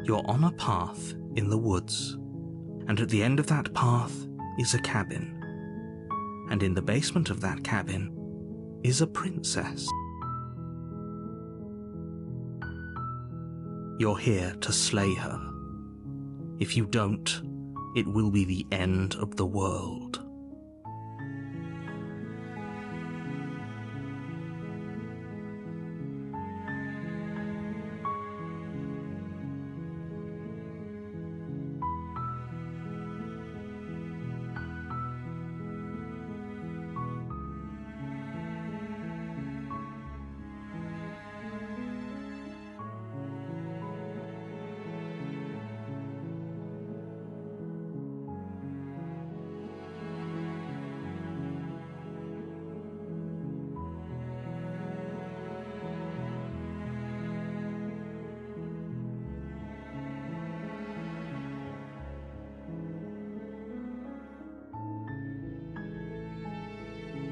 You're on a path in the woods, and at the end of that path is a cabin. And in the basement of that cabin is a princess. You're here to slay her. If you don't, it will be the end of the world.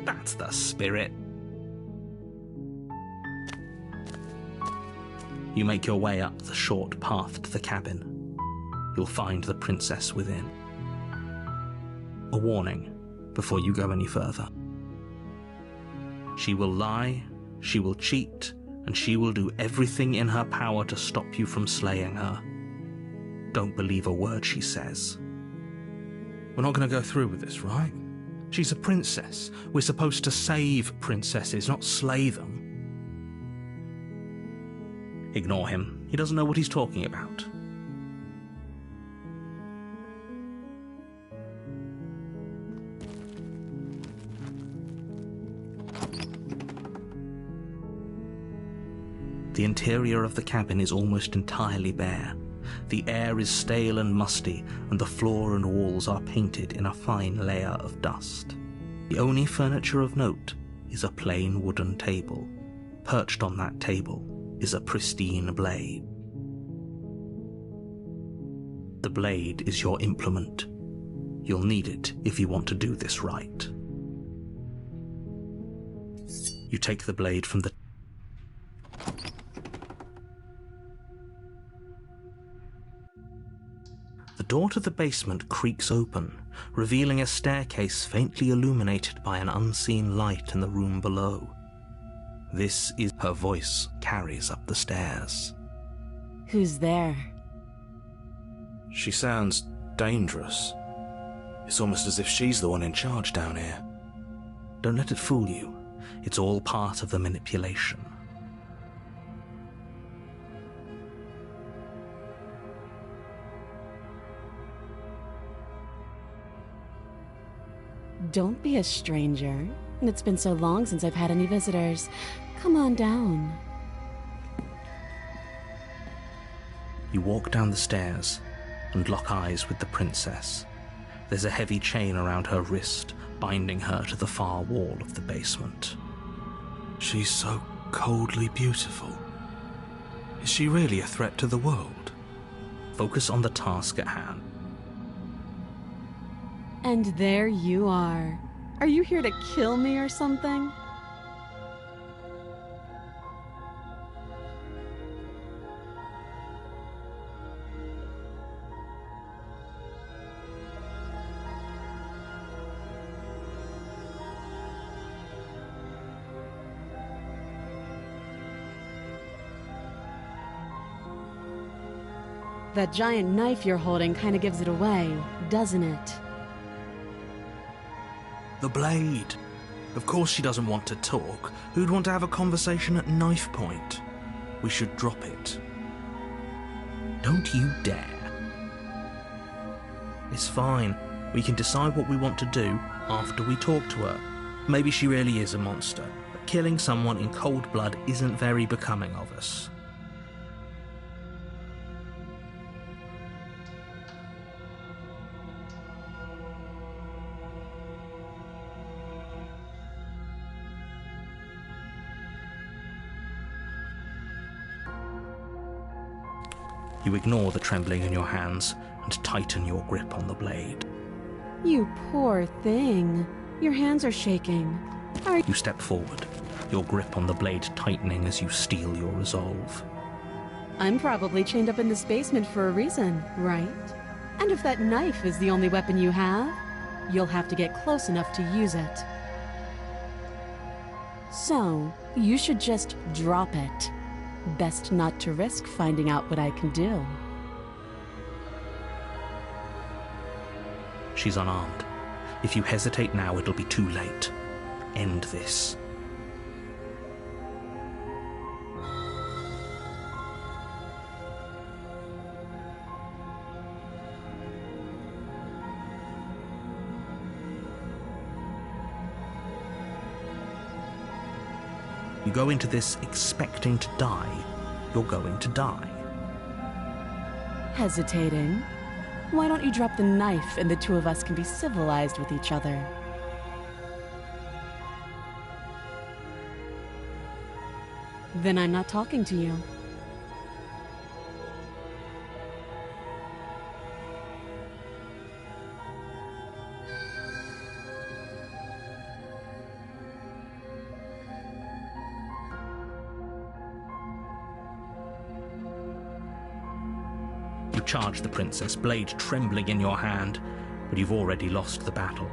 That's the spirit. You make your way up the short path to the cabin. You'll find the princess within. A warning before you go any further. She will lie, she will cheat, and she will do everything in her power to stop you from slaying her. Don't believe a word she says. We're not going to go through with this, right? She's a princess. We're supposed to save princesses, not slay them. Ignore him. He doesn't know what he's talking about. The interior of the cabin is almost entirely bare. The air is stale and musty, and the floor and walls are painted in a fine layer of dust. The only furniture of note is a plain wooden table. Perched on that table is a pristine blade. The blade is your implement. You'll need it if you want to do this right. You take the blade from the The door to the basement creaks open, revealing a staircase faintly illuminated by an unseen light in the room below. This is her voice carries up the stairs. Who's there? She sounds dangerous. It's almost as if she's the one in charge down here. Don't let it fool you. It's all part of the manipulation. Don't be a stranger. And it's been so long since I've had any visitors. Come on down. You walk down the stairs and lock eyes with the princess. There's a heavy chain around her wrist, binding her to the far wall of the basement. She's so coldly beautiful. Is she really a threat to the world? Focus on the task at hand. And there you are. Are you here to kill me or something? That giant knife you're holding kind of gives it away, doesn't it? The blade. Of course she doesn't want to talk. Who'd want to have a conversation at knife point? We should drop it. Don't you dare. It's fine. We can decide what we want to do after we talk to her. Maybe she really is a monster, but killing someone in cold blood isn't very becoming of us. You ignore the trembling in your hands and tighten your grip on the blade. You poor thing. Your hands are shaking. You step forward, your grip on the blade tightening as you steel your resolve. I'm probably chained up in this basement for a reason, right? And if that knife is the only weapon you have, you'll have to get close enough to use it. So, you should just drop it. Best not to risk finding out what I can do. She's unarmed. If you hesitate now, it'll be too late. End this. You go into this expecting to die, you're going to die. Hesitating? Why don't you drop the knife and the two of us can be civilized with each other? Then I'm not talking to you. You charge the princess, blade trembling in your hand, but you've already lost the battle.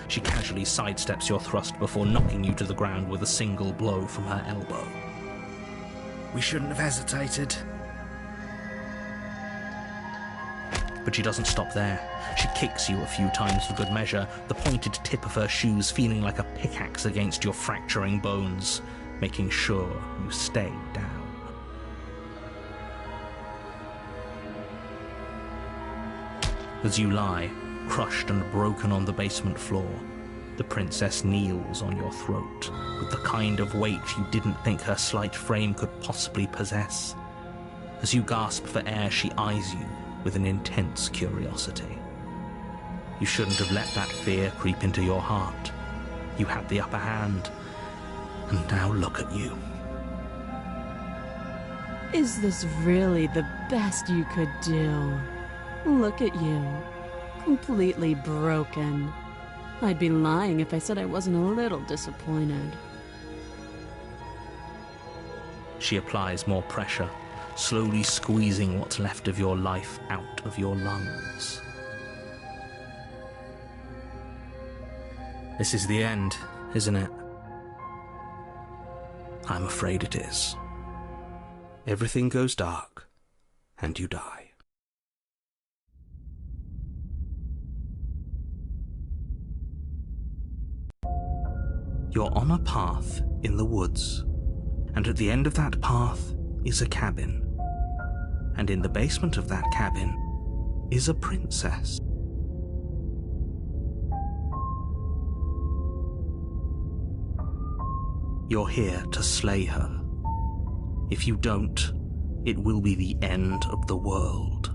She casually sidesteps your thrust before knocking you to the ground with a single blow from her elbow. We shouldn't have hesitated. But she doesn't stop there. She kicks you a few times for good measure, the pointed tip of her shoes feeling like a pickaxe against your fracturing bones, making sure you stay down. As you lie, crushed and broken on the basement floor, the princess kneels on your throat with the kind of weight you didn't think her slight frame could possibly possess. As you gasp for air, she eyes you with an intense curiosity. You shouldn't have let that fear creep into your heart. You had the upper hand, and now look at you. Is this really the best you could do? Look at you. Completely broken. I'd be lying if I said I wasn't a little disappointed. She applies more pressure, slowly squeezing what's left of your life out of your lungs. This is the end, isn't it? I'm afraid it is. Everything goes dark, and you die. You're on a path in the woods, and at the end of that path is a cabin. And in the basement of that cabin is a princess. You're here to slay her. If you don't, it will be the end of the world.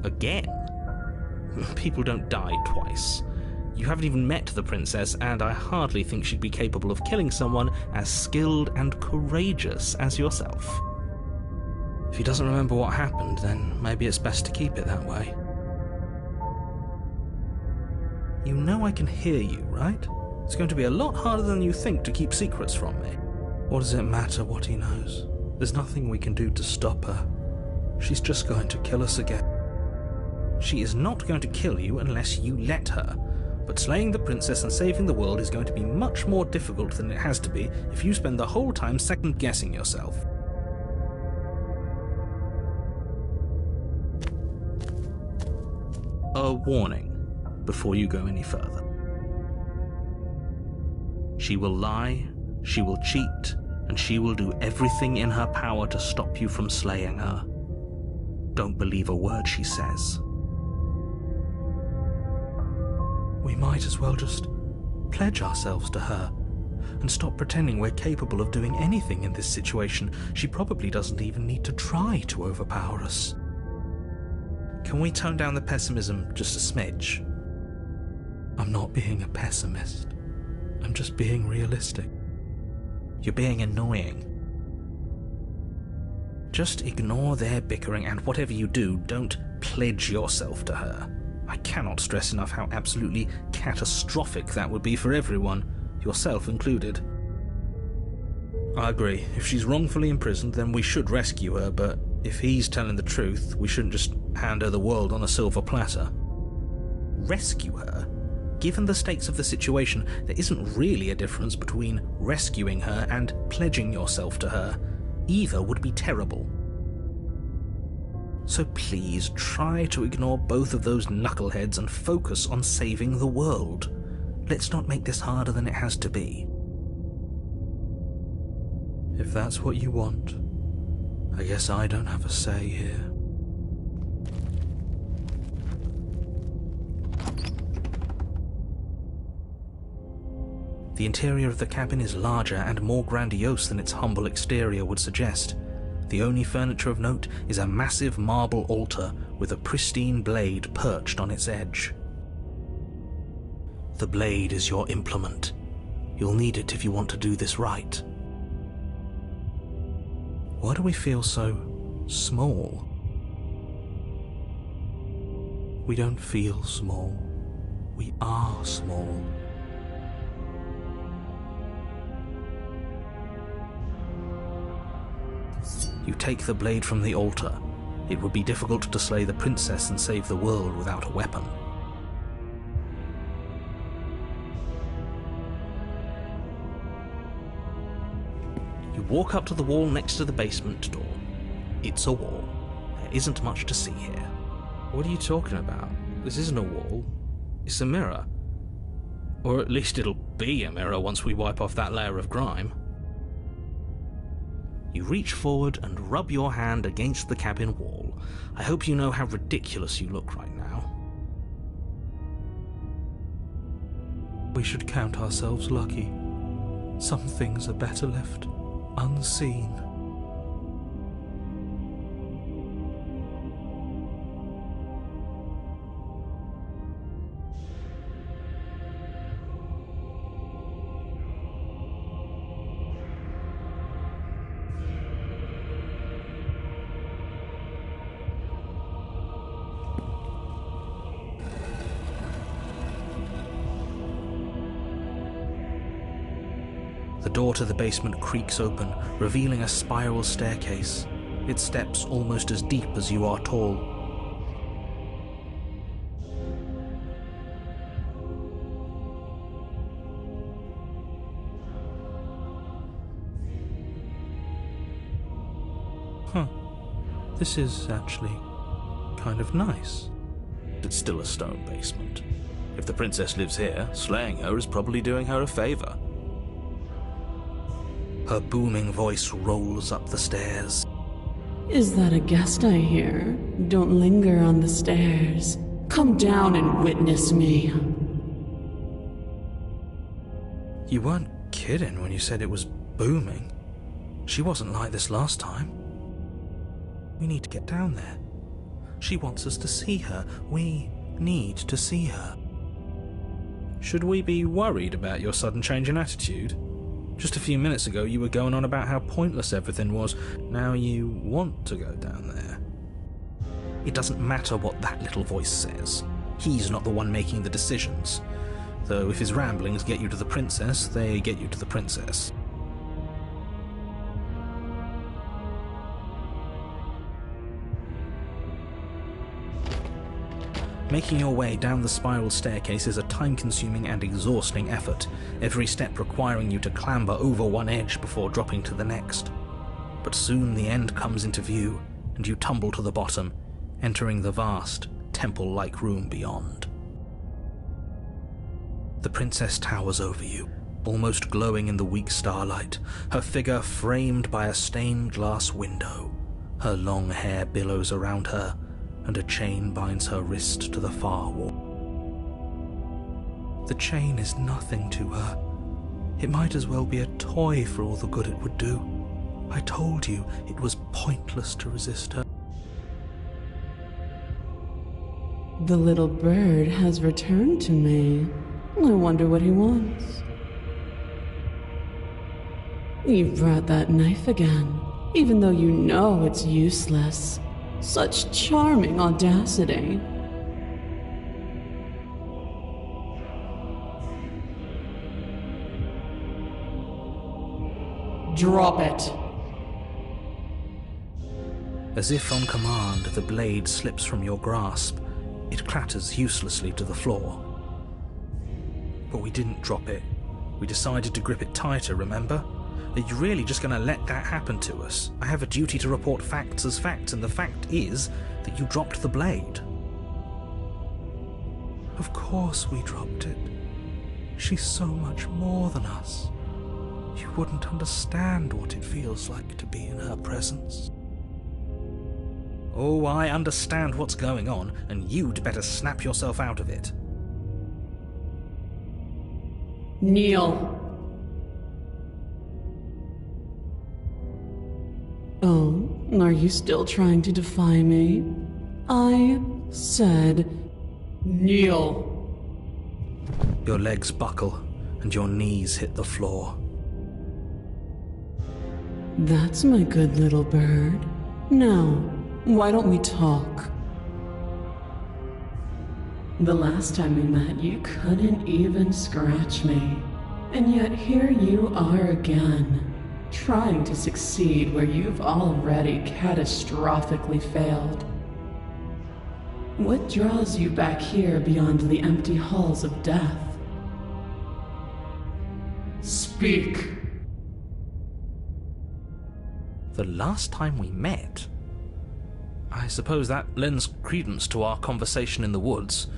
Again? People don't die twice. You haven't even met the princess, and I hardly think she'd be capable of killing someone as skilled and courageous as yourself. If he doesn't remember what happened, then maybe it's best to keep it that way. You know I can hear you, right? It's going to be a lot harder than you think to keep secrets from me. What does it matter what he knows? There's nothing we can do to stop her. She's just going to kill us again. She is not going to kill you unless you let her, but slaying the princess and saving the world is going to be much more difficult than it has to be if you spend the whole time second-guessing yourself. A warning before you go any further. She will lie, she will cheat, and she will do everything in her power to stop you from slaying her. Don't believe a word she says. We might as well just pledge ourselves to her and stop pretending we're capable of doing anything in this situation. She probably doesn't even need to try to overpower us. Can we tone down the pessimism just a smidge? I'm not being a pessimist. I'm just being realistic. You're being annoying. Just ignore their bickering, and whatever you do, don't pledge yourself to her. I cannot stress enough how absolutely catastrophic that would be for everyone, yourself included. I agree. If she's wrongfully imprisoned, then we should rescue her, but if he's telling the truth, we shouldn't just hand her the world on a silver platter. Rescue her? Given the stakes of the situation, there isn't really a difference between rescuing her and pledging yourself to her. Either would be terrible. So please try to ignore both of those knuckleheads and focus on saving the world. Let's not make this harder than it has to be. If that's what you want, I guess I don't have a say here. The interior of the cabin is larger and more grandiose than its humble exterior would suggest. The only furniture of note is a massive marble altar with a pristine blade perched on its edge. The blade is your implement. You'll need it if you want to do this right. Why do we feel so small? We don't feel small. We are small. You take the blade from the altar. It would be difficult to slay the princess and save the world without a weapon. You walk up to the wall next to the basement door. It's a wall. There isn't much to see here. What are you talking about? This isn't a wall. It's a mirror. Or at least it'll be a mirror once we wipe off that layer of grime. You reach forward and rub your hand against the cabin wall. I hope you know how ridiculous you look right now. We should count ourselves lucky. Some things are better left unseen. The door to the basement creaks open, revealing a spiral staircase. Its steps almost as deep as you are tall. Huh. This is actually kind of nice. It's still a stone basement. If the princess lives here, slaying her is probably doing her a favor. Her booming voice rolls up the stairs. Is that a guest I hear? Don't linger on the stairs. Come down and witness me. You weren't kidding when you said it was booming. She wasn't like this last time. We need to get down there. She wants us to see her. We need to see her. Should we be worried about your sudden change in attitude? Just a few minutes ago you were going on about how pointless everything was. Now you want to go down there. It doesn't matter what that little voice says. He's not the one making the decisions. Though if his ramblings get you to the princess, they get you to the princess. Making your way down the spiral staircase is a time-consuming and exhausting effort, every step requiring you to clamber over one edge before dropping to the next. But soon the end comes into view, and you tumble to the bottom, entering the vast, temple-like room beyond. The princess towers over you, almost glowing in the weak starlight, her figure framed by a stained glass window. Her long hair billows around her, and a chain binds her wrist to the far wall. The chain is nothing to her. It might as well be a toy for all the good it would do. I told you it was pointless to resist her. The little bird has returned to me. I wonder what he wants. You've brought that knife again, even though you know it's useless. Such charming audacity. Drop it. As if on command, the blade slips from your grasp. It clatters uselessly to the floor. But we didn't drop it. We decided to grip it tighter, remember? Are you really just going to let that happen to us? I have a duty to report facts as facts, and the fact is that you dropped the blade. Of course we dropped it. She's so much more than us. You wouldn't understand what it feels like to be in her presence. Oh, I understand what's going on, and you'd better snap yourself out of it. Kneel. Oh, are you still trying to defy me? I said kneel. Your legs buckle, and your knees hit the floor. That's my good little bird. Now, why don't we talk? The last time we met, you couldn't even scratch me. And yet here you are again, trying to succeed where you've already catastrophically failed. What draws you back here beyond the empty halls of death? Speak. The last time we met? I suppose that lends credence to our conversation in the woods.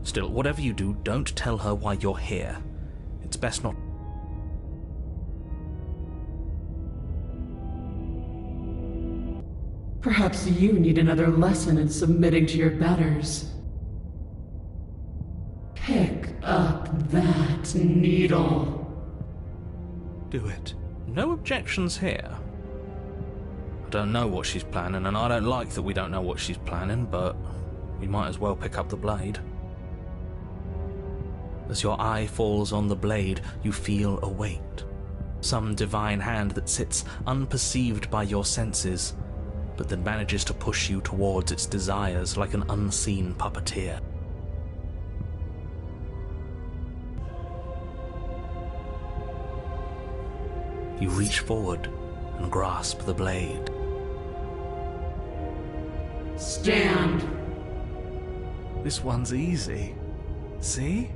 Still, whatever you do, don't tell her why you're here. It's best not. Perhaps you need another lesson in submitting to your betters. Pick up that needle. Do it. No objections here. I don't know what she's planning, and I don't like that we don't know what she's planning, but we might as well pick up the blade. As your eye falls on the blade, you feel a weight. Some divine hand that sits unperceived by your senses, but that manages to push you towards its desires like an unseen puppeteer. You reach forward and grasp the blade. Stand. This one's easy. See?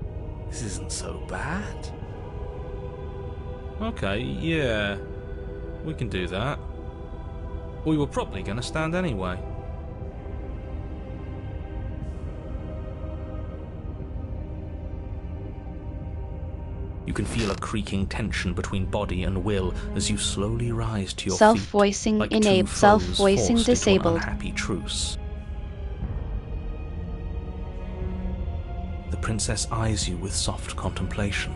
This isn't so bad. Okay, yeah. We can do that. We were probably going to stand anyway. You can feel a creaking tension between body and will as you slowly rise to your Self-voicing feet, like enabled, two foes self-voicing forced into an disabled. unhappy truce. The princess eyes you with soft contemplation.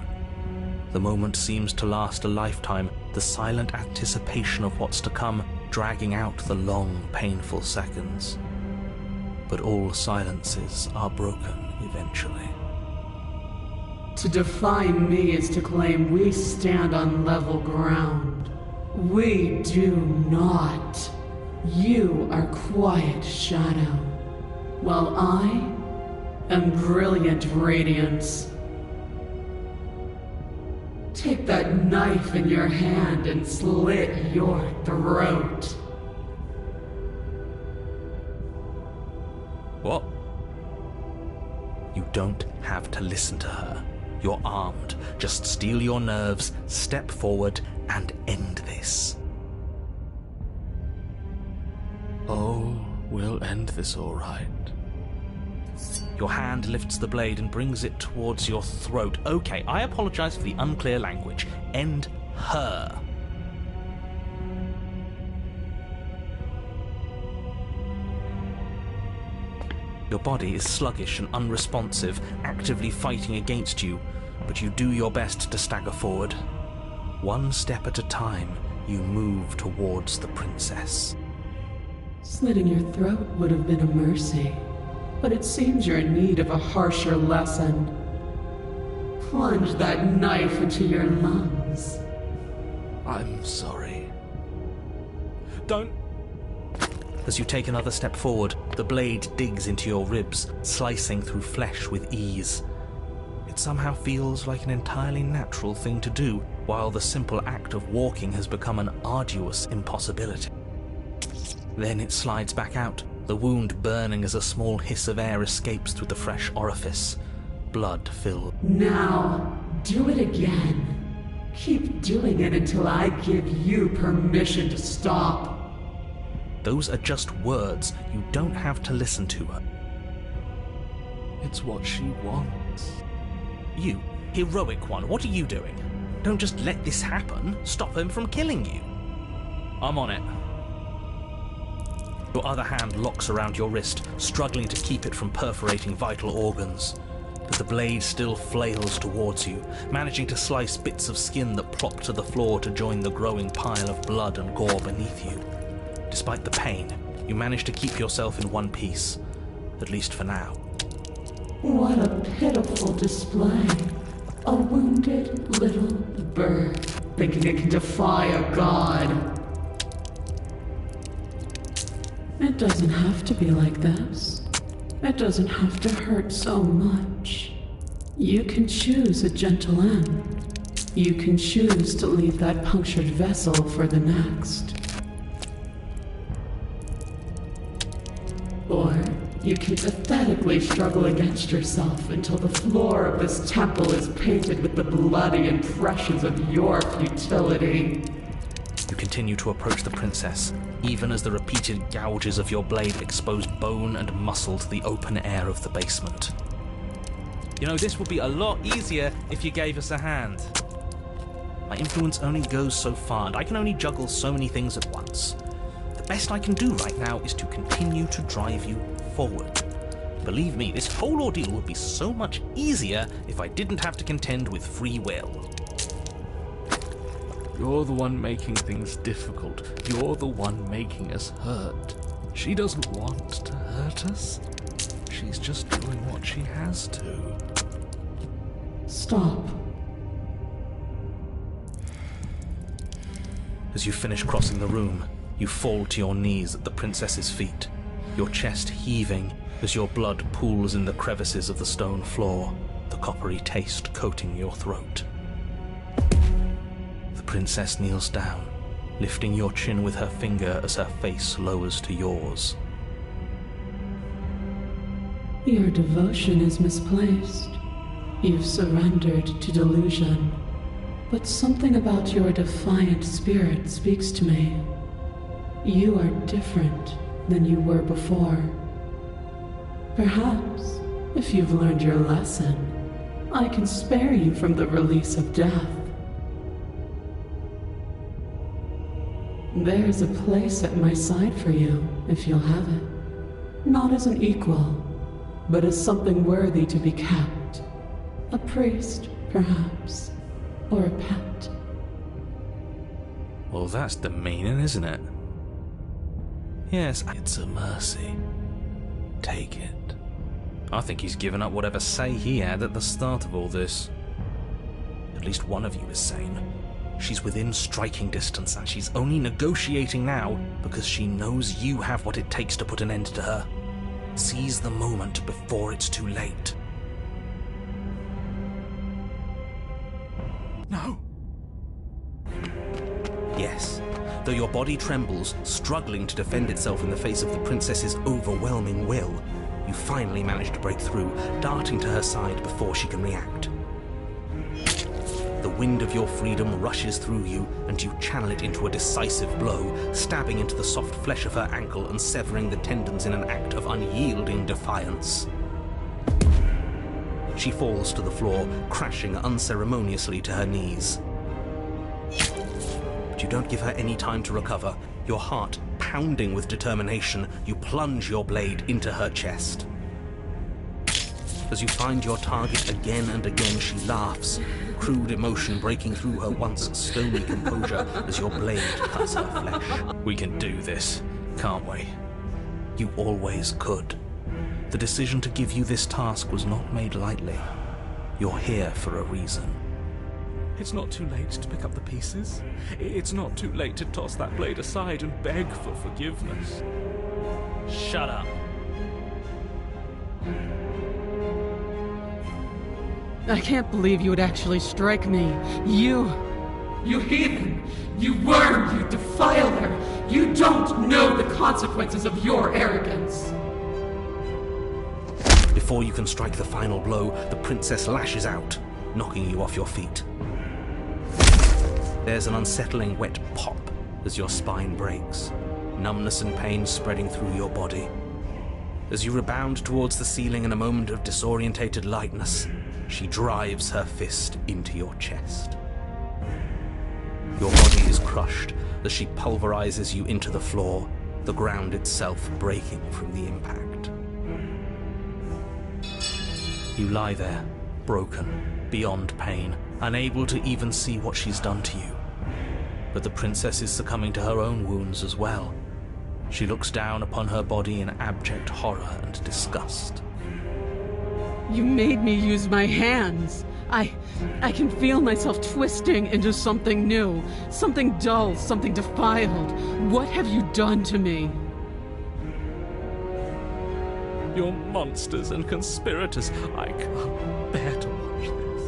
The moment seems to last a lifetime, the silent anticipation of what's to come dragging out the long, painful seconds. But all silences are broken eventually. To defy me is to claim we stand on level ground. We do not. You are quiet shadow, while I am brilliant radiance. Take that knife in your hand and slit your throat. What? You don't have to listen to her. You're armed. Just steel your nerves, step forward, and end this. Oh, we'll end this all right. Your hand lifts the blade and brings it towards your throat. Okay, I apologize for the unclear language. End her. Your body is sluggish and unresponsive, actively fighting against you, but you do your best to stagger forward. One step at a time, you move towards the princess. Slitting your throat would have been a mercy, but it seems you're in need of a harsher lesson. Plunge that knife into your lungs. I'm sorry. Don't. As you take another step forward, the blade digs into your ribs, slicing through flesh with ease. It somehow feels like an entirely natural thing to do, while the simple act of walking has become an arduous impossibility. Then it slides back out, the wound burning as a small hiss of air escapes through the fresh orifice, blood-filled. Now, do it again. Keep doing it until I give you permission to stop. Those are just words. You don't have to listen to her. It's what she wants. You, heroic one, what are you doing? Don't just let this happen. Stop him from killing you. I'm on it. Your other hand locks around your wrist, struggling to keep it from perforating vital organs. But the blade still flails towards you, managing to slice bits of skin that plop to the floor to join the growing pile of blood and gore beneath you. Despite the pain, you manage to keep yourself in one piece, at least for now. What a pitiful display. A wounded little bird, thinking it can defy a god. It doesn't have to be like this. It doesn't have to hurt so much. You can choose a gentle end. You can choose to leave that punctured vessel for the next. Or you can pathetically struggle against yourself until the floor of this temple is painted with the bloody impressions of your futility. You continue to approach the princess, even as the repeated gouges of your blade expose bone and muscle to the open air of the basement. You know, this would be a lot easier if you gave us a hand. My influence only goes so far, and I can only juggle so many things at once. The best I can do right now is to continue to drive you forward. Believe me, this whole ordeal would be so much easier if I didn't have to contend with free will. You're the one making things difficult. You're the one making us hurt. She doesn't want to hurt us. She's just doing what she has to. Stop. As you finish crossing the room, you fall to your knees at the princess's feet, your chest heaving as your blood pools in the crevices of the stone floor, the coppery taste coating your throat. The princess kneels down, lifting your chin with her finger as her face lowers to yours. Your devotion is misplaced. You've surrendered to delusion. But something about your defiant spirit speaks to me. You are different than you were before. Perhaps, if you've learned your lesson, I can spare you from the release of death. There's a place at my side for you, if you'll have it. Not as an equal, but as something worthy to be kept. A priest, perhaps, or a pet. Well, that's demeaning, isn't it? Yes, It's a mercy. Take it. I think he's given up whatever say he had at the start of all this. At least one of you is sane. She's within striking distance, and she's only negotiating now because she knows you have what it takes to put an end to her. Seize the moment before it's too late. No. Yes, though your body trembles, struggling to defend itself in the face of the princess's overwhelming will, you finally manage to break through, darting to her side before she can react. The wind of your freedom rushes through you, and you channel it into a decisive blow, stabbing into the soft flesh of her ankle and severing the tendons in an act of unyielding defiance. She falls to the floor, crashing unceremoniously to her knees. But you don't give her any time to recover. Your heart pounding with determination, you plunge your blade into her chest. As you find your target again and again, she laughs, crude emotion breaking through her once stony composure as your blade cuts her flesh. We can do this, can't we? You always could. The decision to give you this task was not made lightly. You're here for a reason. It's not too late to pick up the pieces. It's not too late to toss that blade aside and beg for forgiveness. Shut up. I can't believe you would actually strike me. You heathen! You worm! You defiler! You don't know the consequences of your arrogance! Before you can strike the final blow, the princess lashes out, knocking you off your feet. There's an unsettling wet pop as your spine breaks, numbness and pain spreading through your body. As you rebound towards the ceiling in a moment of disorientated lightness, she drives her fist into your chest. Your body is crushed as she pulverizes you into the floor, the ground itself breaking from the impact. You lie there, broken, beyond pain, unable to even see what she's done to you. But the princess is succumbing to her own wounds as well. She looks down upon her body in abject horror and disgust. You made me use my hands. I can feel myself twisting into something new, something dull, something defiled. What have you done to me? You're monsters and conspirators. I can't bear to watch this.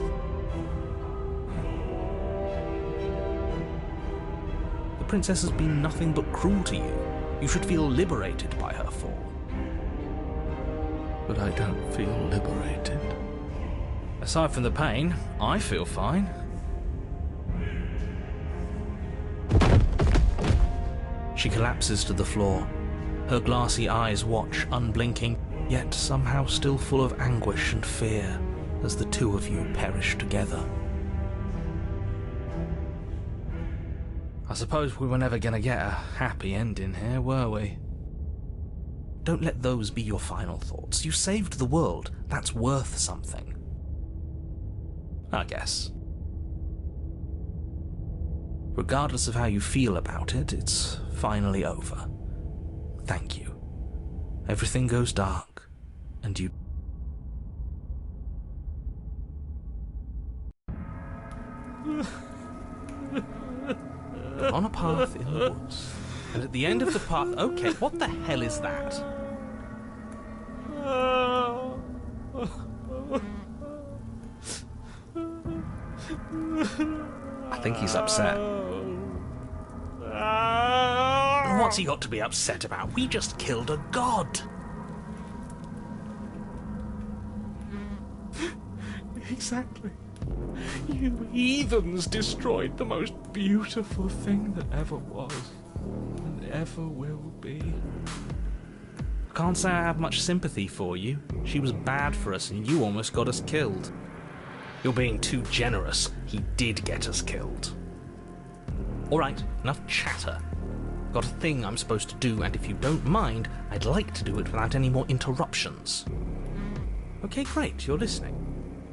The princess has been nothing but cruel to you. You should feel liberated by her fall. But I don't feel liberated. Aside from the pain, I feel fine. She collapses to the floor. Her glassy eyes watch, unblinking, yet somehow still full of anguish and fear as the two of you perish together. I suppose we were never going to get a happy ending here, were we? Don't let those be your final thoughts. You saved the world. That's worth something. I guess. Regardless of how you feel about it, it's finally over. Thank you. Everything goes dark, and you... on a path in the woods. And at the end of the path... Okay, what the hell is that? I think he's upset. What's he got to be upset about? We just killed a god. Exactly. You heathens destroyed the most beautiful thing that ever was, and ever will be. I can't say I have much sympathy for you. She was bad for us and you almost got us killed. You're being too generous. He did get us killed. Alright, enough chatter. Got a thing I'm supposed to do, and if you don't mind, I'd like to do it without any more interruptions. Okay, great, you're listening.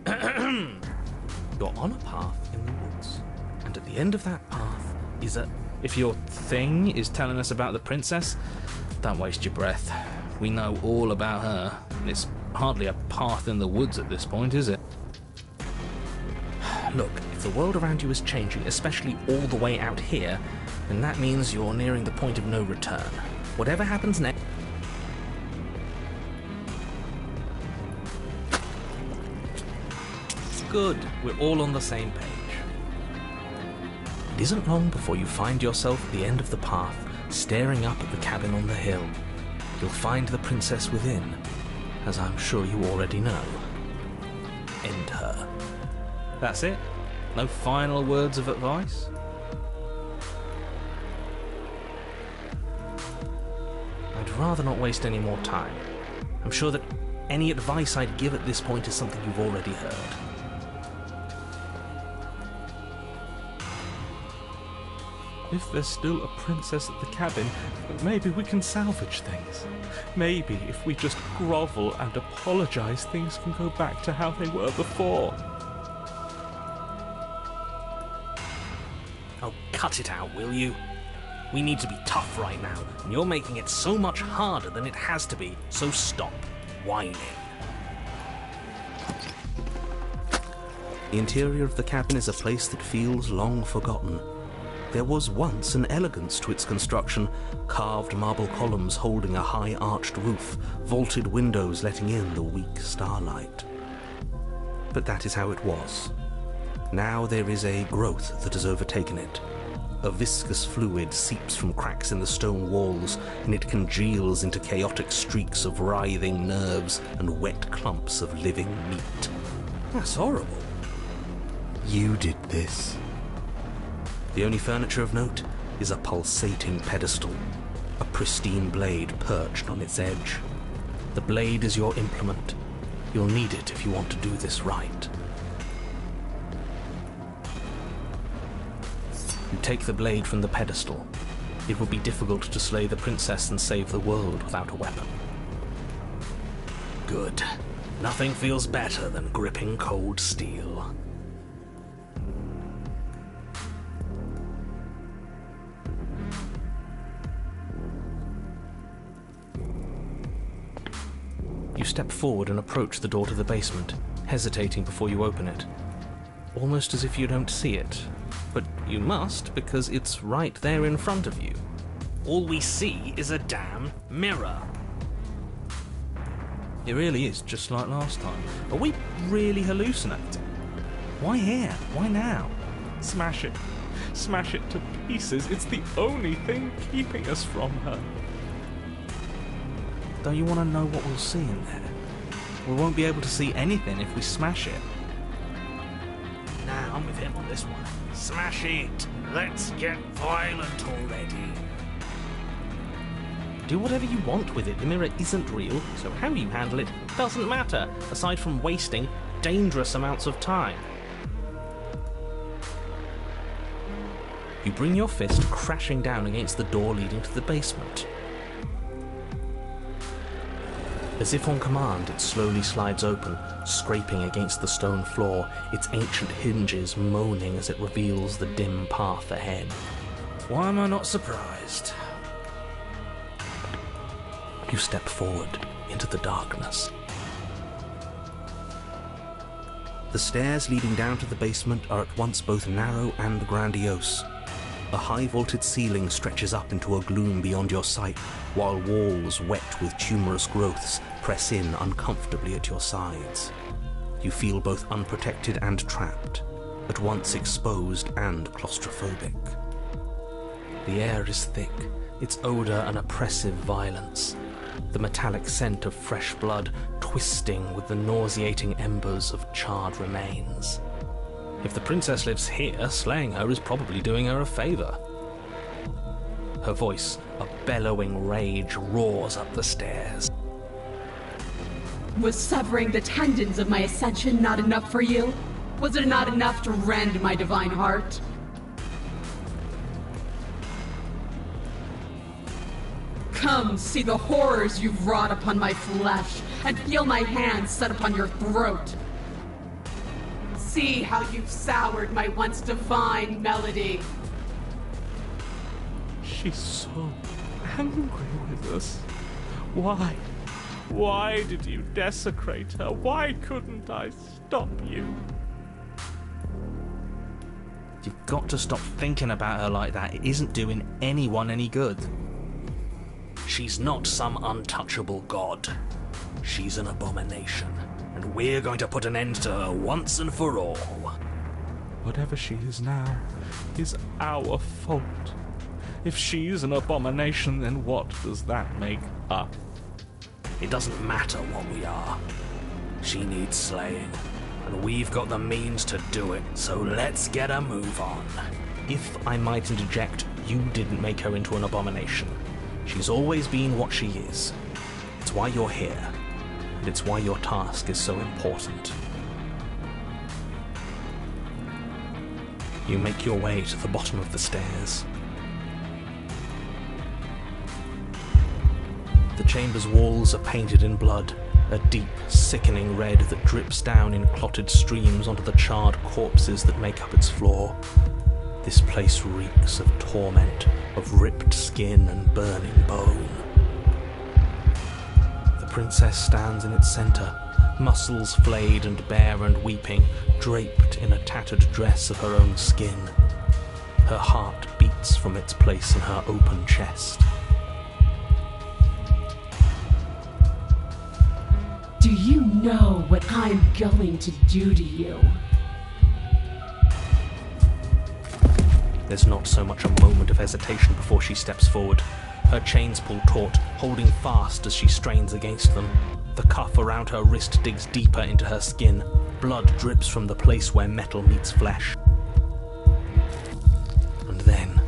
You're on a path in the woods, and at the end of that path is a... If your thing is telling us about the princess, don't waste your breath. We know all about her. It's hardly a path in the woods at this point, is it? Look, if the world around you is changing, especially all the way out here, then that means you're nearing the point of no return. Whatever happens next... Good, we're all on the same page. It isn't long before you find yourself at the end of the path, staring up at the cabin on the hill. You'll find the princess within, as I'm sure you already know. End her. That's it? No final words of advice? I'd rather not waste any more time. I'm sure that any advice I'd give at this point is something you've already heard. If there's still a princess at the cabin, maybe we can salvage things. Maybe if we just grovel and apologize, things can go back to how they were before. Oh, cut it out, will you? We need to be tough right now, and you're making it so much harder than it has to be, so stop whining. The interior of the cabin is a place that feels long forgotten. There was once an elegance to its construction, carved marble columns holding a high arched roof, vaulted windows letting in the weak starlight. but that is how it was. Now there is a growth that has overtaken it. A viscous fluid seeps from cracks in the stone walls, and it congeals into chaotic streaks of writhing nerves and wet clumps of living meat. That's horrible. You did this. The only furniture of note is a pulsating pedestal, a pristine blade perched on its edge. The blade is your implement. You'll need it if you want to do this right. You take the blade from the pedestal. It would be difficult to slay the princess and save the world without a weapon. Good. Nothing feels better than gripping cold steel. You step forward and approach the door to the basement, hesitating before you open it. Almost as if you don't see it. But you must, because it's right there in front of you. All we see is a damn mirror. It really is just like last time. Are we really hallucinating? Why here? Why now? Smash it. Smash it to pieces. It's the only thing keeping us from her. Don't you want to know what we'll see in there? We won't be able to see anything if we smash it. Nah, I'm with him on this one. Smash it! Let's get violent already. Do whatever you want with it. The mirror isn't real, so how you handle it doesn't matter, aside from wasting dangerous amounts of time. You bring your fist crashing down against the door leading to the basement. As if on command, it slowly slides open, scraping against the stone floor, its ancient hinges moaning as it reveals the dim path ahead. Why am I not surprised? You step forward into the darkness. The stairs leading down to the basement are at once both narrow and grandiose. A high-vaulted ceiling stretches up into a gloom beyond your sight, while walls wet with tumorous growths press in uncomfortably at your sides. You feel both unprotected and trapped, at once exposed and claustrophobic. The air is thick, its odour an oppressive violence, the metallic scent of fresh blood twisting with the nauseating embers of charred remains. If the princess lives here, slaying her is probably doing her a favour. Her voice, a bellowing rage, roars up the stairs. Was severing the tendons of my ascension not enough for you? Was it not enough to rend my divine heart? Come, see the horrors you've wrought upon my flesh, and feel my hands set upon your throat. See how you've soured my once divine melody. She's so angry with us. Why? Why did you desecrate her? Why couldn't I stop you? You've got to stop thinking about her like that. It isn't doing anyone any good. She's not some untouchable god. She's an abomination, and we're going to put an end to her once and for all. Whatever she is now is our fault. If she's an abomination, then what does that make us? It doesn't matter what we are. She needs slaying, and we've got the means to do it, so let's get a move on. If I might interject, you didn't make her into an abomination. She's always been what she is. It's why you're here, and it's why your task is so important. You make your way to the bottom of the stairs. The chamber's walls are painted in blood, a deep, sickening red that drips down in clotted streams onto the charred corpses that make up its floor. This place reeks of torment, of ripped skin and burning bone. The princess stands in its centre, muscles flayed and bare and weeping, draped in a tattered dress of her own skin. Her heart beats from its place in her open chest. Do you know what I'm going to do to you. There's not so much a moment of hesitation before she steps forward. Her chains pull taut, holding fast as she strains against them. The cuff around her wrist digs deeper into her skin. Blood drips from the place where metal meets flesh. And then,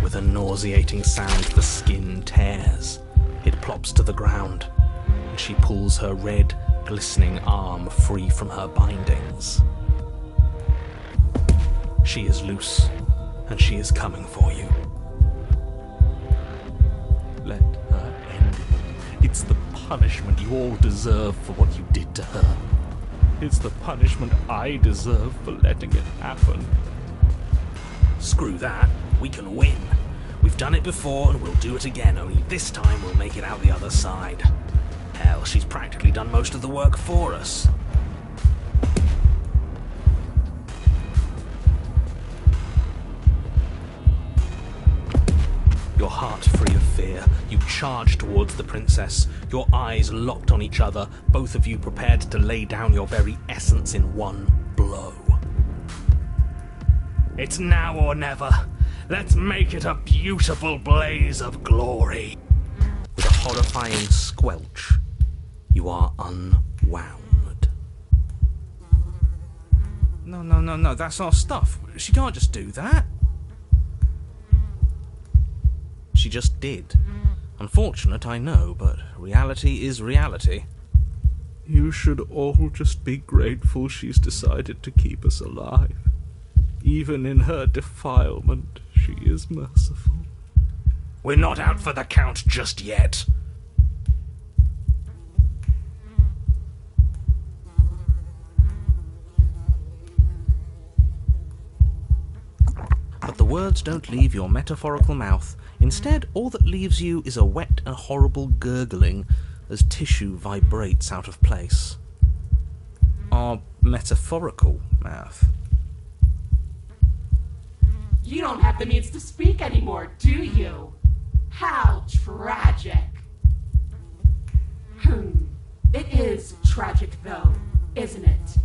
with a nauseating sound, the skin tears. It plops to the ground, and she pulls her red, glistening arm free from her bindings. She is loose, and she is coming for you. Let her end it. It's the punishment you all deserve for what you did to her. It's the punishment I deserve for letting it happen. Screw that. We can win. We've done it before and we'll do it again, only this time we'll make it out the other side. Hell, she's practically done most of the work for us. Your heart free of fear, you charge towards the princess, your eyes locked on each other, both of you prepared to lay down your very essence in one blow. It's now or never. Let's make it a beautiful blaze of glory. With a horrifying squelch, you are unwound. No, that's our stuff. She can't just do that. She just did. Unfortunate, I know, but reality is reality. You should all just be grateful she's decided to keep us alive. Even in her defilement, she is merciful. We're not out for the count just yet. But the words don't leave your metaphorical mouth. Instead, all that leaves you is a wet and horrible gurgling as tissue vibrates out of place. Our metaphorical mouth. You don't have the means to speak anymore, do you? How tragic. It is tragic, though, isn't it?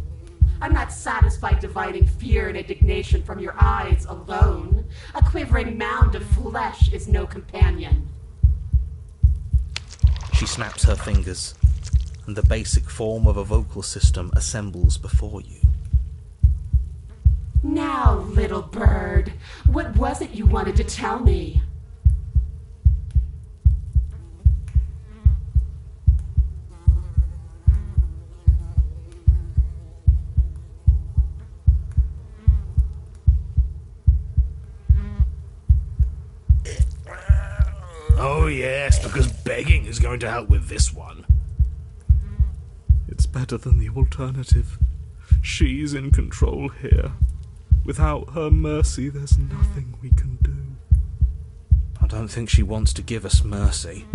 I'm not satisfied dividing fear and indignation from your eyes alone. A quivering mound of flesh is no companion. She snaps her fingers, and the basic form of a vocal system assembles before you. Now, little bird, what was it you wanted to tell me? Oh yes, because begging is going to help with this one. It's better than the alternative. She's in control here. Without her mercy, there's nothing we can do. I don't think she wants to give us mercy.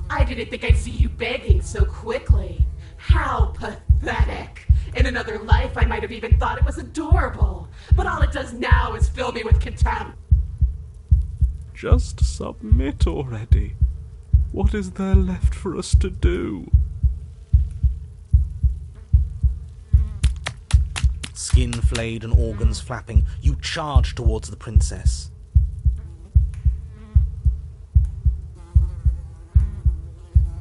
I didn't think I'd see you begging so quickly. How pathetic. In another life, I might have even thought it was adorable. But all it does now is fill me with contempt. Just submit already. What is there left for us to do? Skin flayed and organs flapping, you charge towards the princess.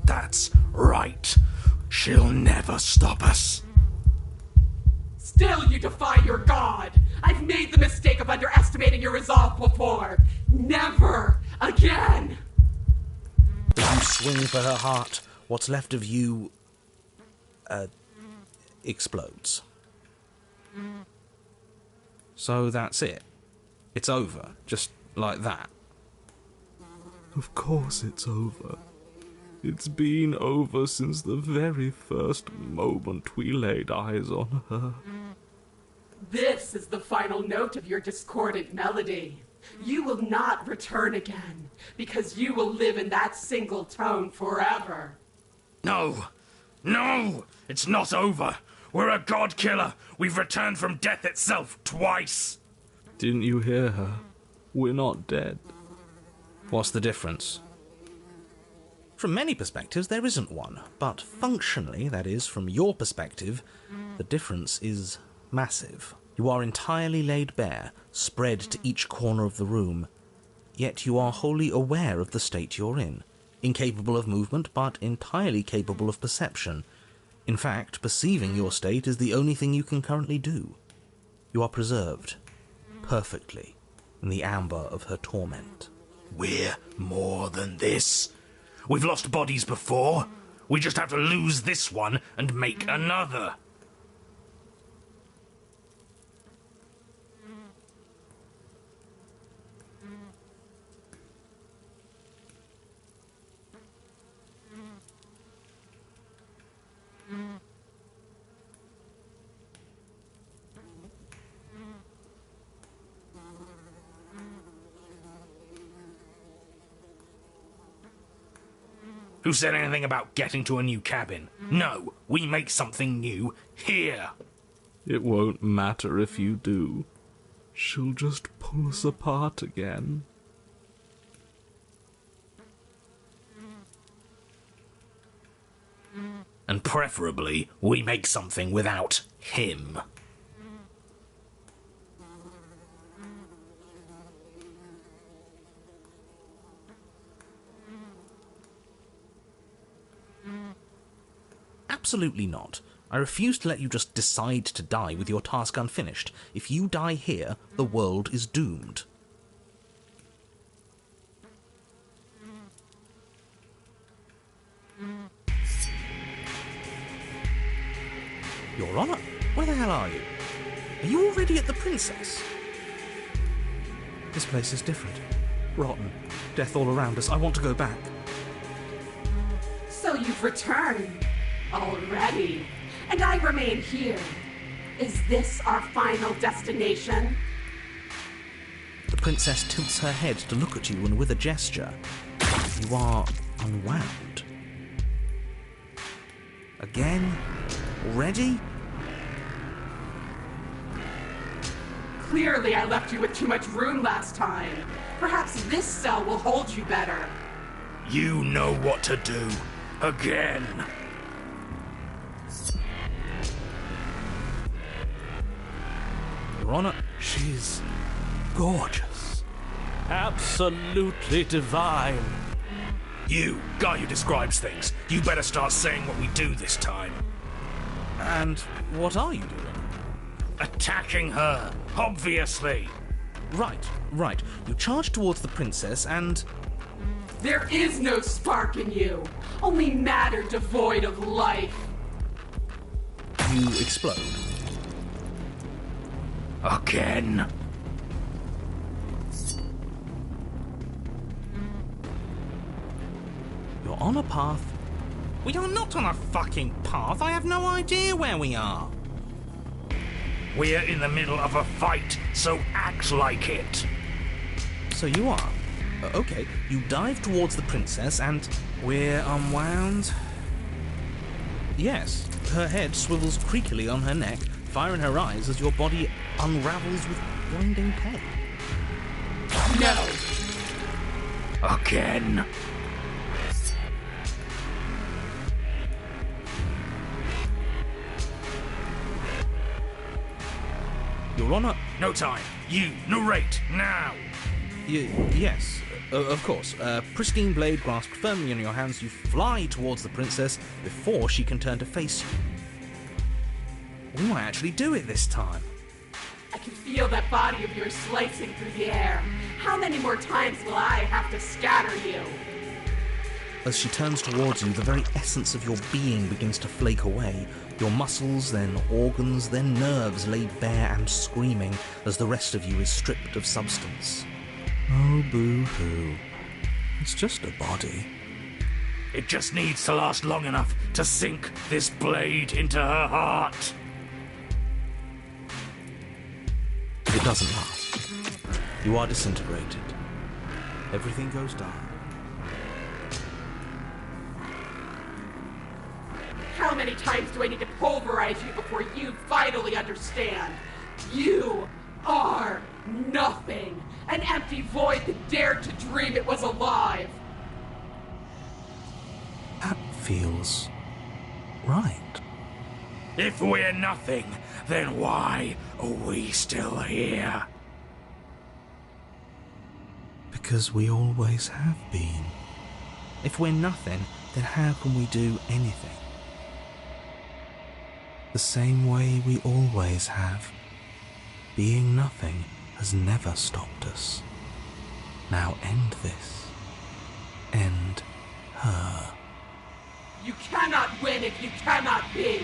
That's right. She'll never stop us. Still you defy your god! I've made the mistake of underestimating your resolve before! Never again! As you swing for her heart, what's left of you explodes. So that's it. It's over, just like that. Of course it's over. It's been over since the very first moment we laid eyes on her. This is the final note of your discordant melody. You will not return again, because you will live in that single tone forever. No! It's not over! We're a god killer! We've returned from death itself twice! Didn't you hear her? We're not dead. What's the difference? From many perspectives, there isn't one, but functionally, that is, from your perspective, the difference is massive. You are entirely laid bare, spread to each corner of the room, yet you are wholly aware of the state you're in, incapable of movement, but entirely capable of perception. In fact, perceiving your state is the only thing you can currently do. You are preserved, perfectly, in the amber of her torment. We're more than this. We've lost bodies before. We just have to lose this one and make another. Who said anything about getting to a new cabin? No, we make something new here. It won't matter if you do. She'll just pull us apart again. And preferably, we make something without him. Absolutely not. I refuse to let you just decide to die with your task unfinished. If you die here, the world is doomed. Your Honor, where the hell are you? Are you already at the Princess? This place is different. Rotten. Death all around us. I want to go back. So you've returned already, and I remain here. Is this our final destination? The Princess tilts her head to look at you, and with a gesture, you are unwound. Again? Already? Clearly I left you with too much room last time. Perhaps this cell will hold you better. You know what to do. Again. Your Honor, she's gorgeous. Absolutely divine. You, guy who describes things, you better start saying what we do this time. And what are you doing? Attacking her, obviously. Right. You charge towards the Princess and... There is no spark in you, only matter devoid of life. you explode. Again. You're on a path. We are not on a fucking path. I have no idea where we are. We're in the middle of a fight, so act like it. So you are. Okay, you dive towards the princess and we're unwound. Yes, her head swivels creakily on her neck, fire in her eyes as your body unravels with blinding pain. No! Again. Your Honor... No time. You, narrate, now! Yes, of course. Pristine blade grasped firmly in your hands, you fly towards the princess before she can turn to face you. We might actually do it this time. I can feel that body of yours slicing through the air. How many more times will I have to scatter you? As she turns towards you, the very essence of your being begins to flake away. Your muscles, then organs, then nerves laid bare and screaming as the rest of you is stripped of substance. Oh, boo-hoo. It's just a body. It just needs to last long enough to sink this blade into her heart. It doesn't last. You are disintegrated. Everything goes dark. How many times do I need to pulverize you before you finally understand? You are nothing. An empty void that dared to dream it was alive. feels right. If we're nothing, then why are we still here? Because we always have been. If we're nothing, then how can we do anything? The same way we always have. Being nothing has never stopped us. Now end this. End her. You cannot win if you cannot be!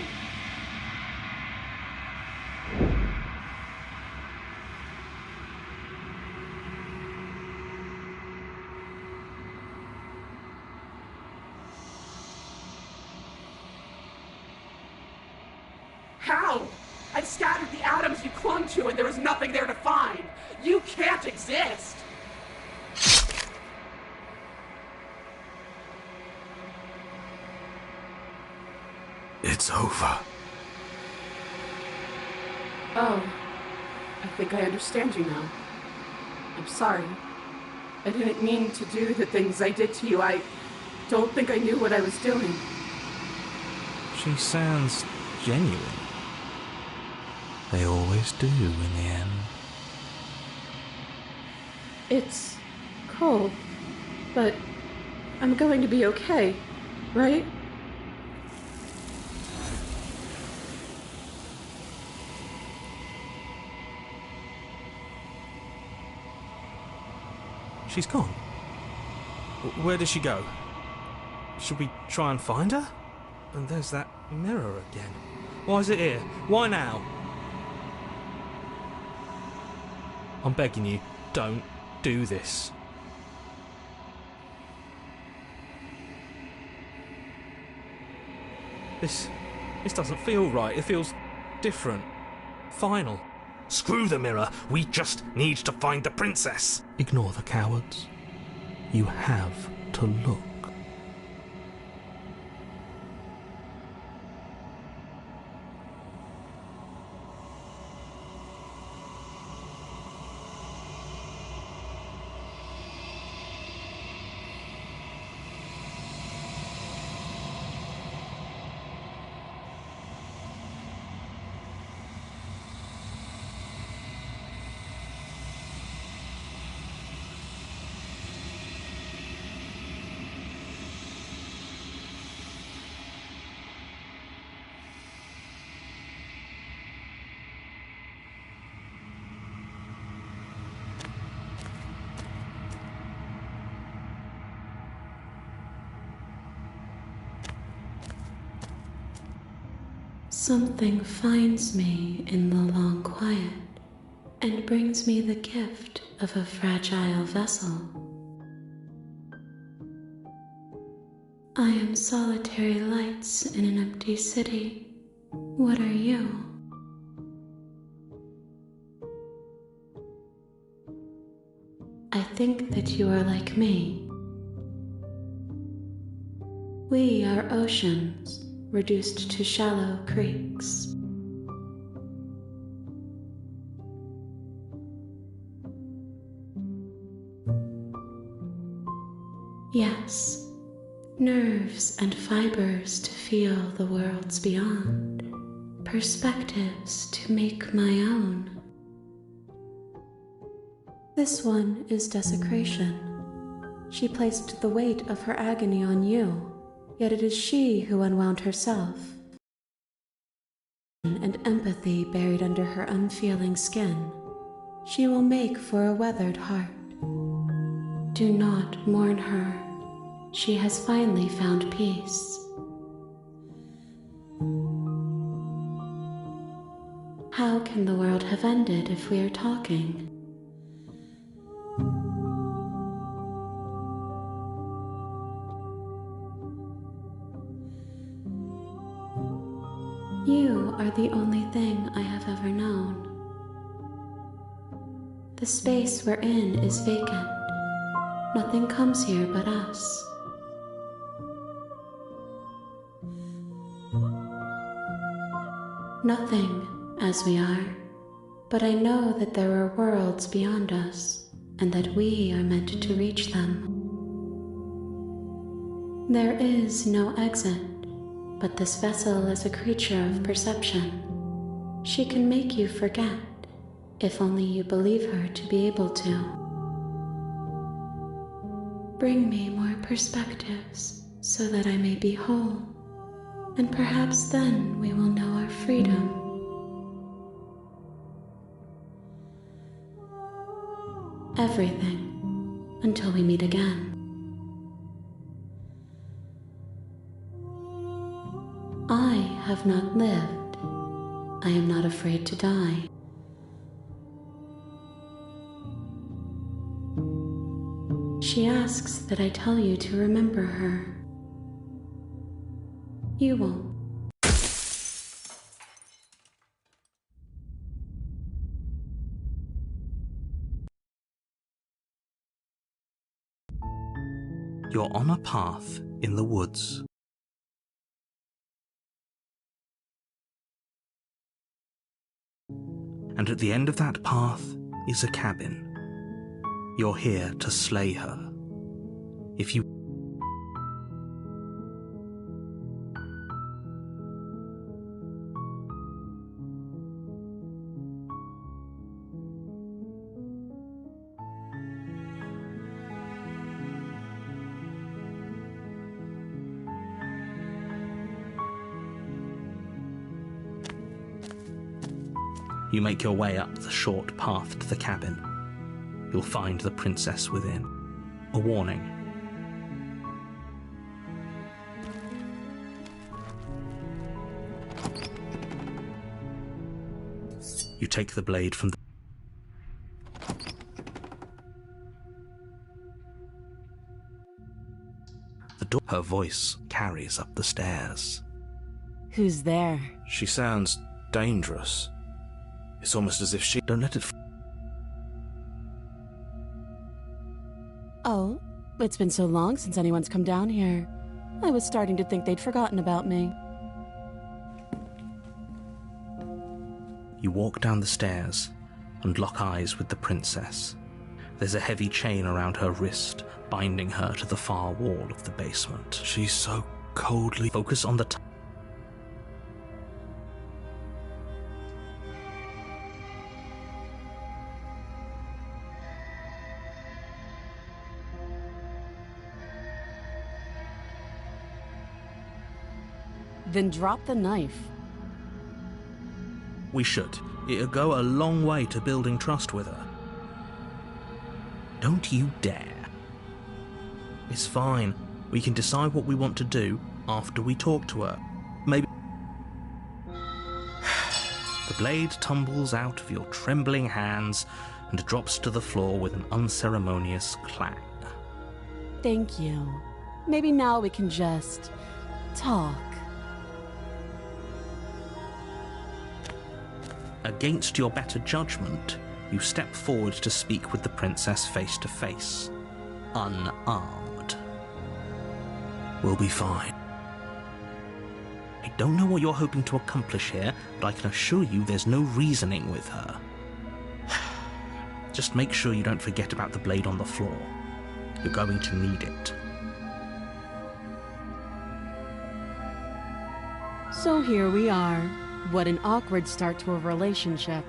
How? I've scattered the atoms you clung to and there is nothing there to find. You can't exist! It's over. Oh, I think I understand you now. I'm sorry. I didn't mean to do the things I did to you. I don't think I knew what I was doing. She sounds genuine. They always do in the end. It's cold, but I'm going to be okay, right? She's gone. Where does she go? Should we try and find her? And there's that mirror again. Why is it here? Why now? I'm begging you, don't do this. This doesn't feel right. It feels different. Final. Screw the mirror. We just need to find the princess. Ignore the cowards. You have to look. Something finds me in the long quiet and brings me the gift of a fragile vessel. I am solitary lights in an empty city. What are you? I think that you are like me. We are oceans, reduced to shallow creeks. Yes, nerves and fibers to feel the worlds beyond, perspectives to make my own. This one is desecration. She placed the weight of her agony on you, yet it is she who unwound herself. And empathy buried under her unfeeling skin, she will make for a weathered heart. Do not mourn her. She has finally found peace. How can the world have ended if we are talking? You are the only thing I have ever known. The space we're in is vacant. Nothing comes here but us. Nothing, as we are, but I know that there are worlds beyond us, and that we are meant to reach them. There is no exit, but this vessel is a creature of perception. She can make you forget, if only you believe her to be able to. Bring me more perspectives so that I may be whole, and perhaps then we will know our freedom. Everything, until we meet again. I have not lived. I am not afraid to die. She asks that I tell you to remember her. You won't. You're on a path in the woods. And at the end of that path is a cabin. You're here to slay her. If you You make your way up the short path to the cabin. You'll find the princess within. A warning. You take the blade from the door. Her voice carries up the stairs. Who's there? She sounds dangerous. It's almost as if she... Don't let it... Oh, it's been so long since anyone's come down here. I was starting to think they'd forgotten about me. You walk down the stairs and lock eyes with the princess. There's a heavy chain around her wrist, binding her to the far wall of the basement. She's so coldly... Focus on the Then drop the knife. We should. It'll go a long way to building trust with her. Don't you dare. It's fine. We can decide what we want to do after we talk to her. Maybe... The blade tumbles out of your trembling hands and drops to the floor with an unceremonious clang. Thank you. Maybe now we can just... talk. Against your better judgment, you step forward to speak with the princess face to face, unarmed. We'll be fine. I don't know what you're hoping to accomplish here, but I can assure you there's no reasoning with her. Just make sure you don't forget about the blade on the floor. You're going to need it. So here we are. What an awkward start to a relationship.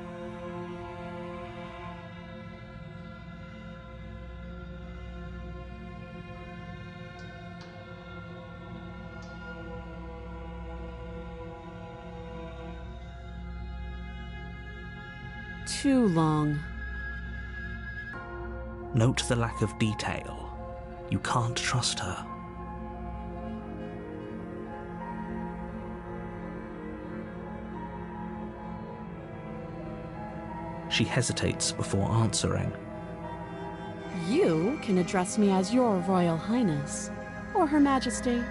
Too long. Note the lack of detail. You can't trust her. She hesitates before answering. You can address me as Your Royal Highness, or Her Majesty.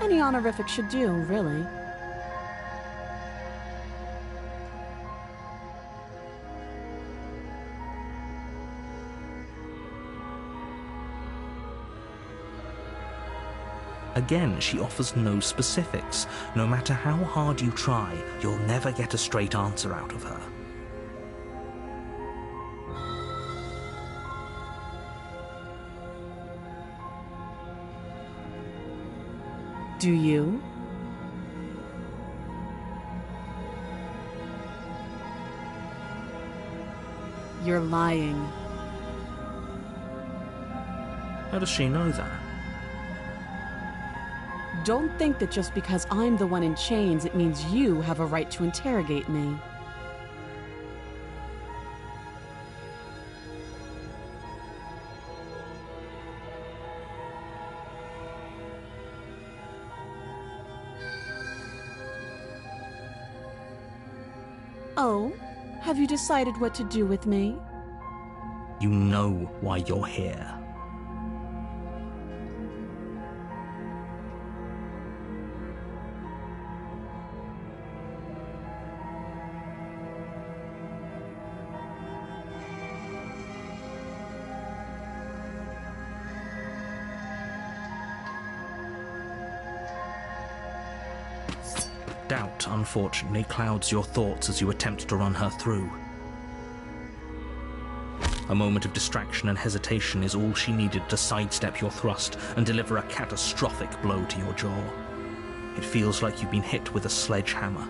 Any honorific should do, really. Again, she offers no specifics. No matter how hard you try, you'll never get a straight answer out of her. Do you? You're lying. How does she know that? Don't think that just because I'm the one in chains, it means you have a right to interrogate me. Oh, have you decided what to do with me? You know why you're here. Doubt, unfortunately, clouds your thoughts as you attempt to run her through. A moment of distraction and hesitation is all she needed to sidestep your thrust and deliver a catastrophic blow to your jaw. It feels like you've been hit with a sledgehammer.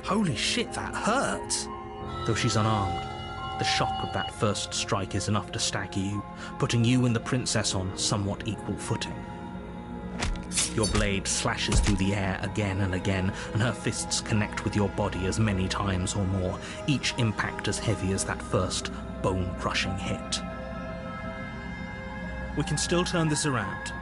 Holy shit, that hurts! Though she's unarmed, the shock of that first strike is enough to stagger you, putting you and the princess on somewhat equal footing. Your blade slashes through the air again and again, and her fists connect with your body as many times or more, each impact as heavy as that first bone-crushing hit. We can still turn this around.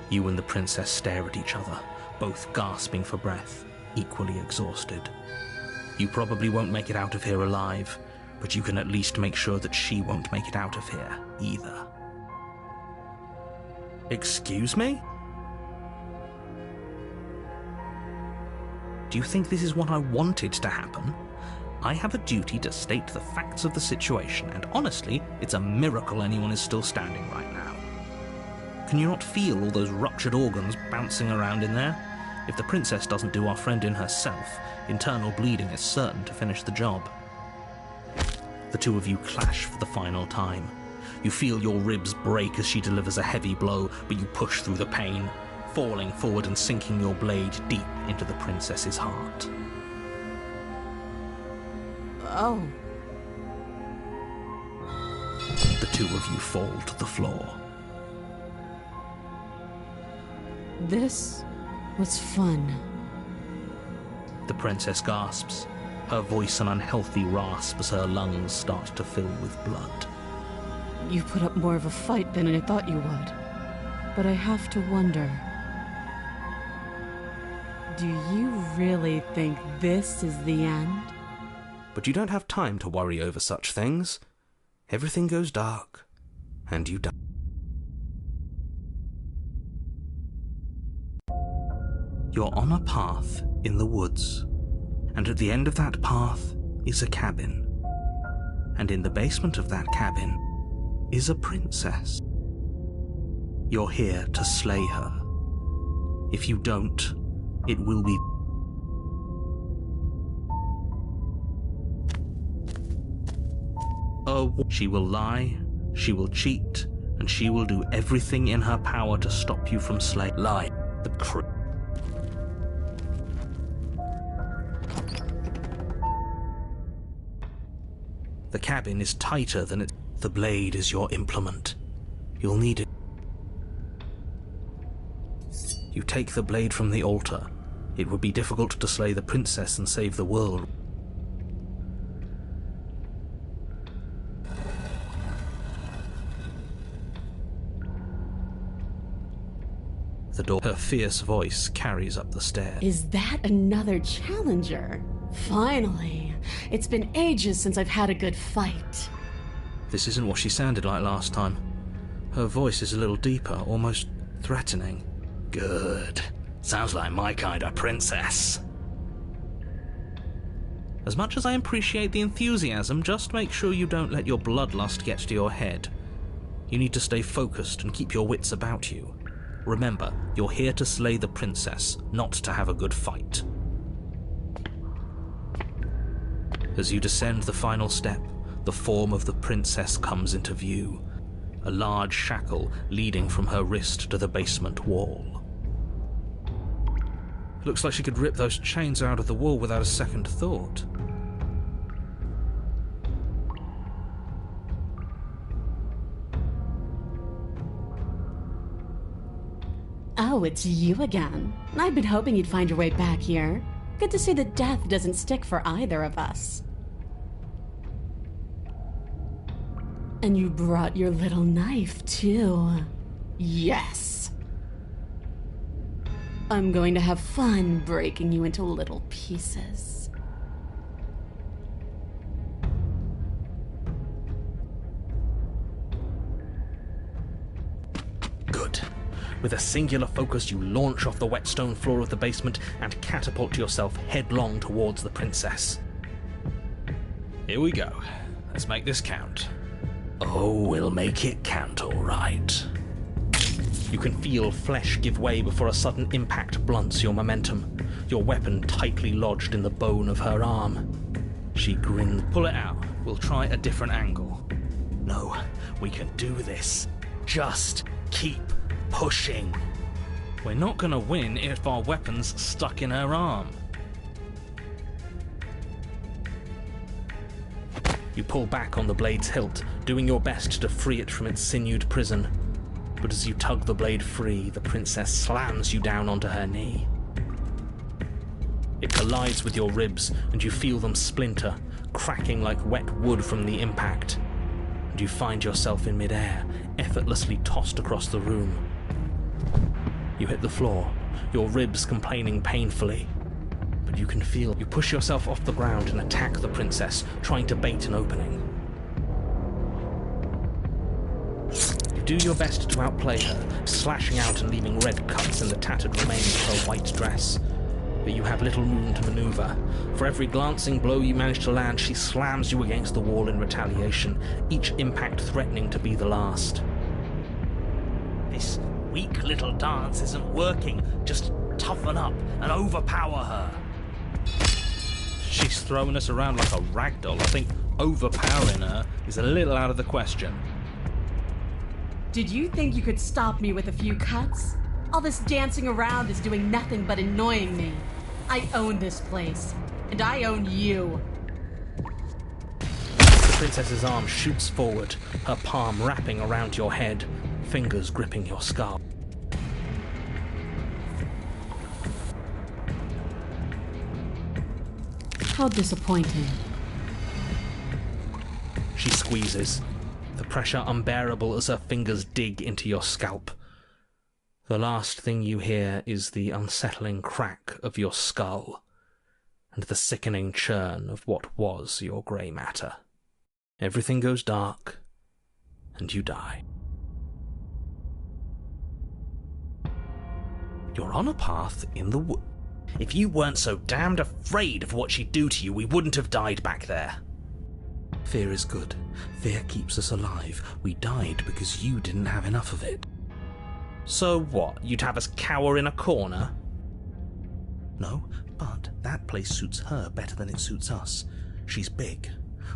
You and the princess stare at each other, both gasping for breath, equally exhausted. You probably won't make it out of here alive, but you can at least make sure that she won't make it out of here either. Excuse me? Do you think this is what I wanted to happen? I have a duty to state the facts of the situation, and honestly, it's a miracle anyone is still standing right now. Can you not feel all those ruptured organs bouncing around in there? If the princess doesn't do our friend in herself, internal bleeding is certain to finish the job. The two of you clash for the final time. You feel your ribs break as she delivers a heavy blow, but you push through the pain, falling forward and sinking your blade deep into the princess's heart. Oh. The two of you fall to the floor. This was fun. The princess gasps, her voice an unhealthy rasp as her lungs start to fill with blood. You put up more of a fight than I thought you would. But I have to wonder. Do you really think this is the end? But you don't have time to worry over such things. Everything goes dark, and you die. You're on a path in the woods, and at the end of that path is a cabin. And in the basement of that cabin is a princess. You're here to slay her. If you don't, it will be... She will lie, she will cheat, and she will do everything in her power to stop you from slaying. Lie. The crew. The cabin is tighter than it. The blade is your implement. You'll need it. You take the blade from the altar. It would be difficult to slay the princess and save the world. The door. Her fierce voice carries up the stairs. Is that another challenger? Finally. It's been ages since I've had a good fight. This isn't what she sounded like last time. Her voice is a little deeper, almost threatening. Good. Sounds like my kind of princess. As much as I appreciate the enthusiasm, just make sure you don't let your bloodlust get to your head. You need to stay focused and keep your wits about you. Remember, you're here to slay the princess, not to have a good fight. As you descend the final step, the form of the princess comes into view, a large shackle leading from her wrist to the basement wall. It looks like she could rip those chains out of the wall without a second thought. Oh, it's you again. I've been hoping you'd find your way back here. Good to see that death doesn't stick for either of us. And you brought your little knife, too. Yes! I'm going to have fun breaking you into little pieces. Good. With a singular focus, you launch off the whetstone floor of the basement and catapult yourself headlong towards the princess. Here we go. Let's make this count. Oh, we'll make it count, all right. You can feel flesh give way before a sudden impact blunts your momentum, your weapon tightly lodged in the bone of her arm. She grins. Pull it out. We'll try a different angle. No, we can do this. Just keep pushing. We're not gonna win if our weapon's stuck in her arm. You pull back on the blade's hilt, doing your best to free it from its sinewed prison. But as you tug the blade free, the princess slams you down onto her knee. It collides with your ribs, and you feel them splinter, cracking like wet wood from the impact. And you find yourself in midair, effortlessly tossed across the room. You hit the floor, your ribs complaining painfully. But you can feel you push yourself off the ground and attack the princess, trying to bait an opening. You do your best to outplay her, slashing out and leaving red cuts in the tattered remains of her white dress. But you have little room to maneuver. For every glancing blow you manage to land, she slams you against the wall in retaliation, each impact threatening to be the last. This weak little dance isn't working. Just toughen up and overpower her. She's throwing us around like a ragdoll. I think overpowering her is a little out of the question. Did you think you could stop me with a few cuts? All this dancing around is doing nothing but annoying me. I own this place, and I own you. The princess's arm shoots forward, her palm wrapping around your head, fingers gripping your skull. How disappointing. She squeezes, the pressure unbearable as her fingers dig into your scalp. The last thing you hear is the unsettling crack of your skull and the sickening churn of what was your grey matter. Everything goes dark, and you die. You're on a path in the wood. If you weren't so damned afraid of what she'd do to you, we wouldn't have died back there. Fear is good. Fear keeps us alive. We died because you didn't have enough of it. So what? You'd have us cower in a corner? No, but that place suits her better than it suits us. She's big.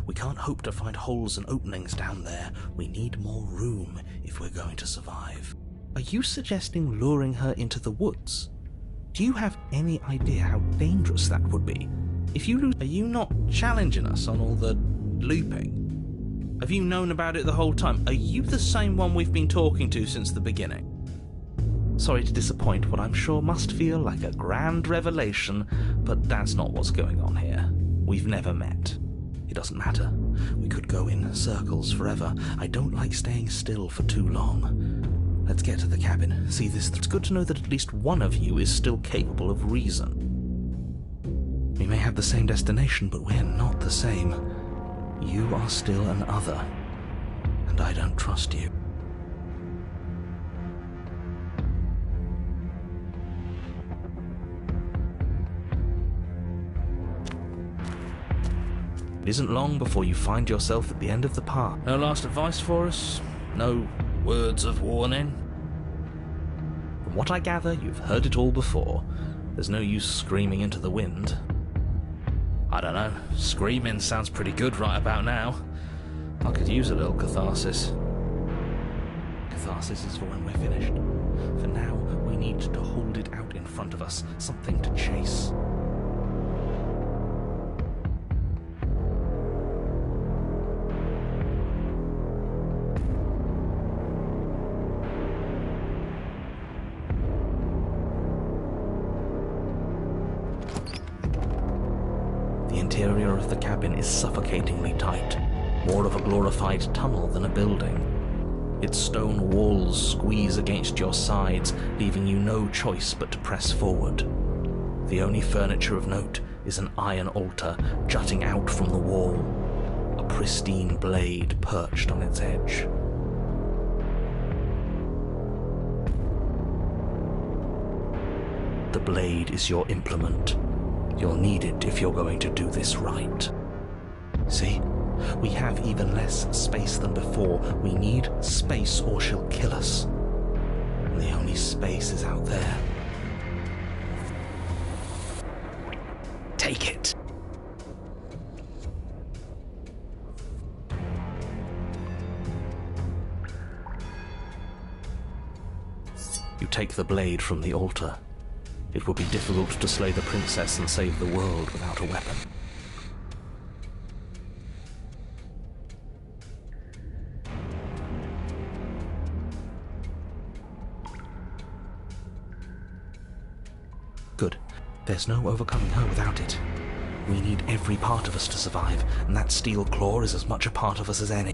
We can't hope to find holes and openings down there. We need more room if we're going to survive. Are you suggesting luring her into the woods? Do you have any idea how dangerous that would be? If you lose, are you not challenging us on all the looping? Have you known about it the whole time? Are you the same one we've been talking to since the beginning? Sorry to disappoint what I'm sure must feel like a grand revelation, but that's not what's going on here. We've never met. It doesn't matter. We could go in circles forever. I don't like staying still for too long. Let's get to the cabin. See this? It's good to know that at least one of you is still capable of reason. We may have the same destination, but we're not the same. You are still an other, and I don't trust you. It isn't long before you find yourself at the end of the path. No last advice for us? No words of warning? From what I gather, you've heard it all before. There's no use screaming into the wind. I don't know, screaming sounds pretty good right about now. I could use a little catharsis. Catharsis is for when we're finished. For now, we need to hold it out in front of us, something to chase. The interior of the cabin is suffocatingly tight, more of a glorified tunnel than a building. Its stone walls squeeze against your sides, leaving you no choice but to press forward. The only furniture of note is an iron altar jutting out from the wall, a pristine blade perched on its edge. The blade is your implement. You'll need it if you're going to do this right. See? We have even less space than before. We need space or she'll kill us. And the only space is out there. Take it. You take the blade from the altar. It would be difficult to slay the princess and save the world without a weapon. Good. There's no overcoming her without it. We need every part of us to survive, and that steel claw is as much a part of us as any.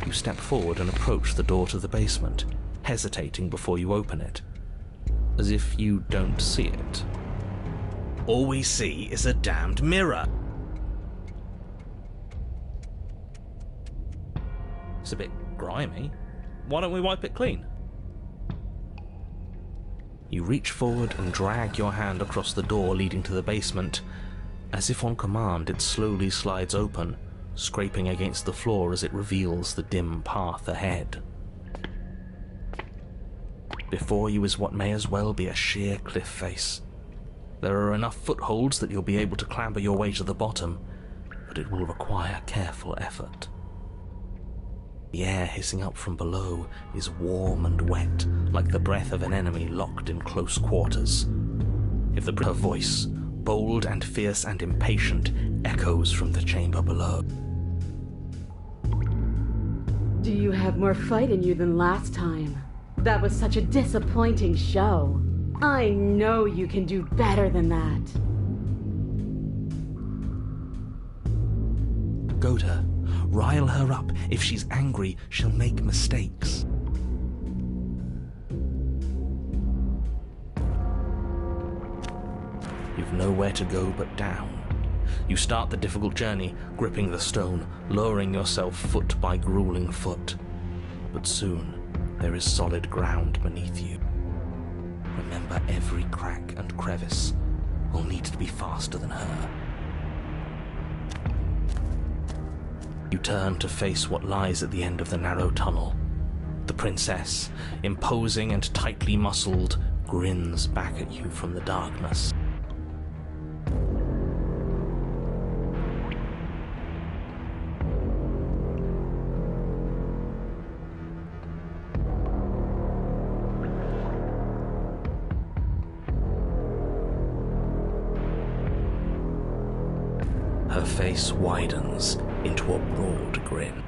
You step forward and approach the door to the basement, hesitating before you open it, as if you don't see it. All we see is a damned mirror. It's a bit grimy. Why don't we wipe it clean? You reach forward and drag your hand across the door leading to the basement. As if on command, it slowly slides open, scraping against the floor as it reveals the dim path ahead. Before you is what may as well be a sheer cliff face. There are enough footholds that you'll be able to clamber your way to the bottom, but it will require careful effort. The air hissing up from below is warm and wet, like the breath of an enemy locked in close quarters. If her voice, bold and fierce and impatient, echoes from the chamber below. Do you have more fight in you than last time? That was such a disappointing show. I know you can do better than that. Goad her. Rile her up. If she's angry, she'll make mistakes. You've nowhere to go but down. You start the difficult journey, gripping the stone, lowering yourself foot by grueling foot. But soon, there is solid ground beneath you. Remember, every crack and crevice will need to be faster than her. You turn to face what lies at the end of the narrow tunnel. The princess, imposing and tightly muscled, grins back at you from the darkness. Her face widens into a broad grin.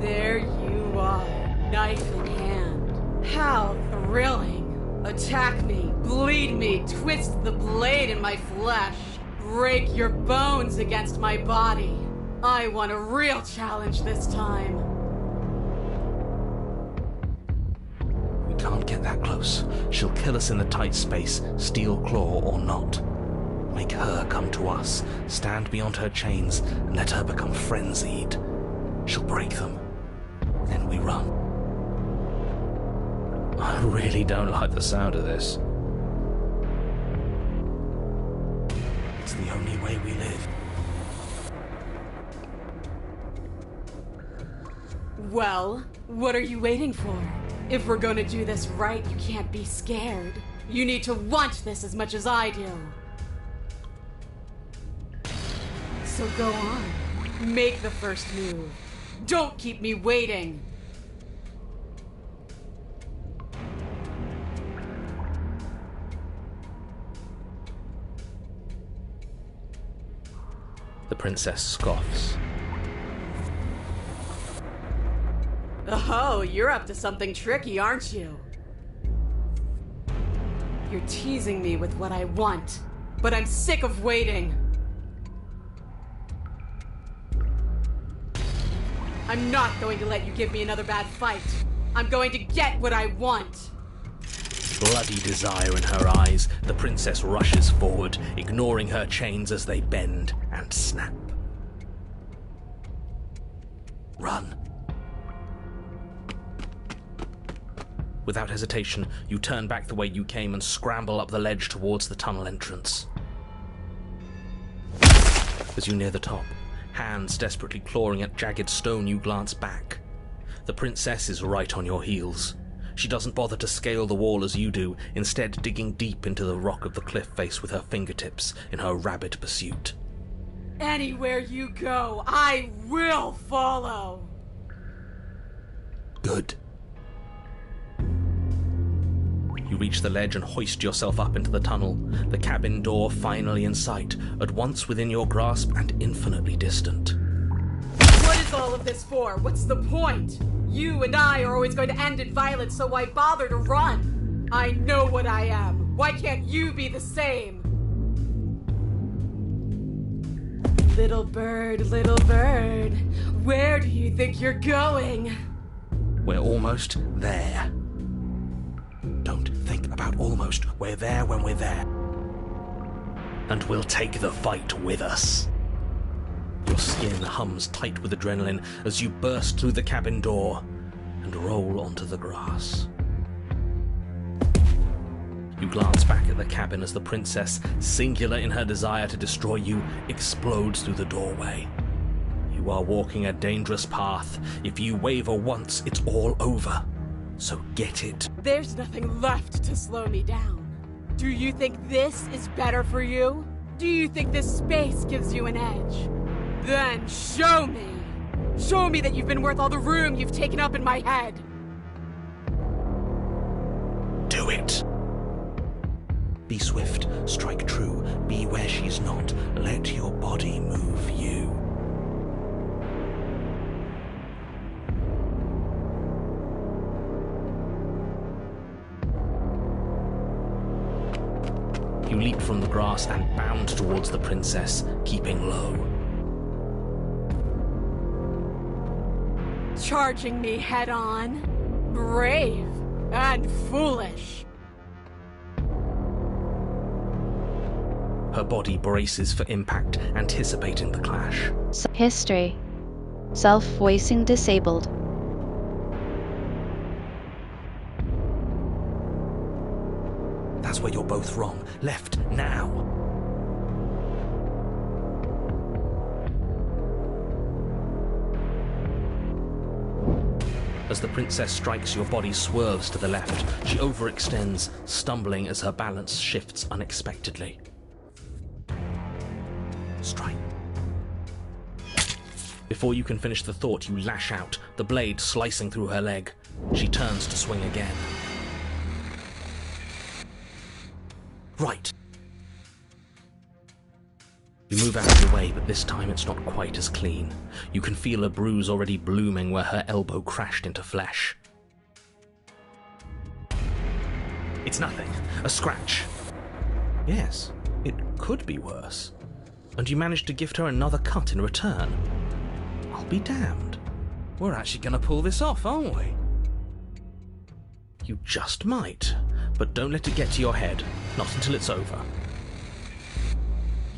There you are, knife in hand. How thrilling! Attack me, bleed me, twist the blade in my flesh, break your bones against my body. I want a real challenge this time. We can't get that close. She'll kill us in the tight space, steel claw or not. Make her come to us, stand beyond her chains, and let her become frenzied. She'll break them. Then we run. I really don't like the sound of this. the only way we live. Well, what are you waiting for? If we're gonna do this right, you can't be scared. You need to want this as much as I do. So go on. Make the first move. Don't keep me waiting. The princess scoffs. Oh, you're up to something tricky, aren't you? You're teasing me with what I want, but I'm sick of waiting. I'm not going to let you give me another bad fight. I'm going to get what I want. Bloody desire in her eyes, the princess rushes forward, ignoring her chains as they bend and snap. Run. Without hesitation, you turn back the way you came and scramble up the ledge towards the tunnel entrance. As you near the top, hands desperately clawing at jagged stone, you glance back. The princess is right on your heels. She doesn't bother to scale the wall as you do, instead digging deep into the rock of the cliff face with her fingertips in her rabid pursuit. Anywhere you go, I will follow. Good. You reach the ledge and hoist yourself up into the tunnel, the cabin door finally in sight, at once within your grasp and infinitely distant. What is all of this for? What's the point? You and I are always going to end in violence, so why bother to run? I know what I am. Why can't you be the same? Little bird, where do you think you're going? We're almost there. Don't think about almost. We're there when we're there. And we'll take the fight with us. Your skin hums tight with adrenaline as you burst through the cabin door and roll onto the grass. You glance back at the cabin as the princess, singular in her desire to destroy you, explodes through the doorway. You are walking a dangerous path. If you waver once, it's all over. So get it. There's nothing left to slow me down. Do you think this is better for you? Do you think this space gives you an edge? Then show me! Show me that you've been worth all the room you've taken up in my head! Do it! Be swift, strike true, be where she's not, let your body move you. You leap from the grass and bound towards the princess, keeping low. Charging me head on? Brave and foolish. Her body braces for impact, anticipating the clash. History. Self-voicing disabled. That's where you're both wrong. Left, now. As the princess strikes, your body swerves to the left. She overextends, stumbling as her balance shifts unexpectedly. Strike. Before you can finish the thought, you lash out, the blade slicing through her leg. She turns to swing again. Right. You move out of the way, but this time it's not quite as clean. You can feel a bruise already blooming where her elbow crashed into flesh. It's nothing. A scratch. Yes, it could be worse. And you managed to gift her another cut in return. I'll be damned. We're actually going to pull this off, aren't we? You just might. But don't let it get to your head. Not until it's over.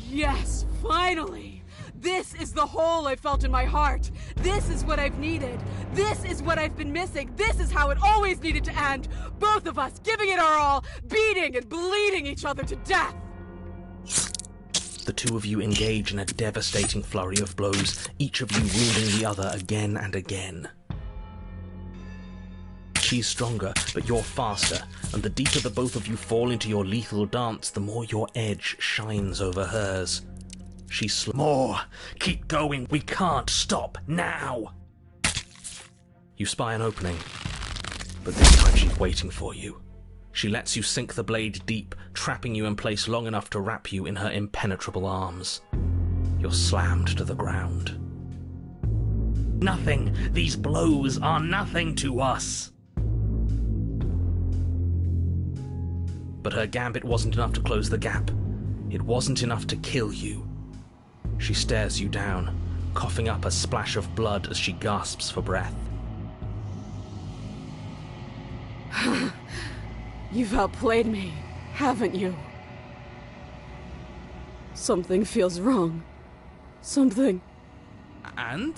Yes, finally! This is the hole I felt in my heart. This is what I've needed. This is what I've been missing. This is how it always needed to end. Both of us giving it our all, beating and bleeding each other to death. The two of you engage in a devastating flurry of blows, each of you wounding the other again and again. She's stronger, but you're faster, and the deeper the both of you fall into your lethal dance, the more your edge shines over hers. She's more! Keep going! We can't stop now! You spy an opening, but this time she's waiting for you. She lets you sink the blade deep, trapping you in place long enough to wrap you in her impenetrable arms. You're slammed to the ground. Nothing! These blows are nothing to us! But her gambit wasn't enough to close the gap. It wasn't enough to kill you. She stares you down, coughing up a splash of blood as she gasps for breath. You've outplayed me, haven't you? Something feels wrong. Something... And?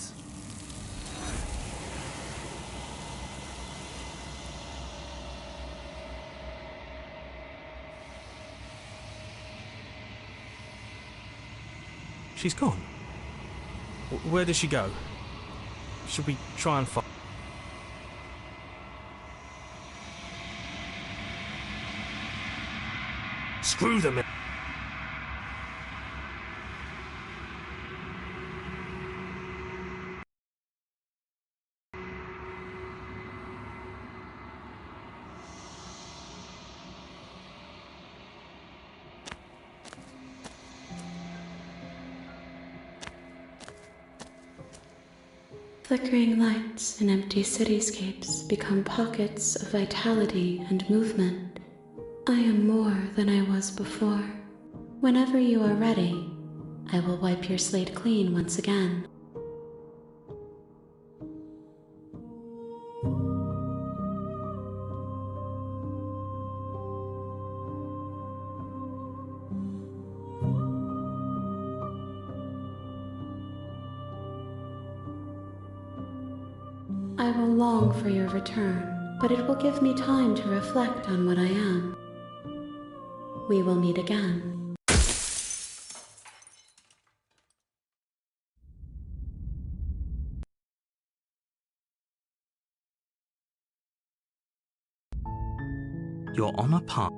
She's gone. Where does she go? Should we try and find... Screw them! Flickering lights in empty cityscapes become pockets of vitality and movement. I am more than I was before. Whenever you are ready, I will wipe your slate clean once again. I will long for your return, but it will give me time to reflect on what I am. We will meet again. You're on a path.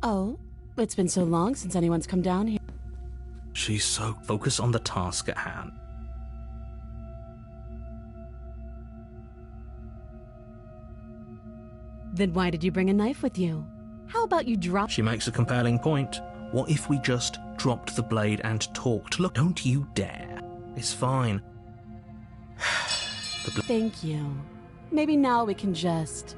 Oh, it's been so long since anyone's come down here. She's so focused on the task at hand. Then why did you bring a knife with you? How about you drop... She makes a compelling point. What if we just dropped the blade and talked? Look, don't you dare. It's fine. Thank you. Maybe now we can just...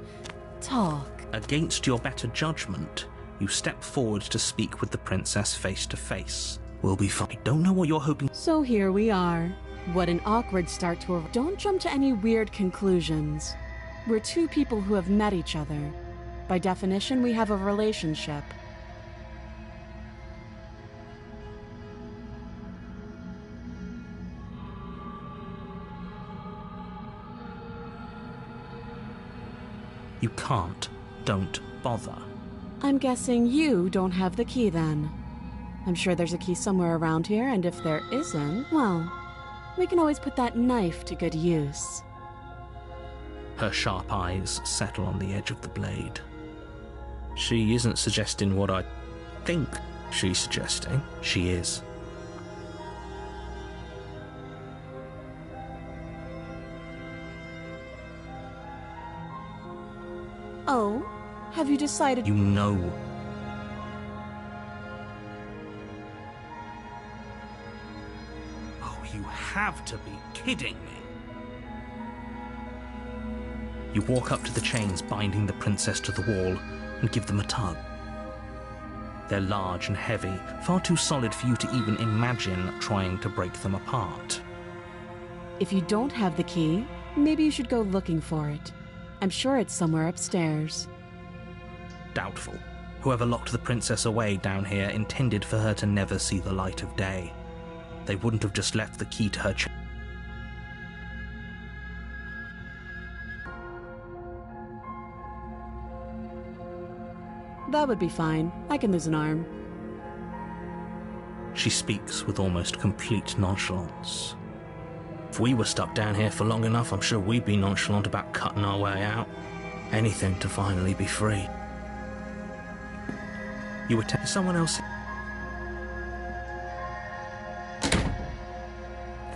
talk. Against your better judgment, you step forward to speak with the princess face to face. We'll be fine. I don't know what you're hoping... So here we are. What an awkward start to a... Don't jump to any weird conclusions. We're two people who have met each other. By definition, we have a relationship. You can't. Don't bother. I'm guessing you don't have the key then. I'm sure there's a key somewhere around here, and if there isn't, well, we can always put that knife to good use. Her sharp eyes settle on the edge of the blade. She isn't suggesting what I think she's suggesting. She is. Oh, have you decided... You know. Oh, you have to be kidding me. You walk up to the chains binding the princess to the wall and give them a tug. They're large and heavy, far too solid for you to even imagine trying to break them apart. If you don't have the key, maybe you should go looking for it. I'm sure it's somewhere upstairs. Doubtful. Whoever locked the princess away down here intended for her to never see the light of day. They wouldn't have just left the key to her That would be fine. I can lose an arm. She speaks with almost complete nonchalance. If we were stuck down here for long enough, I'm sure we'd be nonchalant about cutting our way out. Anything to finally be free. You were telling someone else.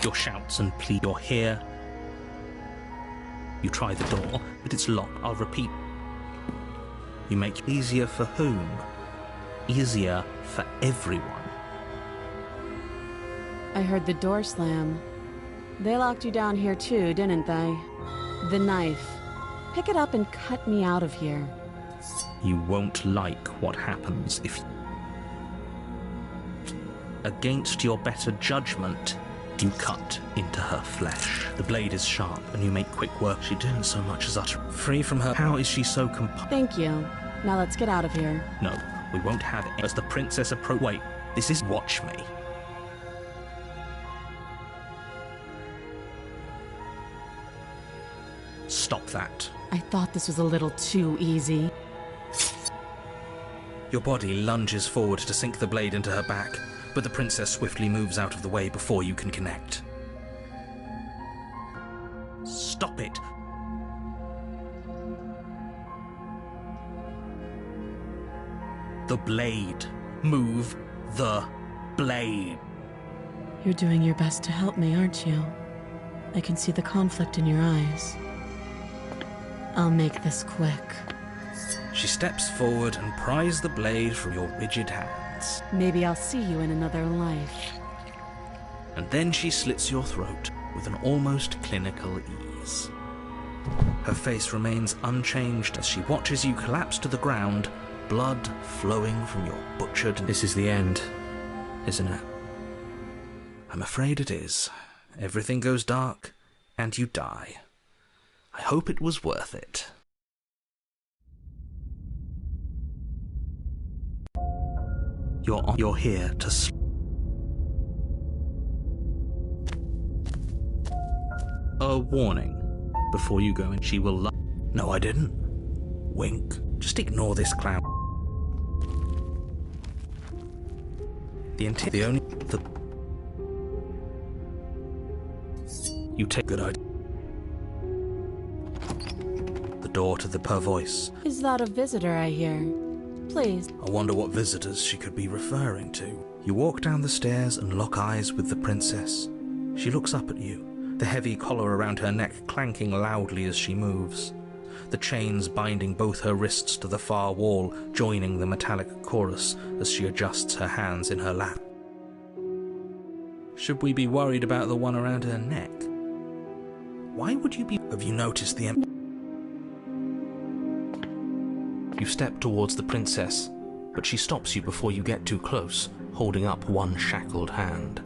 Your shouts and plead. You're here. You try the door, but it's locked. I'll repeat. You make it easier for whom? Easier for everyone. I heard the door slam. They locked you down here too, didn't they? The knife. Pick it up and cut me out of here. You won't like what happens if... Against your better judgment, you cut into her flesh. The blade is sharp, and you make quick work. She didn't so much as utter. Free from her. How is she so Thank you. Now let's get out of here. No, we won't have it. As the princess approach... Wait, this is... Watch me. Stop that. I thought this was a little too easy. Your body lunges forward to sink the blade into her back, but the princess swiftly moves out of the way before you can connect. Stop it! The blade. Move the blade. You're doing your best to help me, aren't you? I can see the conflict in your eyes. I'll make this quick. She steps forward and pries the blade from your rigid hands. Maybe I'll see you in another life. And then she slits your throat with an almost clinical ease. Her face remains unchanged as she watches you collapse to the ground, blood flowing from your butchered... This is the end, isn't it? I'm afraid it is. Everything goes dark, and you die. I hope it was worth it. You're here to a warning. Before you go in, she will No, I didn't. Wink. Just ignore this clown. You take good idea. The door to her voice. Is that a visitor I hear? Please. I wonder what visitors she could be referring to. You walk down the stairs and lock eyes with the princess. She looks up at you, the heavy collar around her neck clanking loudly as she moves. The chains binding both her wrists to the far wall, joining the metallic chorus as she adjusts her hands in her lap. Should we be worried about the one around her neck? Why would you be... Have you noticed the... You step towards the princess, but she stops you before you get too close, holding up one shackled hand.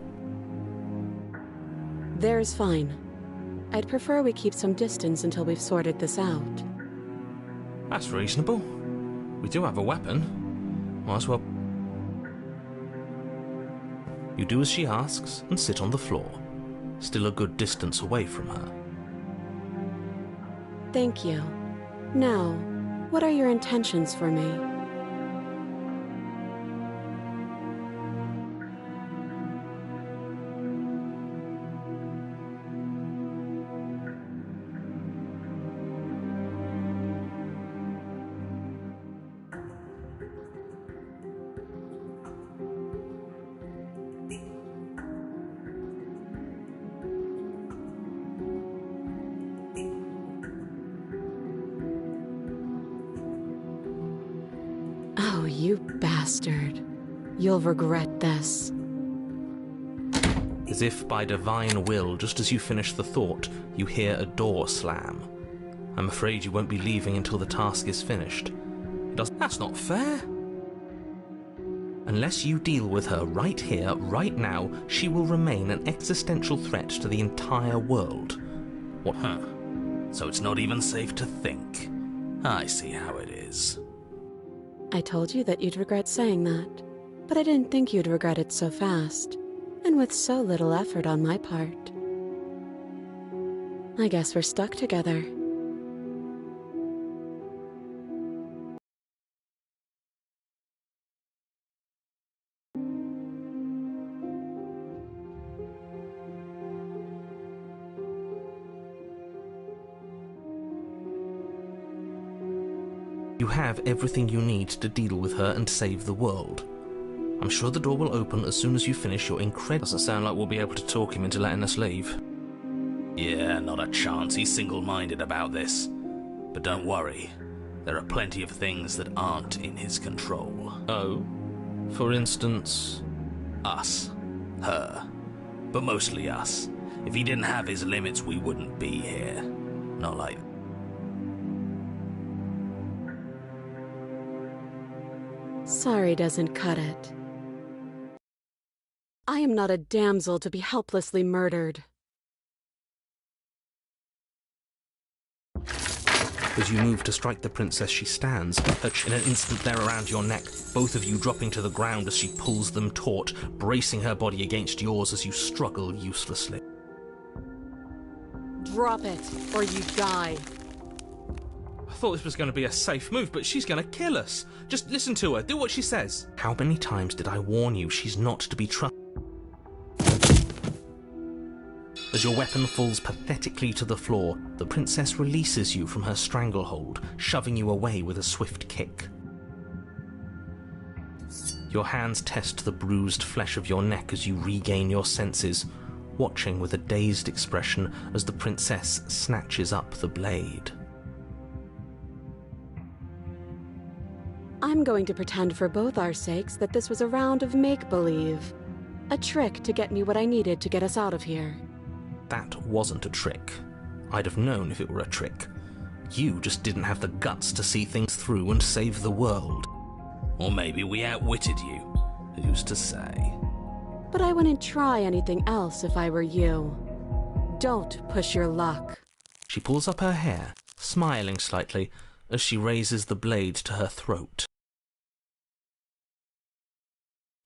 There is fine. I'd prefer we keep some distance until we've sorted this out. That's reasonable. We do have a weapon. Might as well... You do as she asks and sit on the floor, still a good distance away from her. Thank you. Now, what are your intentions for me? Oh, you bastard. You'll regret this. As if by divine will, just as you finish the thought, you hear a door slam. I'm afraid you won't be leaving until the task is finished. That's not fair. Unless you deal with her right here, right now, she will remain an existential threat to the entire world. What, huh? so it's not even safe to think. I see how it is. I told you that you'd regret saying that, but I didn't think you'd regret it so fast, and with so little effort on my part. I guess we're stuck together. You have everything you need to deal with her and save the world. I'm sure the door will open as soon as you finish your incredible... Doesn't sound like we'll be able to talk him into letting us leave. Yeah, not a chance. He's single-minded about this. But don't worry. There are plenty of things that aren't in his control. Oh? For instance? Us. Her. But mostly us. If he didn't have his limits, we wouldn't be here. Not like... Sorry doesn't cut it. I am not a damsel to be helplessly murdered. As you move to strike the princess, she stands, in an instant there around your neck, both of you dropping to the ground as she pulls them taut, bracing her body against yours as you struggle uselessly. Drop it, or you die. I thought this was going to be a safe move, but she's going to kill us. Just listen to her, do what she says. How many times did I warn you she's not to be trusted? As your weapon falls pathetically to the floor, the princess releases you from her stranglehold, shoving you away with a swift kick. Your hands test the bruised flesh of your neck as you regain your senses, watching with a dazed expression as the princess snatches up the blade. I'm going to pretend for both our sakes that this was a round of make-believe. A trick to get me what I needed to get us out of here. That wasn't a trick. I'd have known if it were a trick. You just didn't have the guts to see things through and save the world. Or maybe we outwitted you. Who's to say? But I wouldn't try anything else if I were you. Don't push your luck. She pulls up her hair, smiling slightly, as she raises the blade to her throat.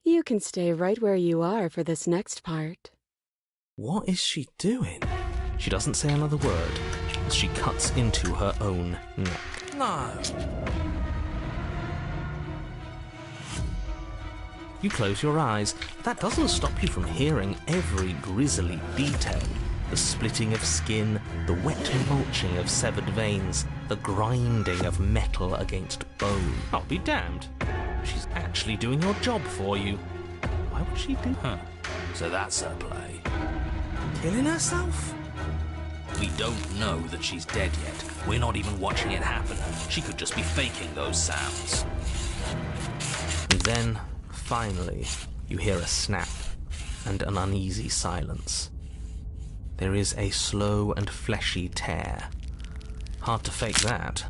You can stay right where you are for this next part. What is she doing? She doesn't say another word as she cuts into her own neck. No. You close your eyes. That doesn't stop you from hearing every grisly detail. The splitting of skin, the wet mulching of severed veins, the grinding of metal against bone. I'll be damned. She's actually doing your job for you. Why would she do that? So that's her play. Killing herself? We don't know that she's dead yet. We're not even watching it happen. She could just be faking those sounds. And then, finally, you hear a snap and an uneasy silence. There is a slow and fleshy tear. Hard to fake that.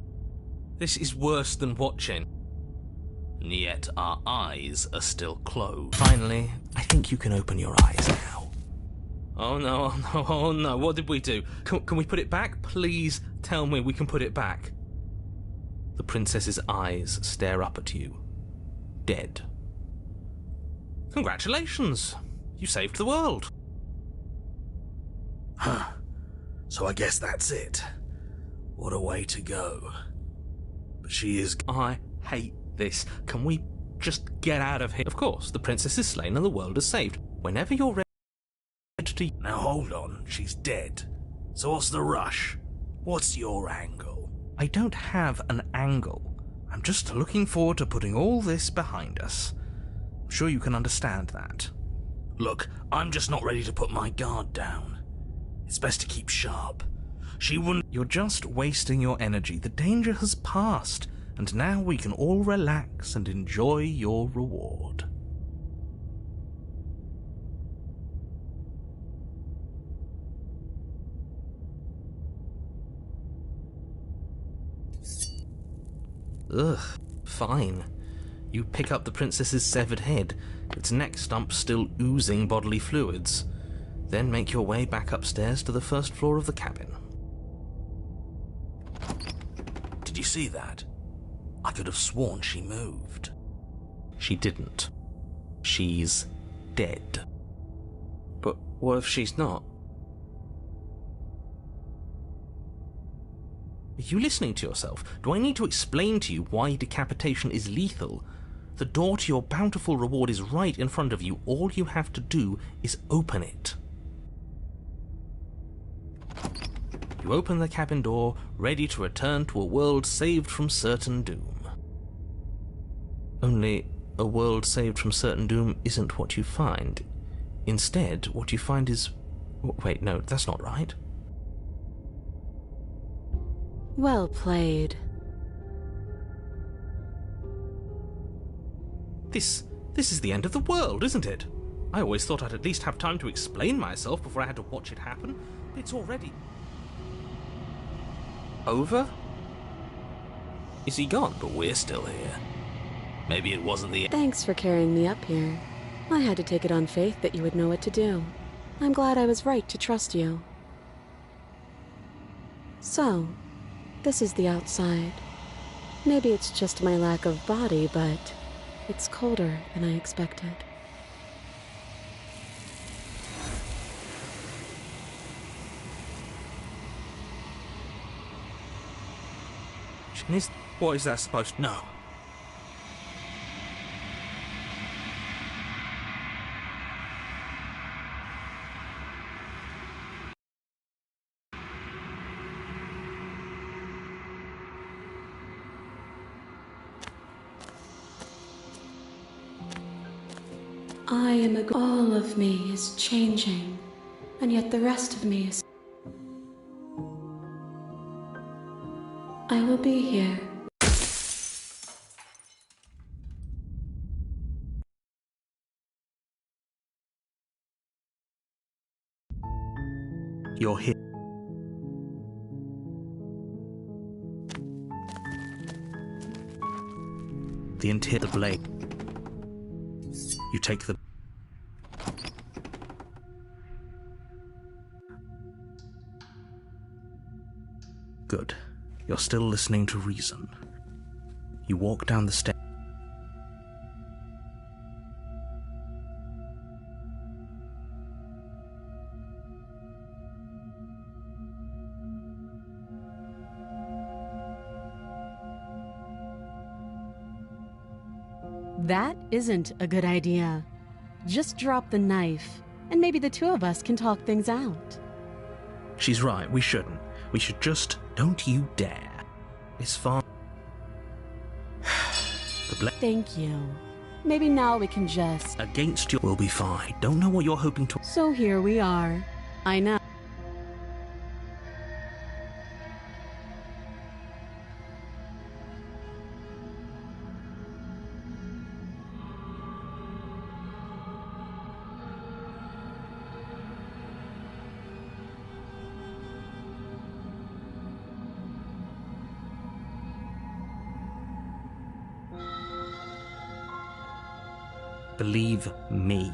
This is worse than watching. And yet our eyes are still closed. Finally, I think you can open your eyes now. Oh no, oh no, oh no, what did we do? Can we put it back? Please tell me we can put it back. The princess's eyes stare up at you. Dead. Congratulations! You saved the world. Huh. So I guess that's it. What a way to go. But she is... I hate this. Can we just get out of here? Of course, the princess is slain and the world is saved. Whenever you're ready to... Now hold on, she's dead. So what's the rush? What's your angle? I don't have an angle. I'm just looking forward to putting all this behind us. I'm sure you can understand that. Look, I'm just not ready to put my guard down. It's best to keep sharp. She wouldn't... You're just wasting your energy. The danger has passed, and now we can all relax and enjoy your reward. Ugh, fine. You pick up the princess's severed head, its neck stump still oozing bodily fluids. Then make your way back upstairs to the first floor of the cabin. Did you see that? I could have sworn she moved. She didn't. She's dead. But what if she's not? Are you listening to yourself? Do I need to explain to you why decapitation is lethal? The door to your bountiful reward is right in front of you. All you have to do is open it. You open the cabin door, ready to return to a world saved from certain doom. Only, a world saved from certain doom isn't what you find. Instead, what you find is... Wait, no, that's not right. Well played. This is the end of the world, isn't it? I always thought I'd at least have time to explain myself before I had to watch it happen. But it's already... Over? Is he gone? But we're still here. Maybe it wasn't the... Thanks for carrying me up here. I had to take it on faith that you would know what to do. I'm glad I was right to trust you. So, this is the outside. Maybe it's just my lack of body, but it's colder than I expected. Janice, what is that supposed to... No. I am all of me is changing, and yet the rest of me is... I will be here. You're here. The interior blade. You take the... Good. You're still listening to reason. You walk down the stairs. That isn't a good idea. Just drop the knife, and maybe the two of us can talk things out. She's right, we shouldn't. We should just... Don't you dare. It's far... Thank you. Maybe now we can just... Against you will be fine. Don't know what you're hoping to... So here we are. I know. Believe me.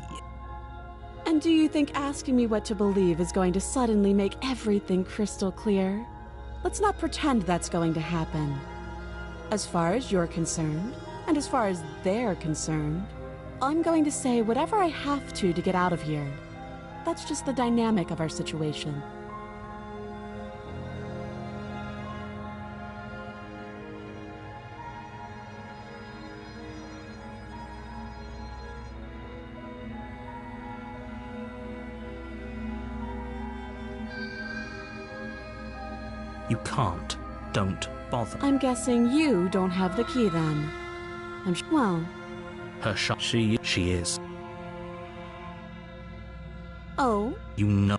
And do you think asking me what to believe is going to suddenly make everything crystal clear? Let's not pretend that's going to happen. As far as you're concerned, and as far as they're concerned, I'm going to say whatever I have to get out of here. That's just the dynamic of our situation. You can't. Don't bother. I'm guessing you don't have the key then. Well... Her shot. She is. Oh? You know.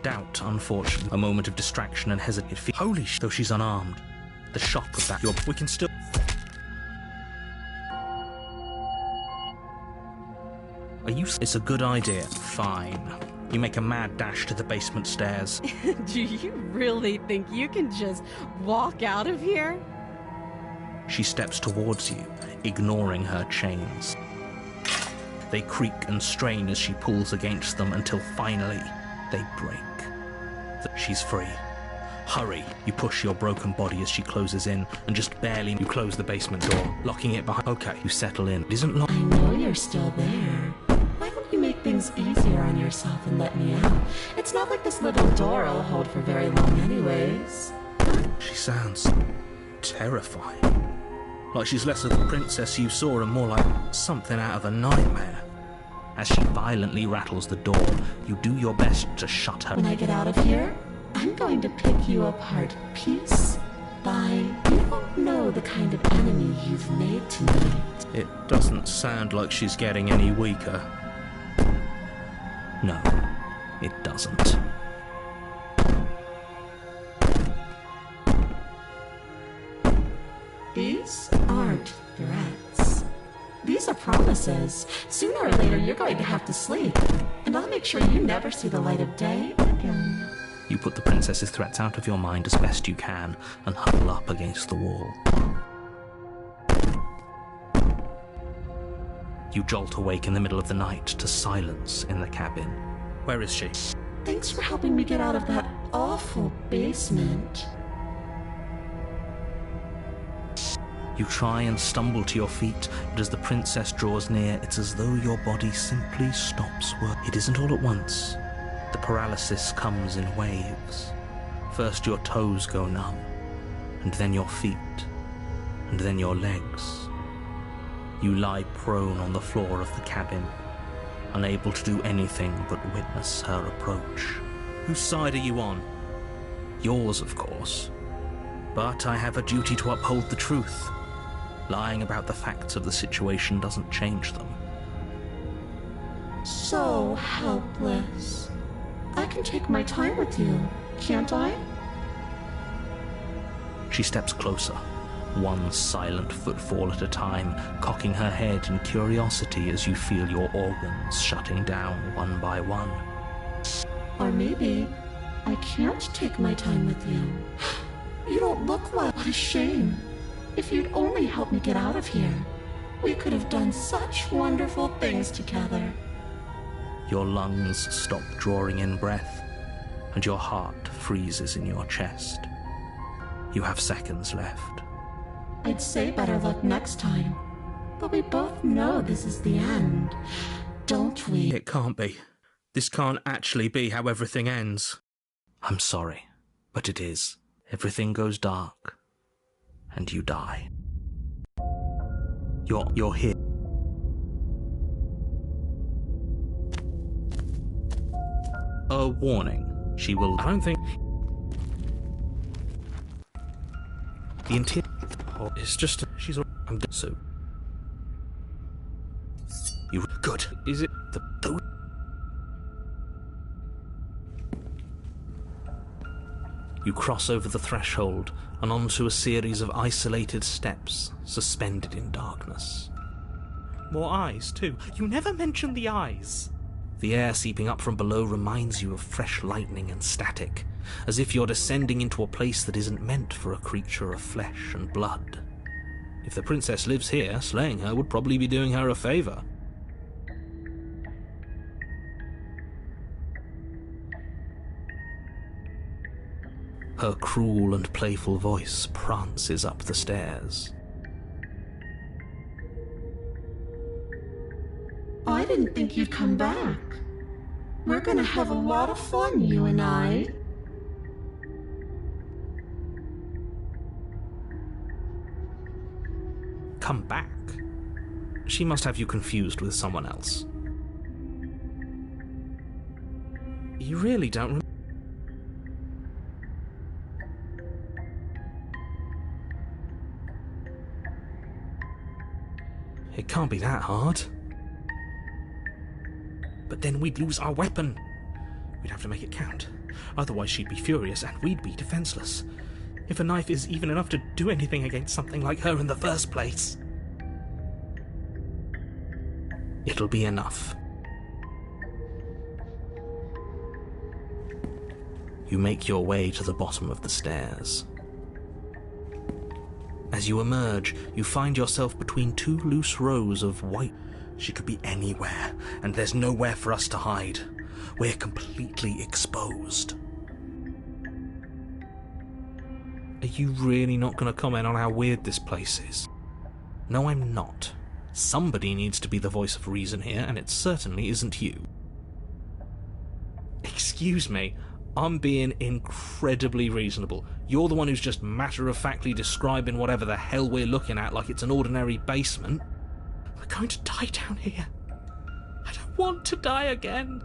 Doubt, unfortunately. A moment of distraction and hesitation. Holy sh... Though she's unarmed. The shock of that... We can still... Are you... It's a good idea. Fine. You make a mad dash to the basement stairs. Do you really think you can just walk out of here? She steps towards you, ignoring her chains. They creak and strain as she pulls against them until finally they break. she's free. Hurry! You push your broken body as she closes in, and just barely you close the basement door, locking it behind. Okay, you settle in. It isn't long. I know you're still there. Why don't you make things easier on yourself and let me out? It's not like this little door will hold for very long anyways. She sounds terrifying. Like she's less of the princess you saw and more like something out of a nightmare. As she violently rattles the door, you do your best to shut her. When I get out of here, I'm going to pick you apart piece by... You don't know the kind of enemy you've made tonight. It doesn't sound like she's getting any weaker. No, it doesn't. These aren't threats. These are promises. Sooner or later, you're going to have to sleep. And I'll make sure you never see the light of day again. You put the princess's threats out of your mind as best you can and huddle up against the wall. You jolt awake in the middle of the night to silence in the cabin. Where is she? Thanks for helping me get out of that awful basement. You try and stumble to your feet, but as the princess draws near, it's as though your body simply stops working. It isn't all at once. The paralysis comes in waves. First your toes go numb, and then your feet, and then your legs. You lie prone on the floor of the cabin, unable to do anything but witness her approach. Whose side are you on? Yours, of course. But I have a duty to uphold the truth. Lying about the facts of the situation doesn't change them. So helpless. I can take my time with you, can't I? She steps closer, one silent footfall at a time, cocking her head in curiosity as you feel your organs shutting down one by one. Or maybe I can't take my time with you. You don't look well. What a shame. If you'd only helped me get out of here, we could have done such wonderful things together. Your lungs stop drawing in breath, and your heart freezes in your chest. You have seconds left. I'd say better luck next time, but we both know this is the end, don't we? It can't be. This can't actually be how everything ends. I'm sorry, but it is. Everything goes dark, and you die. You're here. A warning. She will... I don't think... The interior... Oh, it's just... She's... I'm... So... You... Good. Is it... Those... You cross over the threshold and onto a series of isolated steps suspended in darkness. More eyes, too. You never mention the eyes. The air seeping up from below reminds you of fresh lightning and static, as if you're descending into a place that isn't meant for a creature of flesh and blood. If the princess lives here, slaying her would probably be doing her a favor. Her cruel and playful voice prances up the stairs. I didn't think you'd come back. We're gonna have a lot of fun, you and I. Come back? She must have you confused with someone else. You really don't remember? It can't be that hard. But then we'd lose our weapon. We'd have to make it count. Otherwise she'd be furious and we'd be defenseless. If a knife is even enough to do anything against something like her in the first place. It'll be enough. You make your way to the bottom of the stairs. As you emerge, you find yourself between two loose rows of white... She could be anywhere, and there's nowhere for us to hide. We're completely exposed. Are you really not going to comment on how weird this place is? No, I'm not. Somebody needs to be the voice of reason here, and it certainly isn't you. Excuse me, I'm being incredibly reasonable. You're the one who's just matter-of-factly describing whatever the hell we're looking at like it's an ordinary basement. We're going to die down here. I don't want to die again.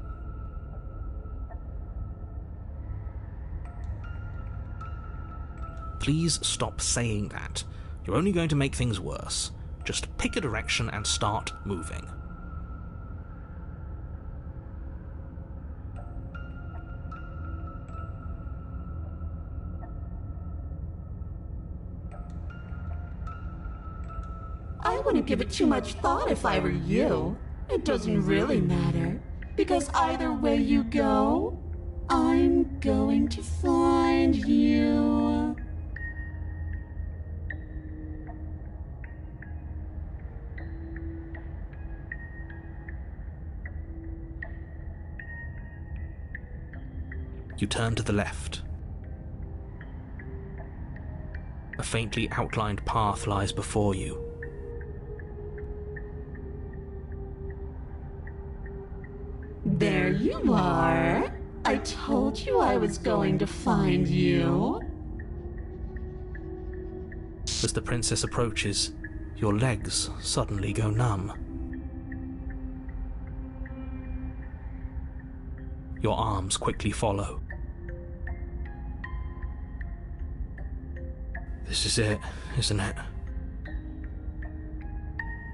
Please stop saying that. You're only going to make things worse. Just pick a direction and start moving. I wouldn't give it too much thought if I were you. It doesn't really matter, because either way you go, I'm going to find you. You turn to the left. A faintly outlined path lies before you. There you are. I told you I was going to find you. As the princess approaches, your legs suddenly go numb. Your arms quickly follow. This is it, isn't it?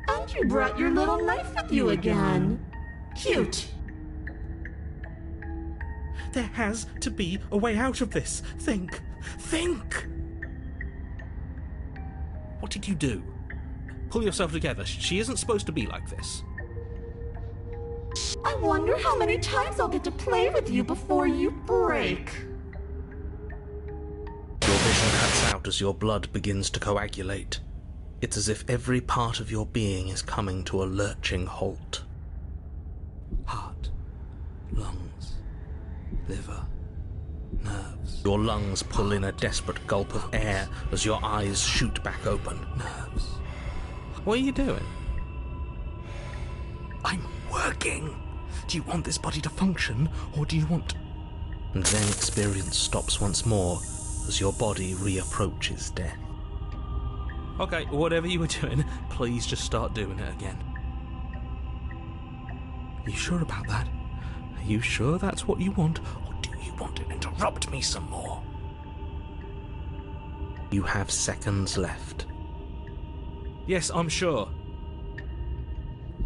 And you brought your little knife with you again. Cute. There has to be a way out of this. Think! Think! What did you do? Pull yourself together. She isn't supposed to be like this. I wonder how many times I'll get to play with you before you break. Your vision cuts out as your blood begins to coagulate. It's as if every part of your being is coming to a lurching halt. Heart, lungs, liver, nerves. Your lungs pull in a desperate gulp of air as your eyes shoot back open. Nerves. What are you doing? I'm working. Do you want this body to function, or do you want... And then experience stops once more as your body reapproaches death. Okay, whatever you were doing, please just start doing it again. Are you sure about that? Are you sure that's what you want, or do you want to interrupt me some more? You have seconds left. Yes, I'm sure.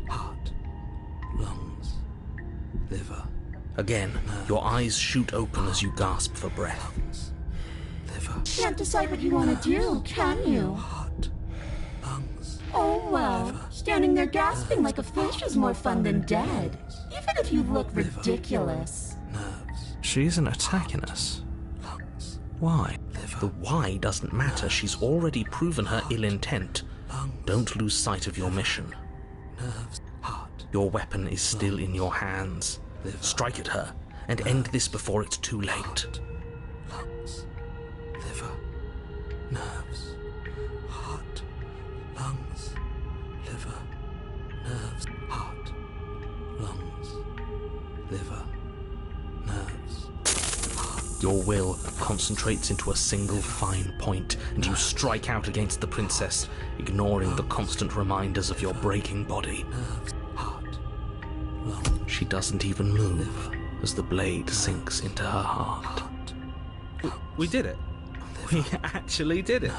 Heart, lungs, liver. Again, your eyes shoot open as you gasp for breath. Liver. Can't decide what you want to do, can you? Heart, lungs. Oh well, standing there gasping like a fish is more fun than dead. Even if you look ridiculous. Nerves. She isn't attacking us. Lungs. Why? The why doesn't matter. She's already proven her ill intent. Don't lose sight of your mission. Nerves. Heart. Your weapon is still in your hands. Strike at her and end this before it's too late. Lungs. Liver. Nerves. Heart. Lungs. Liver. Nerves. Heart. Lungs. Liver. Nerves. Your will concentrates into a single fine point, and you strike out against the princess, ignoring the constant reminders of your breaking body. Heart. Lungs. She doesn't even move as the blade sinks into her heart. We did it. We actually did it.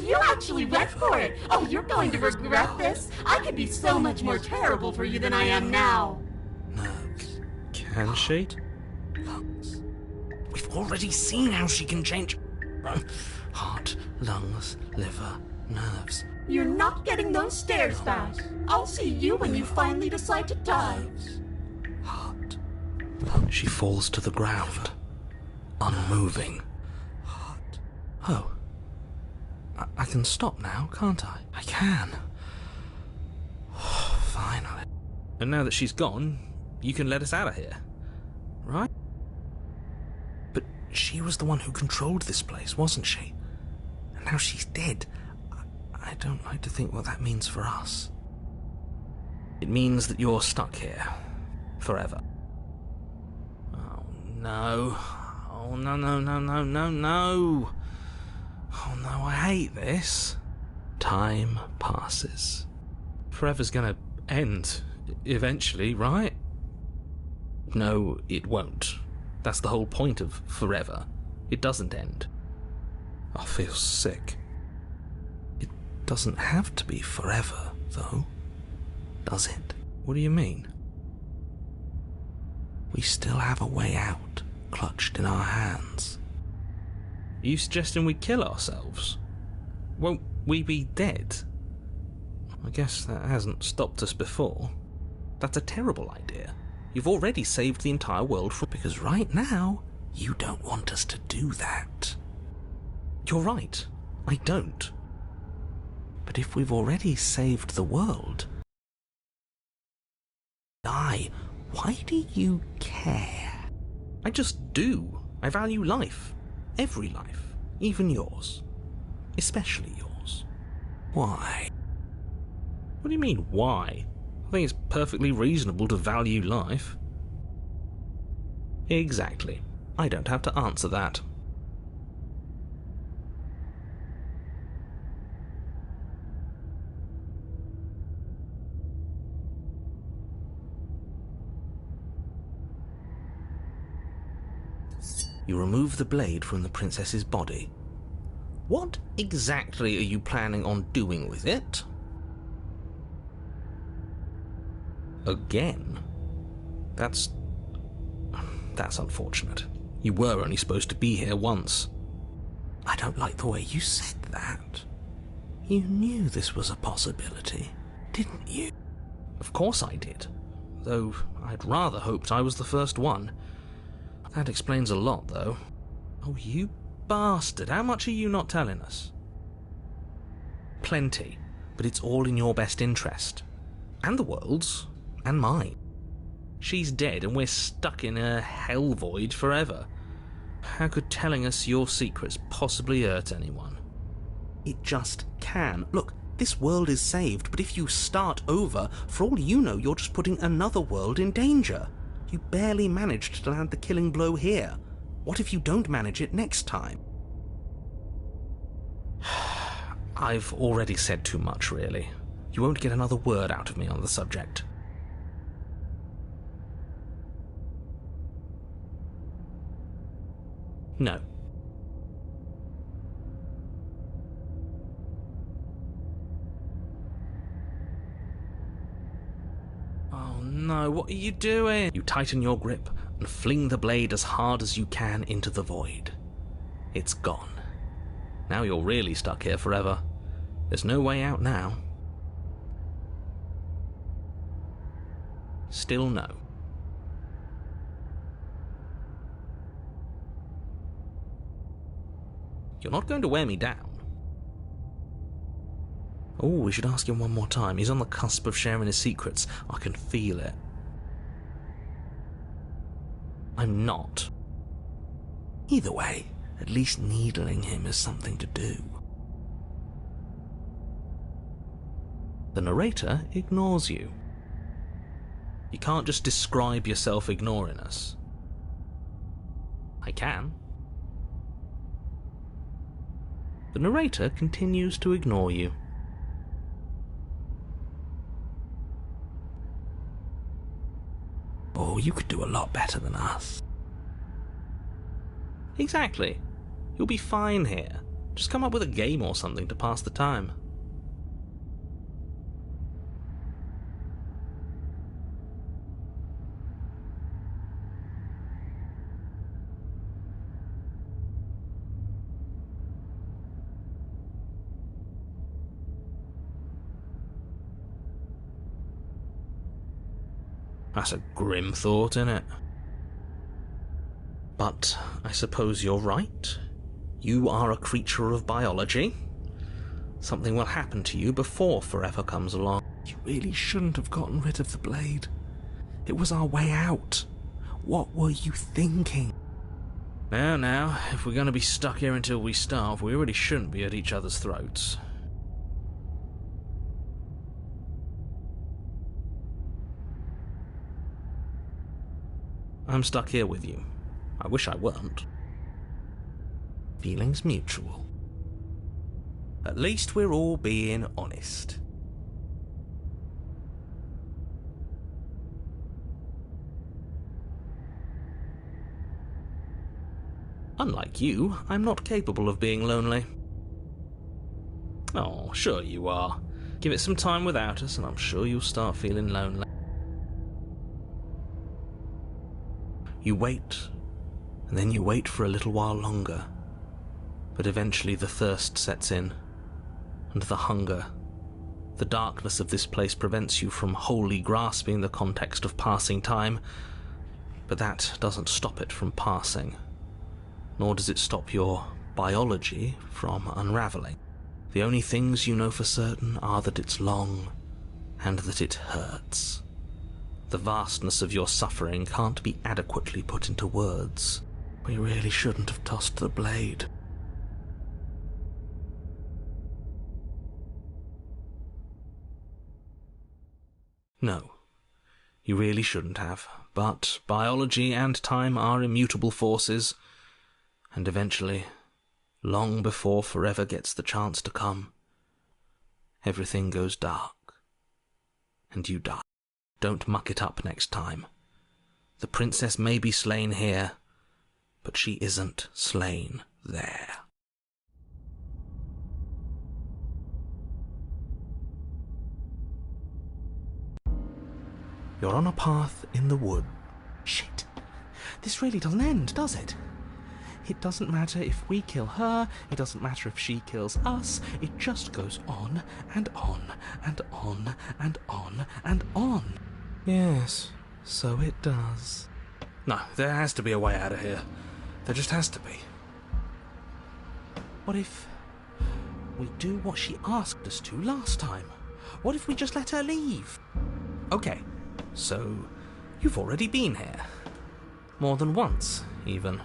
You actually went for it! Oh, you're going to regret this? I could be so much more terrible for you than I am now. Nerves. Can she? Lungs. We've already seen how she can change. Heart, lungs, liver, nerves. You're not getting those stairs back. I'll see you when you finally decide to die. Heart. She falls to the ground, unmoving. Heart. Oh. I can stop now, can't I? I can. Finally. And now that she's gone, you can let us out of here. Right? But She was the one who controlled this place, wasn't she? And now she's dead. I don't like to think what that means for us. It means that you're stuck here. Forever. Oh no. Oh no, no, no, no, no, no. Oh no, I hate this. Time passes. Forever's gonna end eventually, right? No, it won't. That's the whole point of forever. It doesn't end. I feel sick. It doesn't have to be forever, though, does it? What do you mean? We still have a way out, clutched in our hands. Are you suggesting we kill ourselves? Won't we be dead? I guess that hasn't stopped us before. That's a terrible idea. You've already saved the entire world from... Because right now, you don't want us to do that. You're right. I don't. But if we've already saved the world... Why do you care? I just do. I value life. Every life. Even yours. Especially yours. Why? What do you mean, why? I think it's perfectly reasonable to value life. Exactly. I don't have to answer that. You remove the blade from the princess's body. What exactly are you planning on doing with it? Again? That's unfortunate. You were only supposed to be here once. I don't like the way you said that. You knew this was a possibility, didn't you? Of course I did. Though I'd rather hoped I was the first one. That explains a lot, though. Oh, you bastard. How much are you not telling us? Plenty. But it's all in your best interest. And the world's. And mine. She's dead and we're stuck in a hell void forever. How could telling us your secrets possibly hurt anyone? It just can. Look, this world is saved, but if you start over, for all you know, you're just putting another world in danger. You barely managed to land the killing blow here. What if you don't manage it next time? I've already said too much, really. You won't get another word out of me on the subject. No. Oh no, what are you doing? You tighten your grip and fling the blade as hard as you can into the void. It's gone. Now you're really stuck here forever. There's no way out now. Still no. You're not going to wear me down. Oh, we should ask him one more time. He's on the cusp of sharing his secrets. I can feel it. I'm not. Either way, at least needling him is something to do. The narrator ignores you. You can't just describe yourself ignoring us. I can. The narrator continues to ignore you. Oh, you could do a lot better than us. Exactly. You'll be fine here. Just come up with a game or something to pass the time. That's a grim thought, innit? But I suppose you're right. You are a creature of biology. Something will happen to you before forever comes along. You really shouldn't have gotten rid of the blade. It was our way out. What were you thinking? Now, if we're going to be stuck here until we starve, we really shouldn't be at each other's throats. I'm stuck here with you. I wish I weren't. Feelings mutual. At least we're all being honest. Unlike you, I'm not capable of being lonely. Oh, sure you are. Give it some time without us and I'm sure you'll start feeling lonely. You wait, and then you wait for a little while longer. But eventually the thirst sets in, and the hunger. The darkness of this place prevents you from wholly grasping the context of passing time, but that doesn't stop it from passing. Nor does it stop your biology from unraveling. The only things you know for certain are that it's long, and that it hurts. The vastness of your suffering can't be adequately put into words. We really shouldn't have tossed the blade. No, you really shouldn't have, but biology and time are immutable forces, and eventually, long before forever gets the chance to come, everything goes dark, and you die. Don't muck it up next time. The princess may be slain here, but she isn't slain there. You're on a path in the wood. Shit. This really doesn't end, does it? It doesn't matter if we kill her, it doesn't matter if she kills us, it just goes on and on and on and on and on. Yes, so it does. No, there has to be a way out of here. There just has to be. What if we do what she asked us to last time? What if we just let her leave? Okay, so you've already been here. More than once, even.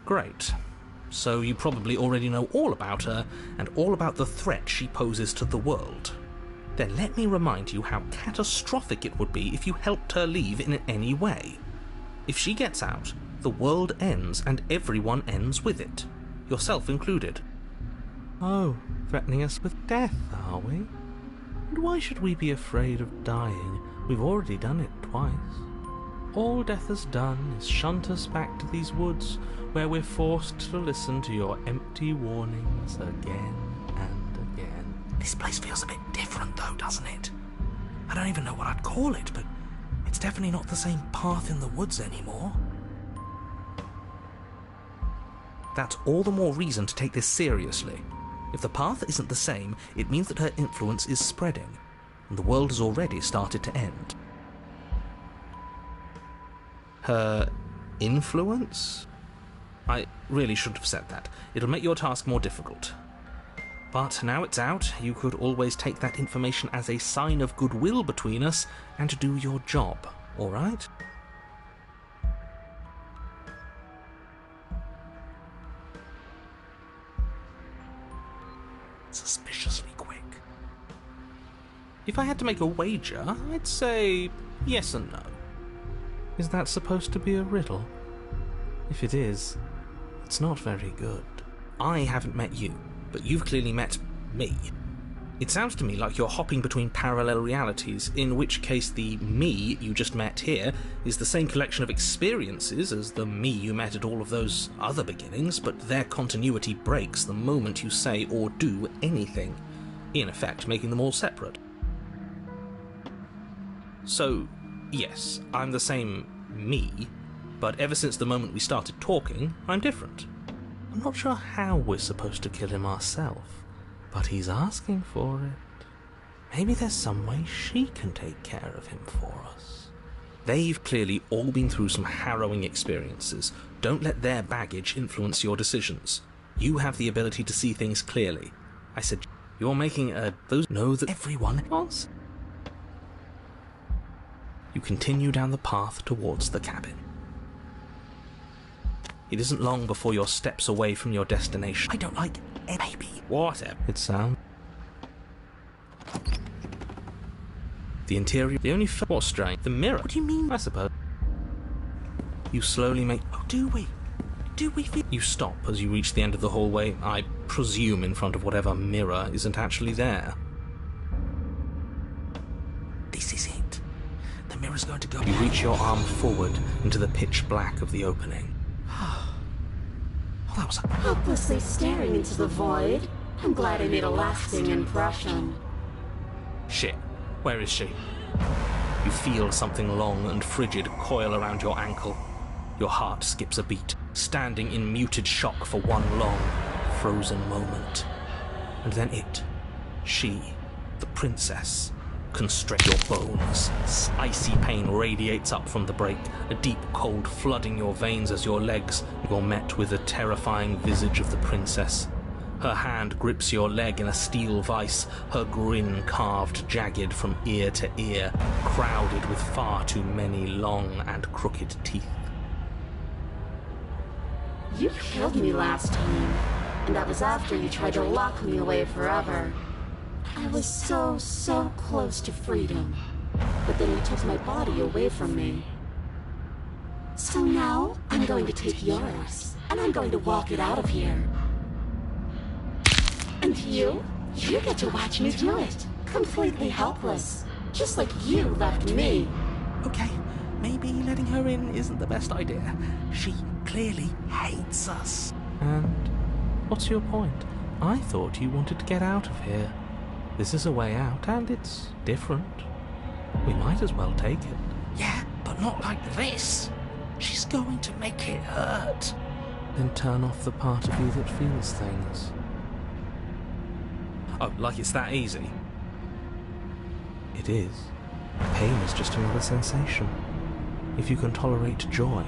Great. So you probably already know all about her and all about the threat she poses to the world. Then let me remind you how catastrophic it would be if you helped her leave in any way. If she gets out, the world ends and everyone ends with it, yourself included. Oh, threatening us with death, are we? And why should we be afraid of dying? We've already done it twice. All death has done is shunt us back to these woods, where we're forced to listen to your empty warnings again and again. This place feels a bit different though, doesn't it? I don't even know what I'd call it, but it's definitely not the same path in the woods anymore. That's all the more reason to take this seriously. If the path isn't the same, it means that her influence is spreading, and the world has already started to end. Her influence? I really shouldn't have said that. It'll make your task more difficult. But now it's out, you could always take that information as a sign of goodwill between us and do your job, alright? Suspiciously quick. If I had to make a wager, I'd say yes and no. Is that supposed to be a riddle? If it is, it's not very good. I haven't met you, but you've clearly met me. It sounds to me like you're hopping between parallel realities, in which case the me you just met here is the same collection of experiences as the me you met at all of those other beginnings, but their continuity breaks the moment you say or do anything, in effect making them all separate. So, yes, I'm the same me, but ever since the moment we started talking, I'm different. I'm not sure how we're supposed to kill him ourselves, but he's asking for it. Maybe there's some way she can take care of him for us. They've clearly all been through some harrowing experiences. Don't let their baggage influence your decisions. You have the ability to see things clearly. I said, you're making those know that everyone wants. You continue down the path towards the cabin. It isn't long before you're steps away from your destination. I don't like it, baby. Whatever. It sounds. The interior. The only. What's strange? The mirror. What do you mean? I suppose. You slowly make. Oh, do we? Do we feel... You stop as you reach the end of the hallway, I presume in front of whatever mirror isn't actually there. This is it. The mirror's going to go... You reach your arm forward into the pitch black of the opening. Oh, that was... Helplessly staring into the void. I'm glad I made a lasting impression. Shit. Where is she? You feel something long and frigid coil around your ankle. Your heart skips a beat, standing in muted shock for one long, frozen moment. And then it, she, the princess, constrict your bones. Icy pain radiates up from the break, a deep cold flooding your veins as your legs. You're met with the terrifying visage of the princess. Her hand grips your leg in a steel vice, her grin carved jagged from ear to ear, crowded with far too many long and crooked teeth. You killed me last time, and that was after you tried to lock me away forever. I was so close to freedom, but then you took my body away from me. So now, I'm going to take yours, and I'm going to walk it out of here. And you get to watch me do it, completely helpless, just like you left me. Okay, maybe letting her in isn't the best idea. She clearly hates us. And what's your point? I thought you wanted to get out of here. This is a way out, and it's different. We might as well take it. Yeah, but not like this. She's going to make it hurt. Then turn off the part of you that feels things. Oh, like it's that easy? It is. Pain is just another sensation. If you can tolerate joy,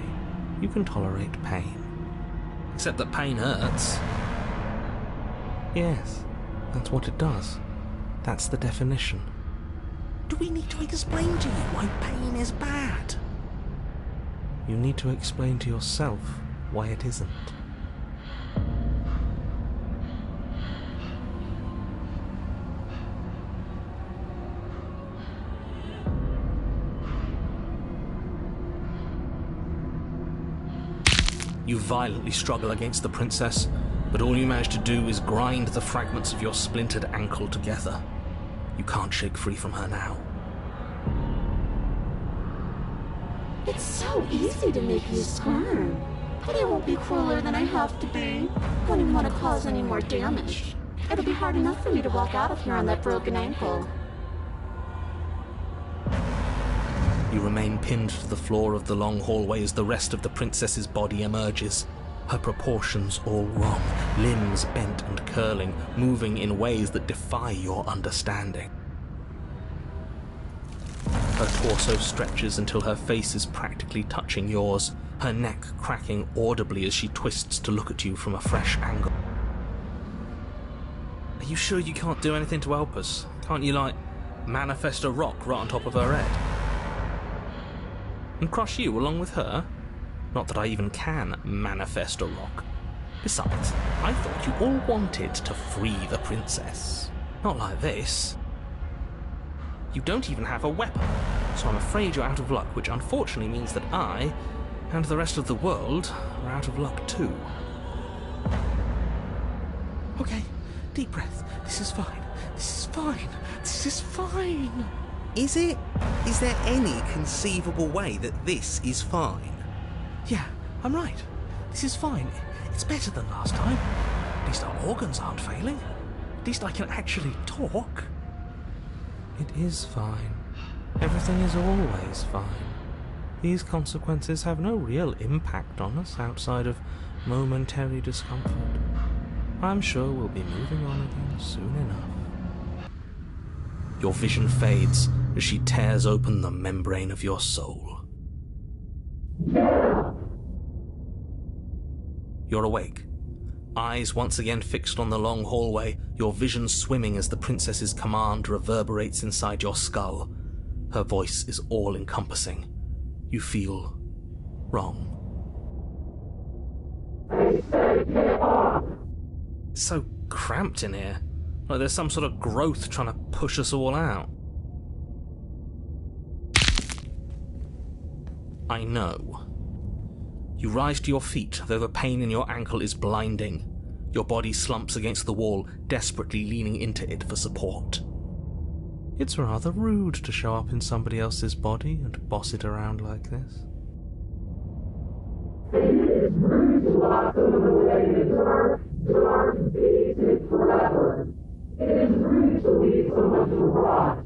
you can tolerate pain. Except that pain hurts. Yes, that's what it does. That's the definition. Do we need to explain to you why pain is bad? You need to explain to yourself why it isn't. You violently struggle against the princess, but all you manage to do is grind the fragments of your splintered ankle together. You can't shake free from her now. It's so easy to make you squirm, but I won't be crueler than I have to be. Wouldn't want to cause any more damage. It'll be hard enough for me to walk out of here on that broken ankle. You remain pinned to the floor of the long hallway as the rest of the princess's body emerges. Her proportions all wrong, limbs bent and curling, moving in ways that defy your understanding. Her torso stretches until her face is practically touching yours, her neck cracking audibly as she twists to look at you from a fresh angle. Are you sure you can't do anything to help us? Can't you, like, manifest a rock right on top of her head? And crush you along with her? Not that I even can manifest a rock. Besides, I thought you all wanted to free the princess. Not like this. You don't even have a weapon, so I'm afraid you're out of luck, which unfortunately means that I, and the rest of the world, are out of luck too. Okay, deep breath. This is fine. This is fine. This is fine. Is it? Is there any conceivable way that this is fine? Yeah, I'm right. This is fine. It's better than last time. At least our organs aren't failing. At least I can actually talk. It is fine. Everything is always fine. These consequences have no real impact on us outside of momentary discomfort. I'm sure we'll be moving on again soon enough. Your vision fades as she tears open the membrane of your soul. You're awake. Eyes once again fixed on the long hallway, your vision swimming as the princess's command reverberates inside your skull. Her voice is all-encompassing. You feel wrong. It's so cramped in here. Like there's some sort of growth trying to push us all out. I know. You rise to your feet, though the pain in your ankle is blinding. Your body slumps against the wall, desperately leaning into it for support. It's rather rude to show up in somebody else's body and boss it around like this. It is rude to lock someone away in the dark spaces forever. It is rude to leave someone to rot.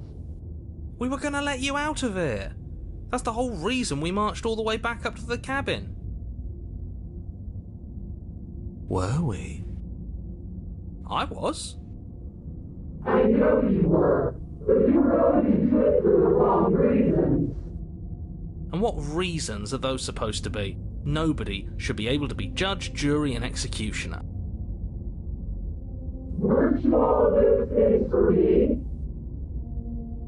We were gonna let you out of here. That's the whole reason we marched all the way back up to the cabin. Were we? I was. I know you were, but you were going to do it for the wrong reasons. And what reasons are those supposed to be? Nobody should be able to be judge, jury, and executioner. Weren't you all of those things for me?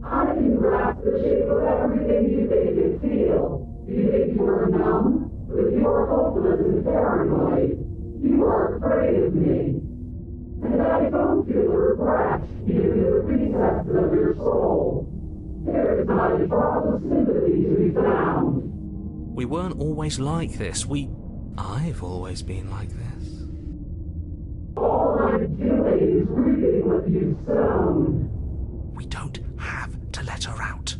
I can grasp the shape of everything you think you feel. You think you are numb, but you are hopeless and paranoid. You are afraid of me. And I don't feel regret, even in the recesses of your soul. There is not a drop of sympathy to be found. We weren't always like this. I've always been like this. All I'm doing is reading what you've sown. We don't have to let her out.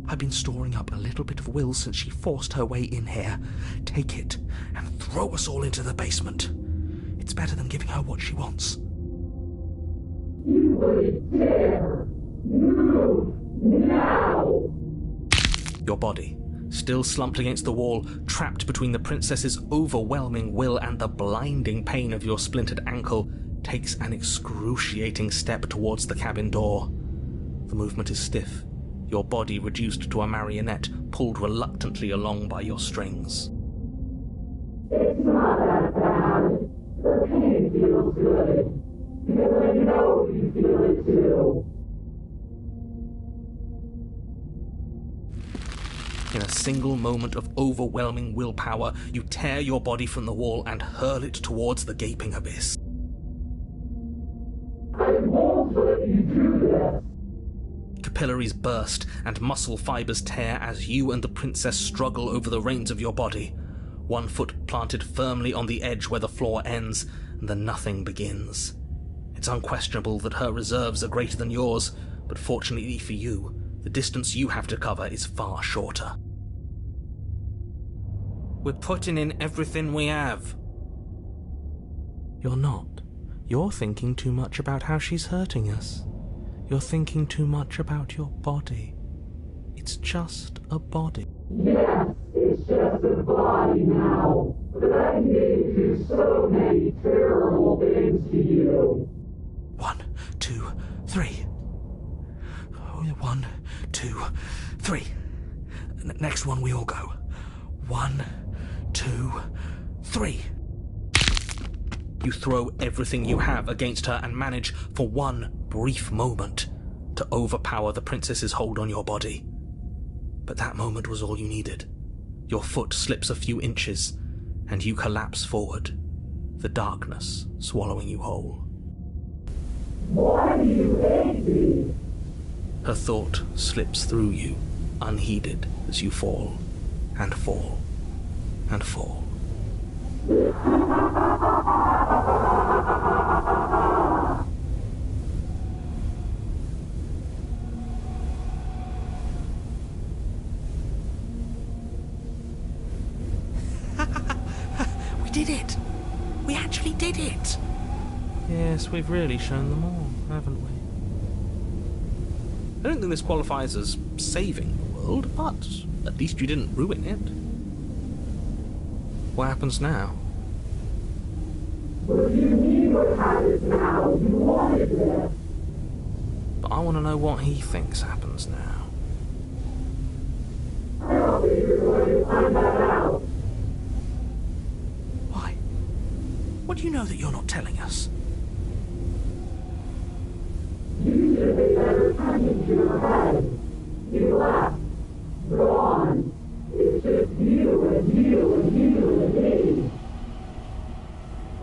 I've been storing up a little bit of will since she forced her way in here. Take it and throw us all into the basement. It's better than giving her what she wants. You wouldn't dare. Move now. Your body, still slumped against the wall, trapped between the princess's overwhelming will and the blinding pain of your splintered ankle, takes an excruciating step towards the cabin door. The movement is stiff, your body reduced to a marionette, pulled reluctantly along by your strings. It's not that bad. The pain feels good. Because I know you feel it too. In a single moment of overwhelming willpower, you tear your body from the wall and hurl it towards the gaping abyss. I won't let you do this. Capillaries burst and muscle fibers tear as you and the princess struggle over the reins of your body. One foot planted firmly on the edge where the floor ends, and the nothing begins. It's unquestionable that her reserves are greater than yours, but fortunately for you, the distance you have to cover is far shorter. We're putting in everything we have. You're not. You're thinking too much about how she's hurting us. You're thinking too much about your body. It's just a body. Yes, it's just a body now. But I gave you so many terrible things to you. 1, 2, 3. 1, 2, 3. Next one we all go. 1, 2, 3. You throw everything you have against her and manage, for one brief moment, to overpower the princess's hold on your body. But that moment was all you needed. Your foot slips a few inches, and you collapse forward, the darkness swallowing you whole. Why do you hate me? Her thought slips through you, unheeded, as you fall, and fall, and fall. We did it! We actually did it! Yes, we've really shown them all, haven't we? I don't think this qualifies as saving the world, but at least you didn't ruin it. What happens now? What do you mean what happens now? You wanted this. But I want to know what he thinks happens now. I don't think you're going to find that out. Why? What do you know that you're not telling us? You should pay better attention to your head. You left. Gone. It's just you and you and you and me.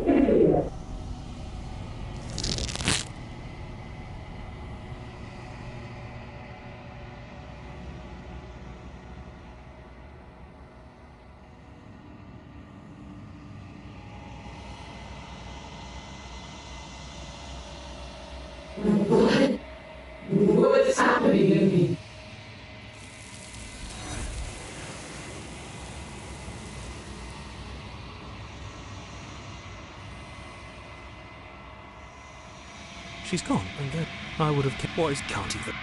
Idiot. She's gone, and then I would have kept... What is... Can't even...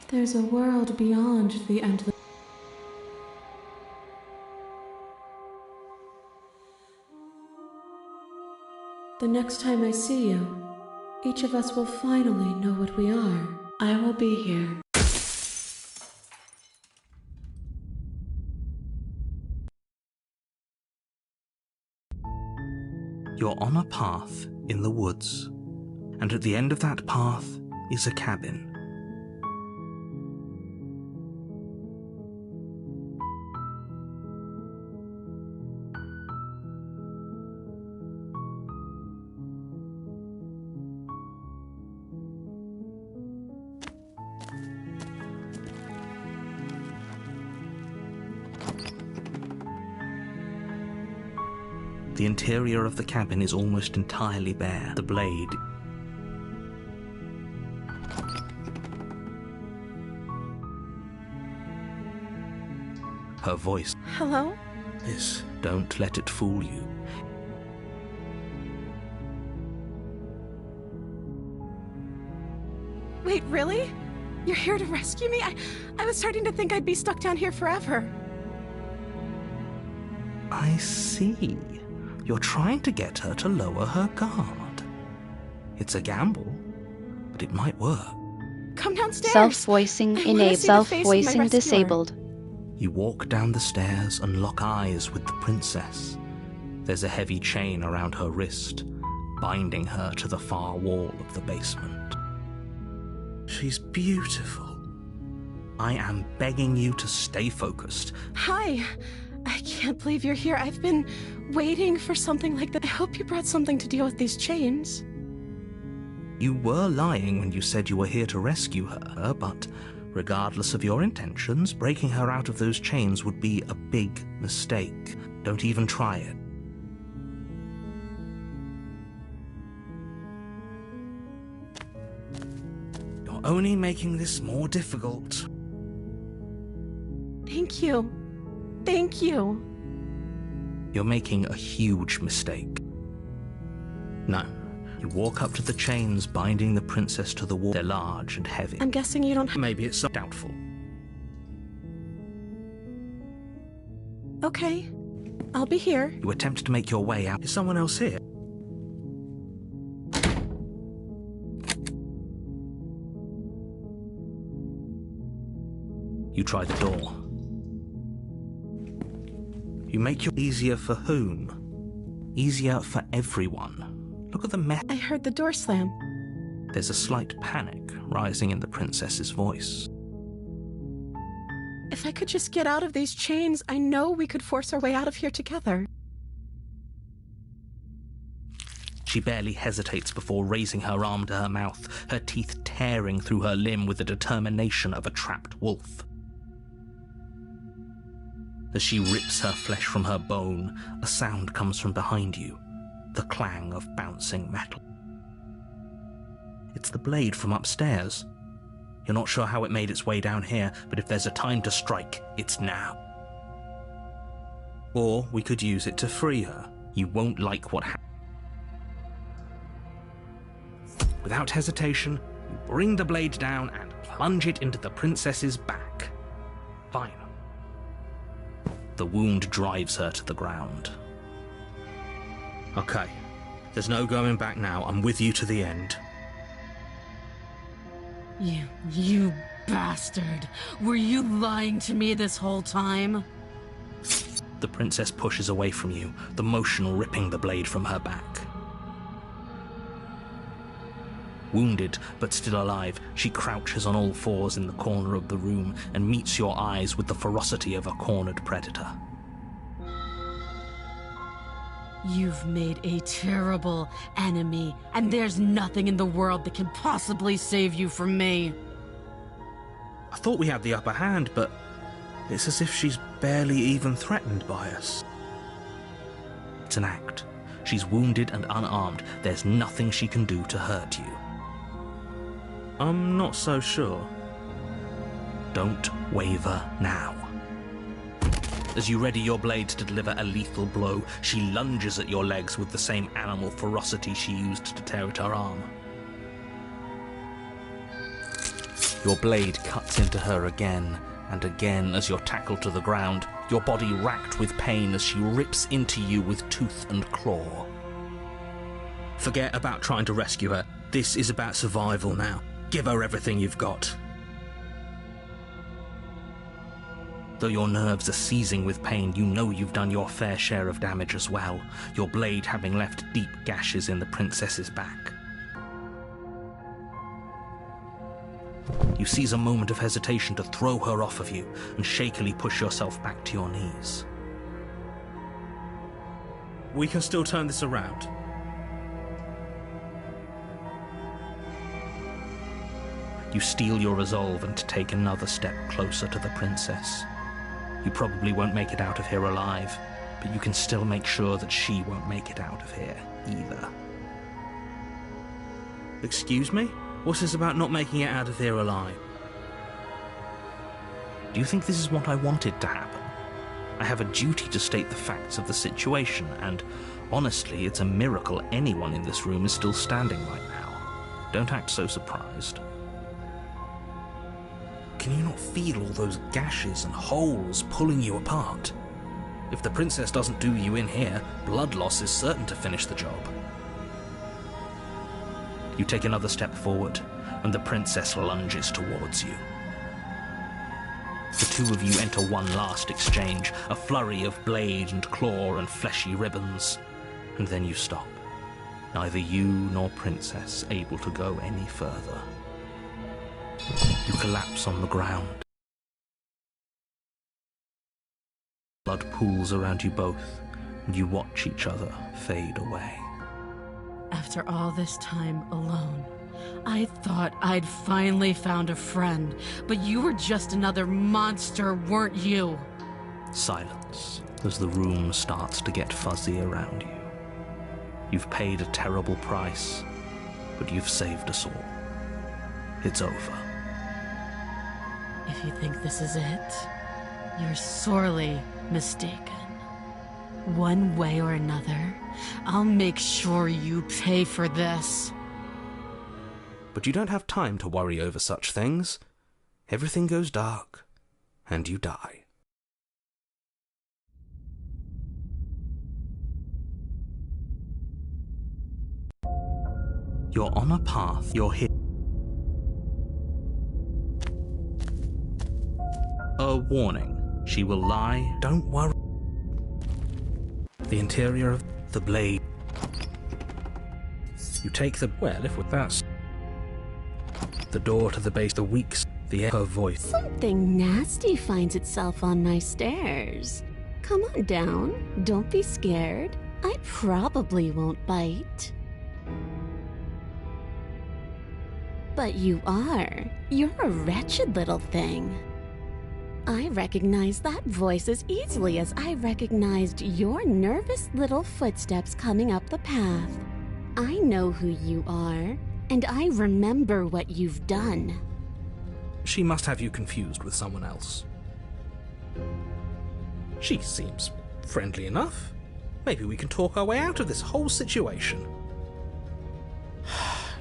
There's a world beyond the endless. The next time I see you, each of us will finally know what we are. I will be here. You're on a path in the woods, and at the end of that path is a cabin. The interior of the cabin is almost entirely bare. The blade her voice. Hello? This, don't let it fool you. Wait, really? You're here to rescue me? I was starting to think I'd be stuck down here forever. I see. You're trying to get her to lower her guard. It's a gamble, but it might work. Come downstairs. Self-voicing enabled. Self-voicing disabled. You walk down the stairs and lock eyes with the princess. There's a heavy chain around her wrist, binding her to the far wall of the basement. She's beautiful. I am begging you to stay focused. Hi. I can't believe you're here. I've been waiting for something like that. I hope you brought something to deal with these chains. You were lying when you said you were here to rescue her, but regardless of your intentions, breaking her out of those chains would be a big mistake. Don't even try it. You're only making this more difficult. Thank you. Thank you. You're making a huge mistake. No. You walk up to the chains binding the princess to the wall. They're large and heavy. I'm guessing you don't have... Maybe it's so doubtful. Okay. I'll be here. You attempt to make your way out. Is someone else here? You try the door. You make it easier for whom? Easier for everyone. Look at the mess. I heard the door slam. There's a slight panic rising in the princess's voice. If I could just get out of these chains, I know we could force our way out of here together. She barely hesitates before raising her arm to her mouth, her teeth tearing through her limb with the determination of a trapped wolf. As she rips her flesh from her bone, a sound comes from behind you, the clang of bouncing metal. It's the blade from upstairs. You're not sure how it made its way down here, but if there's a time to strike, it's now. Or we could use it to free her. You won't like what happens. Without hesitation, you bring the blade down and plunge it into the princess's back. Fine. The wound drives her to the ground. Okay, there's no going back now. I'm with you to the end. You bastard! Were you lying to me this whole time? The princess pushes away from you, the motion ripping the blade from her back. Wounded, but still alive, she crouches on all fours in the corner of the room and meets your eyes with the ferocity of a cornered predator. You've made a terrible enemy, and there's nothing in the world that can possibly save you from me. I thought we had the upper hand, but it's as if she's barely even threatened by us. It's an act. She's wounded and unarmed. There's nothing she can do to hurt you. I'm not so sure. Don't waver now. As you ready your blade to deliver a lethal blow, she lunges at your legs with the same animal ferocity she used to tear at her arm. Your blade cuts into her again and again as you're tackled to the ground, your body racked with pain as she rips into you with tooth and claw. Forget about trying to rescue her. This is about survival now. Give her everything you've got. Though your nerves are seizing with pain, you know you've done your fair share of damage as well, your blade having left deep gashes in the princess's back. You seize a moment of hesitation to throw her off of you and shakily push yourself back to your knees. We can still turn this around. You steel your resolve and take another step closer to the princess. You probably won't make it out of here alive, but you can still make sure that she won't make it out of here either. Excuse me? What's this about not making it out of here alive? Do you think this is what I wanted to happen? I have a duty to state the facts of the situation, and honestly, it's a miracle anyone in this room is still standing right now. Don't act so surprised. Can you not feel all those gashes and holes pulling you apart? If the princess doesn't do you in here, blood loss is certain to finish the job. You take another step forward, and the princess lunges towards you. The two of you enter one last exchange, a flurry of blade and claw and fleshy ribbons, and then you stop. Neither you nor princess able to go any further. You collapse on the ground. Blood pools around you both, and you watch each other fade away. After all this time alone, I thought I'd finally found a friend, but you were just another monster, weren't you? Silence as the room starts to get fuzzy around you. You've paid a terrible price, but you've saved us all. It's over. If you think this is it, you're sorely mistaken. One way or another, I'll make sure you pay for this. But you don't have time to worry over such things. Everything goes dark, and you die. You're on a path, you're hit. A warning. She will lie. Don't worry. The interior of the blade. You take the... Well, if with that... The door to the base, the weeks, the her voice. Something nasty finds itself on my stairs. Come on down. Don't be scared. I probably won't bite. But you are. You're a wretched little thing. I recognize that voice as easily as I recognized your nervous little footsteps coming up the path. I know who you are, and I remember what you've done. She must have you confused with someone else. She seems friendly enough. Maybe we can talk our way out of this whole situation.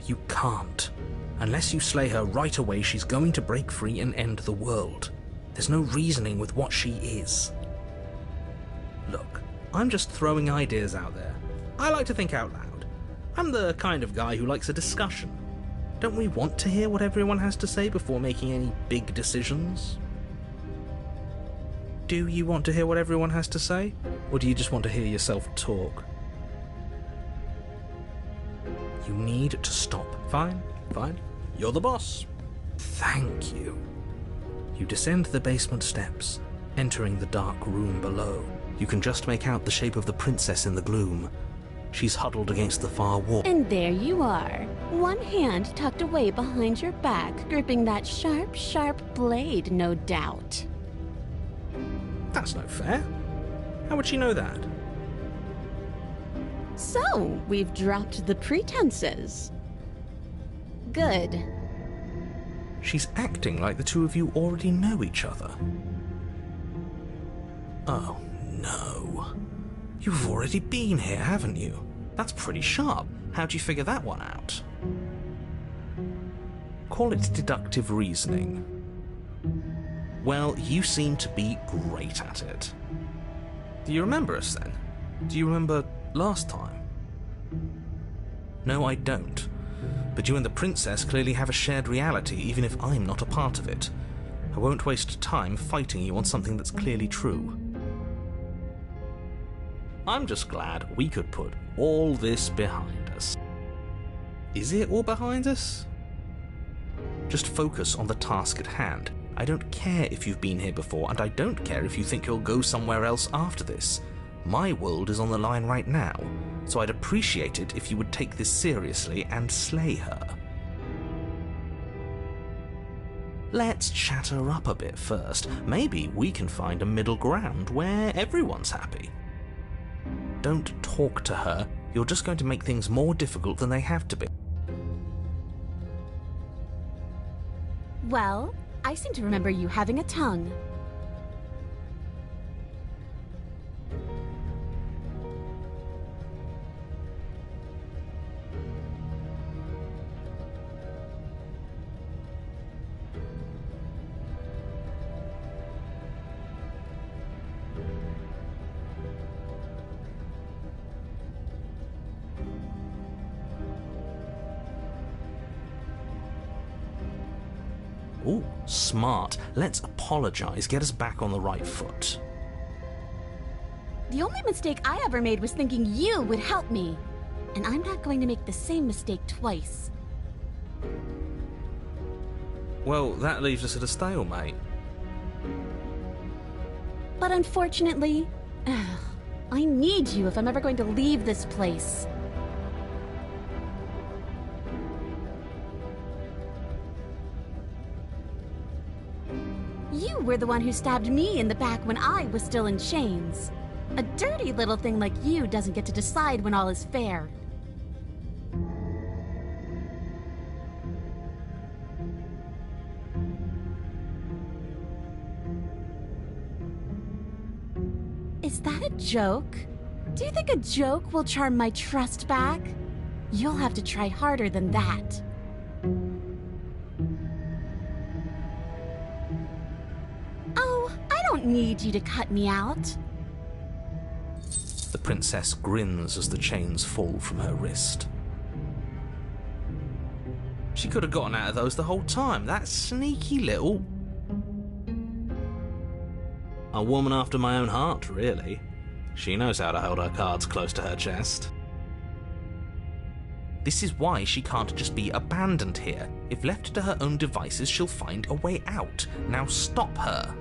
You can't. Unless you slay her right away, she's going to break free and end the world. There's no reasoning with what she is. Look, I'm just throwing ideas out there. I like to think out loud. I'm the kind of guy who likes a discussion. Don't we want to hear what everyone has to say before making any big decisions? Do you want to hear what everyone has to say? Or do you just want to hear yourself talk? You need to stop. Fine, fine. You're the boss. Thank you. You descend the basement steps, entering the dark room below. You can just make out the shape of the princess in the gloom. She's huddled against the far wall. And there you are, one hand tucked away behind your back, gripping that sharp, sharp blade, no doubt. That's no fair. How would she know that? So, we've dropped the pretenses. Good. She's acting like the two of you already know each other. Oh, no. You've already been here, haven't you? That's pretty sharp. How'd you figure that one out? Call it deductive reasoning. Well, you seem to be great at it. Do you remember us then? Do you remember last time? No, I don't. But you and the princess clearly have a shared reality, even if I'm not a part of it. I won't waste time fighting you on something that's clearly true. I'm just glad we could put all this behind us. Is it all behind us? Just focus on the task at hand. I don't care if you've been here before, and I don't care if you think you'll go somewhere else after this. My world is on the line right now, so I'd appreciate it if you would take this seriously and slay her. Let's chat her up a bit first. Maybe we can find a middle ground where everyone's happy. Don't talk to her. You're just going to make things more difficult than they have to be. Well, I seem to remember you having a tongue. Ooh, smart. Let's apologize, get us back on the right foot. The only mistake I ever made was thinking you would help me. And I'm not going to make the same mistake twice. Well, that leaves us at a stalemate. But unfortunately, I need you if I'm ever going to leave this place. You were the one who stabbed me in the back when I was still in chains. A dirty little thing like you doesn't get to decide when all is fair. Is that a joke? Do you think a joke will charm my trust back? You'll have to try harder than that. Oh, I don't need you to cut me out. The princess grins as the chains fall from her wrist. She could have gotten out of those the whole time. That sneaky little... A woman after my own heart, really. She knows how to hold her cards close to her chest. This is why she can't just be abandoned here. If left to her own devices, she'll find a way out. Now stop her.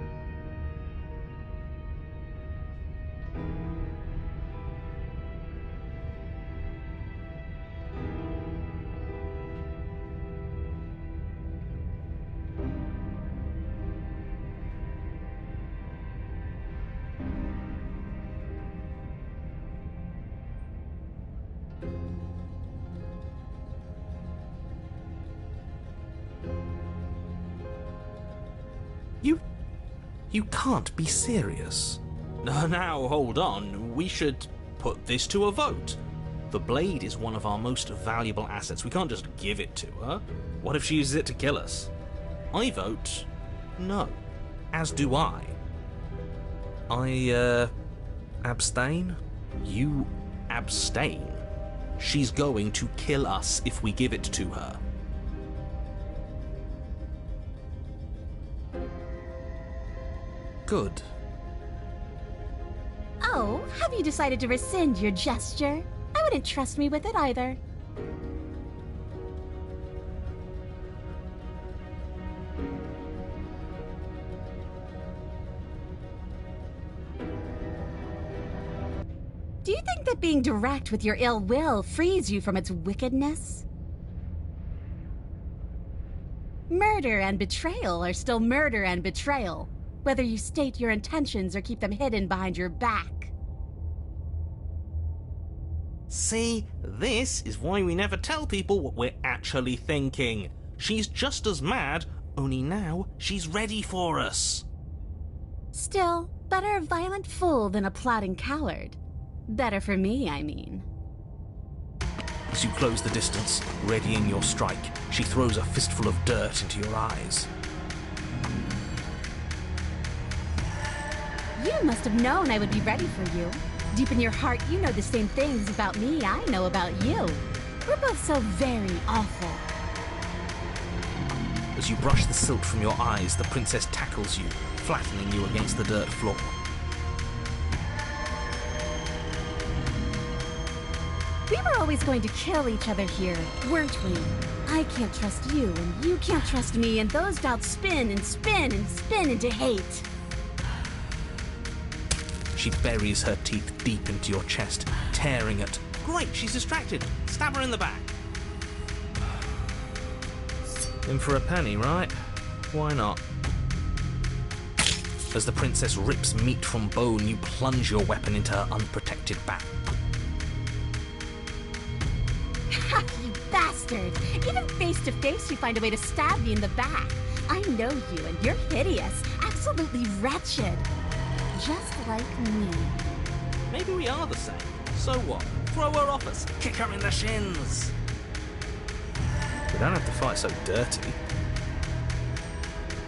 You can't be serious. Now, hold on. We should put this to a vote. The blade is one of our most valuable assets. We can't just give it to her. What if she uses it to kill us? I vote no. As do I. Abstain? You abstain? She's going to kill us if we give it to her. Good. Oh, have you decided to rescind your gesture? I wouldn't trust me with it either. Do you think that being direct with your ill will frees you from its wickedness? Murder and betrayal are still murder and betrayal, whether you state your intentions or keep them hidden behind your back. See, this is why we never tell people what we're actually thinking. She's just as mad, only now she's ready for us. Still, better a violent fool than a plotting coward. Better for me, I mean. As you close the distance, readying your strike, she throws a fistful of dirt into your eyes. You must have known I would be ready for you. Deep in your heart, you know the same things about me I know about you. We're both so very awful. As you brush the silt from your eyes, the princess tackles you, flattening you against the dirt floor. We were always going to kill each other here, weren't we? I can't trust you, and you can't trust me, and those doubts spin and spin and spin into hate. She buries her teeth deep into your chest, tearing at... Great, she's distracted. Stab her in the back. In for a penny, right? Why not? As the princess rips meat from bone, you plunge your weapon into her unprotected back. Ha, you bastard! Even face to face, you find a way to stab me in the back. I know you, and you're hideous, absolutely wretched. Just like me. Maybe we are the same. So what? Throw her off us. Kick her in the shins. We don't have to fight so dirty.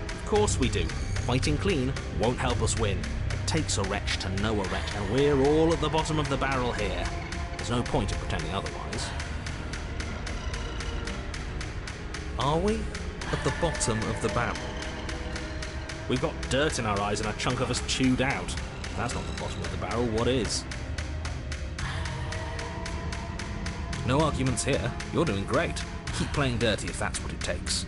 Of course we do. Fighting clean won't help us win. It takes a wretch to know a wretch, and we're all at the bottom of the barrel here. There's no point in pretending otherwise. Are we at the bottom of the barrel? We've got dirt in our eyes and a chunk of us chewed out. If that's not the bottom of the barrel, what is? No arguments here. You're doing great. Keep playing dirty if that's what it takes.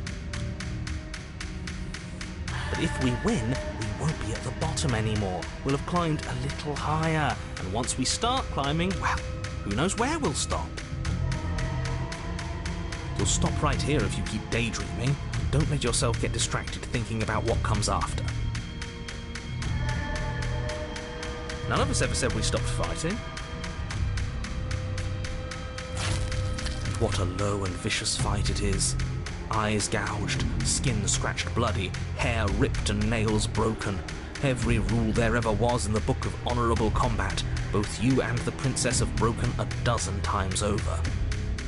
But if we win, we won't be at the bottom anymore. We'll have climbed a little higher. And once we start climbing, well, who knows where we'll stop? You'll stop right here if you keep daydreaming. Don't let yourself get distracted thinking about what comes after. None of us ever said we stopped fighting. What a low and vicious fight it is. Eyes gouged, skin scratched bloody, hair ripped and nails broken. Every rule there ever was in the book of honourable combat, both you and the princess have broken a dozen times over.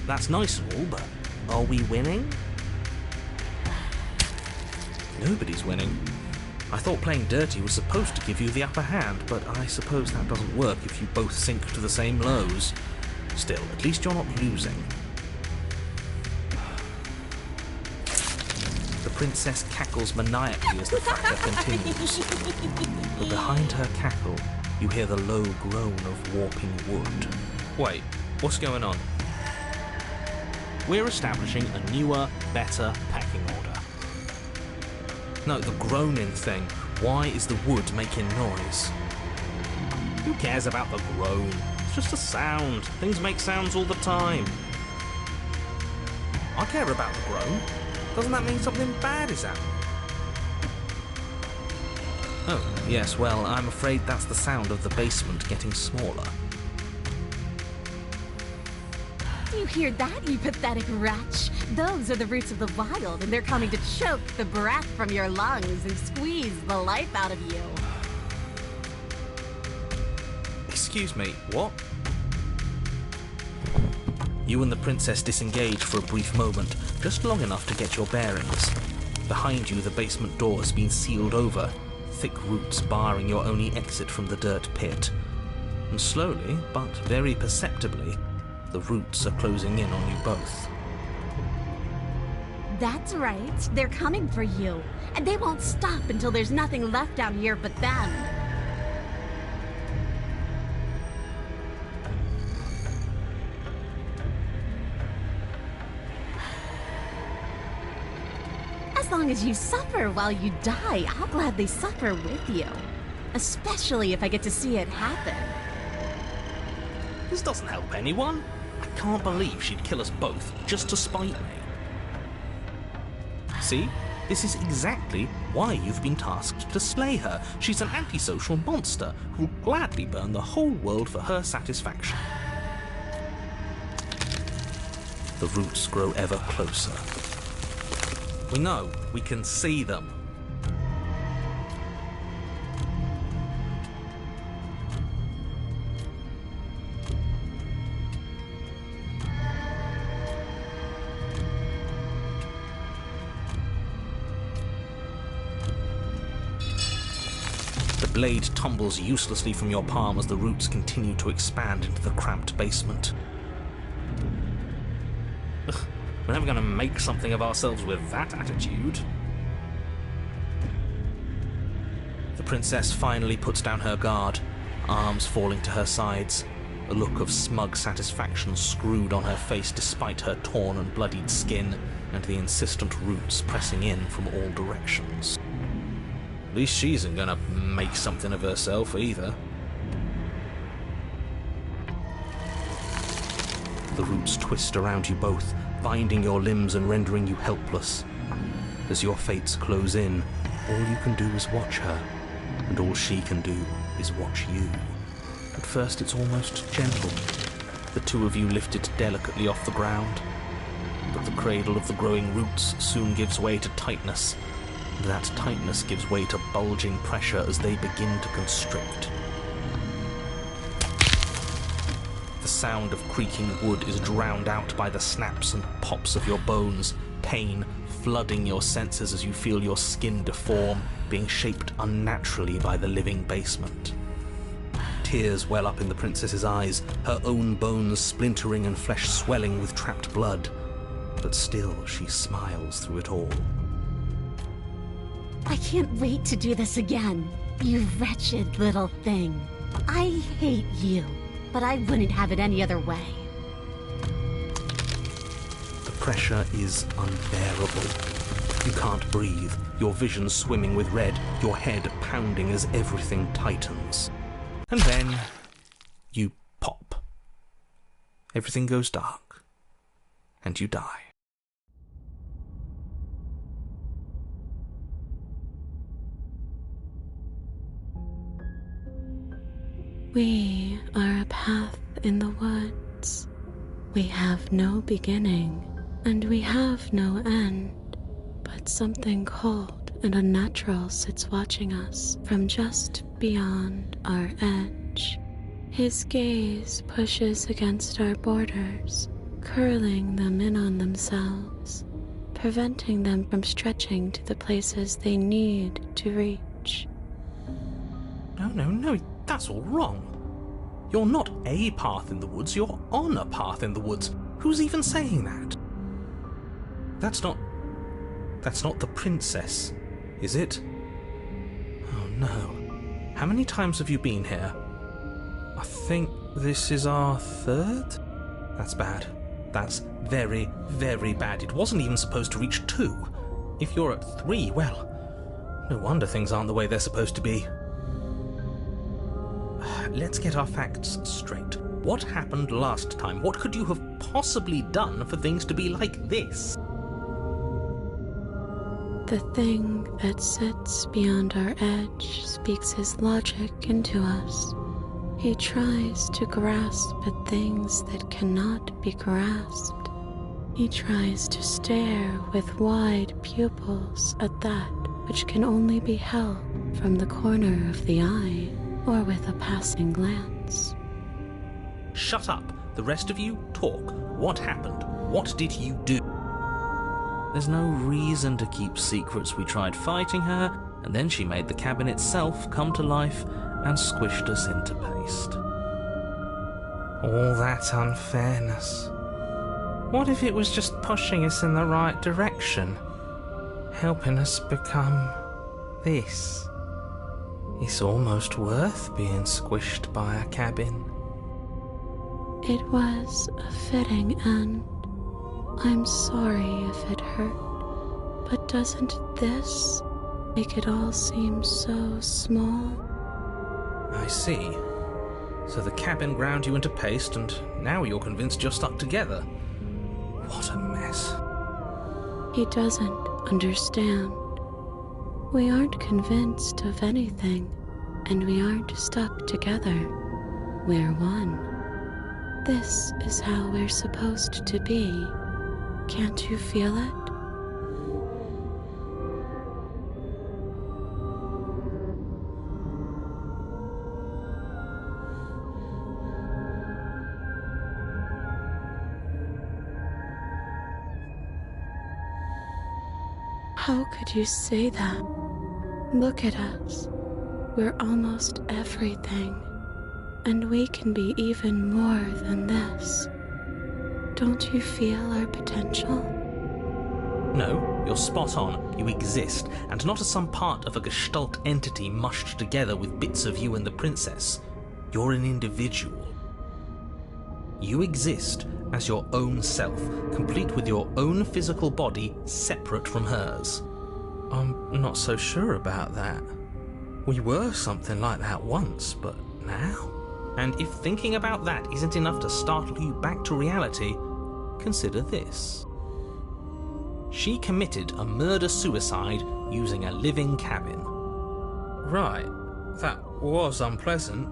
That's nice and all, but are we winning? Nobody's winning. I thought playing dirty was supposed to give you the upper hand, but I suppose that doesn't work if you both sink to the same lows. Still, at least you're not losing. The princess cackles maniacally as the fracas continues. But behind her cackle, you hear the low groan of warping wood. Wait, what's going on? We're establishing a newer, better packing order. No, the groaning thing. Why is the wood making noise? Who cares about the groan? It's just a sound. Things make sounds all the time. I care about the groan. Doesn't that mean something bad is happening? Oh, yes, well, I'm afraid that's the sound of the basement getting smaller. You hear that, you pathetic wretch? Those are the roots of the wild, and they're coming to choke the breath from your lungs and squeeze the life out of you. Excuse me, what? You and the princess disengage for a brief moment, just long enough to get your bearings. Behind you, the basement door has been sealed over, thick roots barring your only exit from the dirt pit. And slowly, but very perceptibly, the roots are closing in on you both. That's right. They're coming for you. And they won't stop until there's nothing left down here but them. As long as you suffer while you die, I'll gladly suffer with you. Especially if I get to see it happen. This doesn't help anyone. I can't believe she'd kill us both just to spite me. See? This is exactly why you've been tasked to slay her. She's an antisocial monster who'll gladly burn the whole world for her satisfaction. The roots grow ever closer. We know. We can see them. The blade tumbles uselessly from your palm as the roots continue to expand into the cramped basement. Ugh, we're never going to make something of ourselves with that attitude. The princess finally puts down her guard, arms falling to her sides, a look of smug satisfaction screwed on her face despite her torn and bloodied skin and the insistent roots pressing in from all directions. At least she isn't gonna make something of herself either. The roots twist around you both, binding your limbs and rendering you helpless. As your fates close in, all you can do is watch her, and all she can do is watch you. At first it's almost gentle, the two of you lifted delicately off the ground, but the cradle of the growing roots soon gives way to tightness, and that tightness gives way to bulging pressure as they begin to constrict. The sound of creaking wood is drowned out by the snaps and pops of your bones, pain flooding your senses as you feel your skin deform, being shaped unnaturally by the living basement. Tears well up in the princess's eyes, her own bones splintering and flesh swelling with trapped blood, but still she smiles through it all. I can't wait to do this again, you wretched little thing. I hate you, but I wouldn't have it any other way. The pressure is unbearable. You can't breathe, your vision swimming with red, your head pounding as everything tightens. And then you pop. Everything goes dark, and you die. We are a path in the woods. We have no beginning, and we have no end, but something cold and unnatural sits watching us from just beyond our edge. His gaze pushes against our borders, curling them in on themselves, preventing them from stretching to the places they need to reach. No, that's all wrong. You're not a path in the woods, you're on a path in the woods. Who's even saying that? That's not the princess, is it? Oh no. How many times have you been here? I think this is our third? That's bad. That's very, very bad. It wasn't even supposed to reach 2. If you're at 3, well, no wonder things aren't the way they're supposed to be. Let's get our facts straight. What happened last time? What could you have possibly done for things to be like this? The thing that sits beyond our edge speaks his logic into us. He tries to grasp at things that cannot be grasped. He tries to stare with wide pupils at that which can only be held from the corner of the eye or with a passing glance. Shut up. The rest of you, talk. What happened? What did you do? There's no reason to keep secrets. We tried fighting her, and then she made the cabin itself come to life and squished us into paste. All that unfairness. What if it was just pushing us in the right direction? Helping us become this? It's almost worth being squished by a cabin. It was a fitting end. I'm sorry if it hurt, but doesn't this make it all seem so small? I see. So the cabin ground you into paste, and now you're convinced you're stuck together. What a mess. He doesn't understand. We aren't convinced of anything, and we aren't stuck together. We're one. This is how we're supposed to be. Can't you feel it? How could you say that? Look at us. We're almost everything. And we can be even more than this. Don't you feel our potential? No, you're spot on. You exist, and not as some part of a gestalt entity mushed together with bits of you and the princess. You're an individual. You exist as your own self, complete with your own physical body, separate from hers. I'm not so sure about that. We were something like that once, but now? And if thinking about that isn't enough to startle you back to reality, consider this. She committed a murder-suicide using a living cabin. Right, that was unpleasant.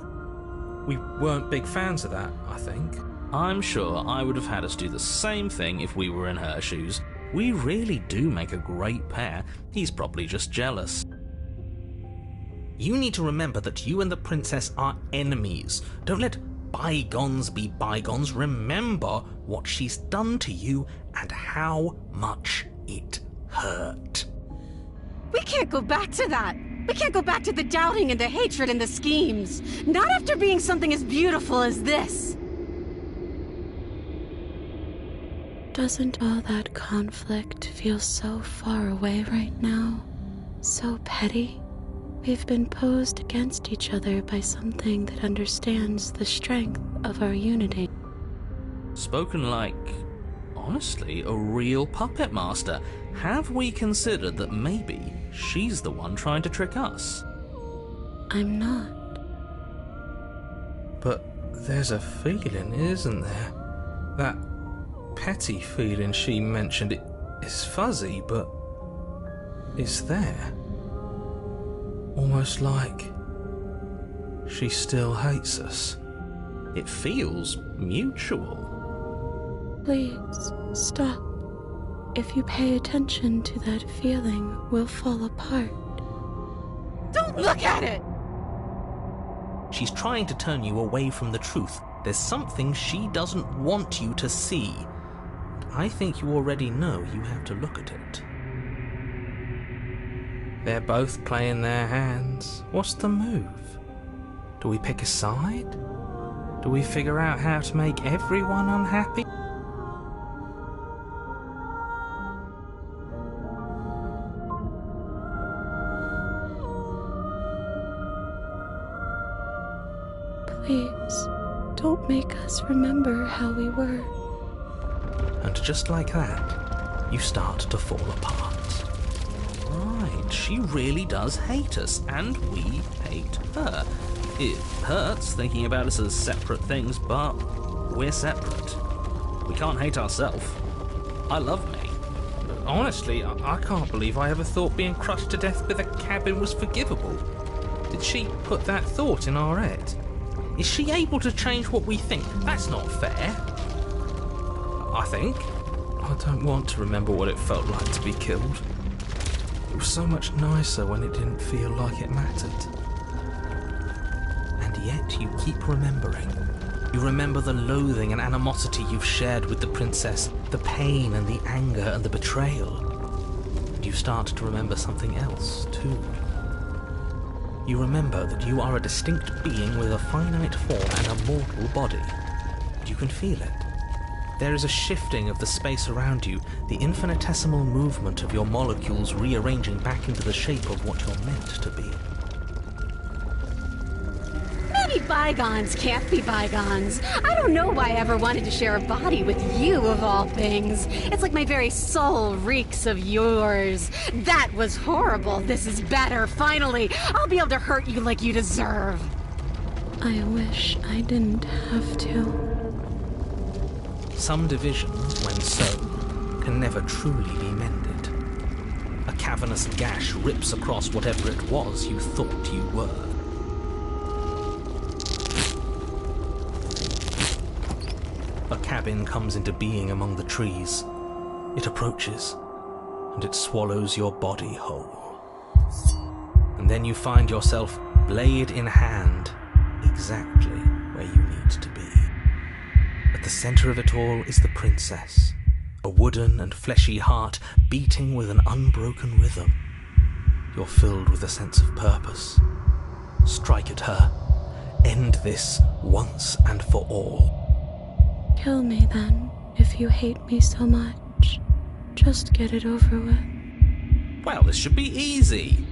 We weren't big fans of that, I think. I'm sure I would have had us do the same thing if we were in her shoes. We really do make a great pair. He's probably just jealous. You need to remember that you and the princess are enemies. Don't let bygones be bygones. Remember what she's done to you and how much it hurt. We can't go back to that. We can't go back to the doubting and the hatred and the schemes. Not after being something as beautiful as this. Doesn't all that conflict feel so far away right now? So petty? We've been posed against each other by something that understands the strength of our unity. Spoken like, honestly, a real puppet master. Have we considered that maybe she's the one trying to trick us? I'm not. But there's a feeling, isn't there? That petty feeling she mentioned, it is fuzzy, but it's there. Almost like she still hates us. It feels mutual. Please, stop. If you pay attention to that feeling, we'll fall apart. Don't look at it! She's trying to turn you away from the truth. There's something she doesn't want you to see. I think you already know you have to look at it. They're both playing their hands. What's the move? Do we pick a side? Do we figure out how to make everyone unhappy? Please, don't make us remember how we were. And just like that, you start to fall apart. Right, she really does hate us, and we hate her. It hurts thinking about us as separate things, but we're separate. We can't hate ourselves. I love me. Honestly, I can't believe I ever thought being crushed to death with a cabin was forgivable. Did she put that thought in our head? Is she able to change what we think? That's not fair. I think. I don't want to remember what it felt like to be killed. It was so much nicer when it didn't feel like it mattered. And yet you keep remembering. You remember the loathing and animosity you've shared with the princess, the pain and the anger and the betrayal. And you start to remember something else, too. You remember that you are a distinct being with a finite form and a mortal body. And you can feel it. There is a shifting of the space around you, the infinitesimal movement of your molecules rearranging back into the shape of what you're meant to be. Maybe bygones can't be bygones. I don't know why I ever wanted to share a body with you, of all things. It's like my very soul reeks of yours. That was horrible. This is better. Finally, I'll be able to hurt you like you deserve. I wish I didn't have to. Some divisions, when sown, can never truly be mended. A cavernous gash rips across whatever it was you thought you were. A cabin comes into being among the trees. It approaches, and it swallows your body whole. And then you find yourself, blade in hand, exactly where you need to be. At the center of it all is the princess, a wooden and fleshy heart beating with an unbroken rhythm. You're filled with a sense of purpose. Strike at her. End this once and for all. Kill me then, if you hate me so much. Just get it over with. Well, this should be easy.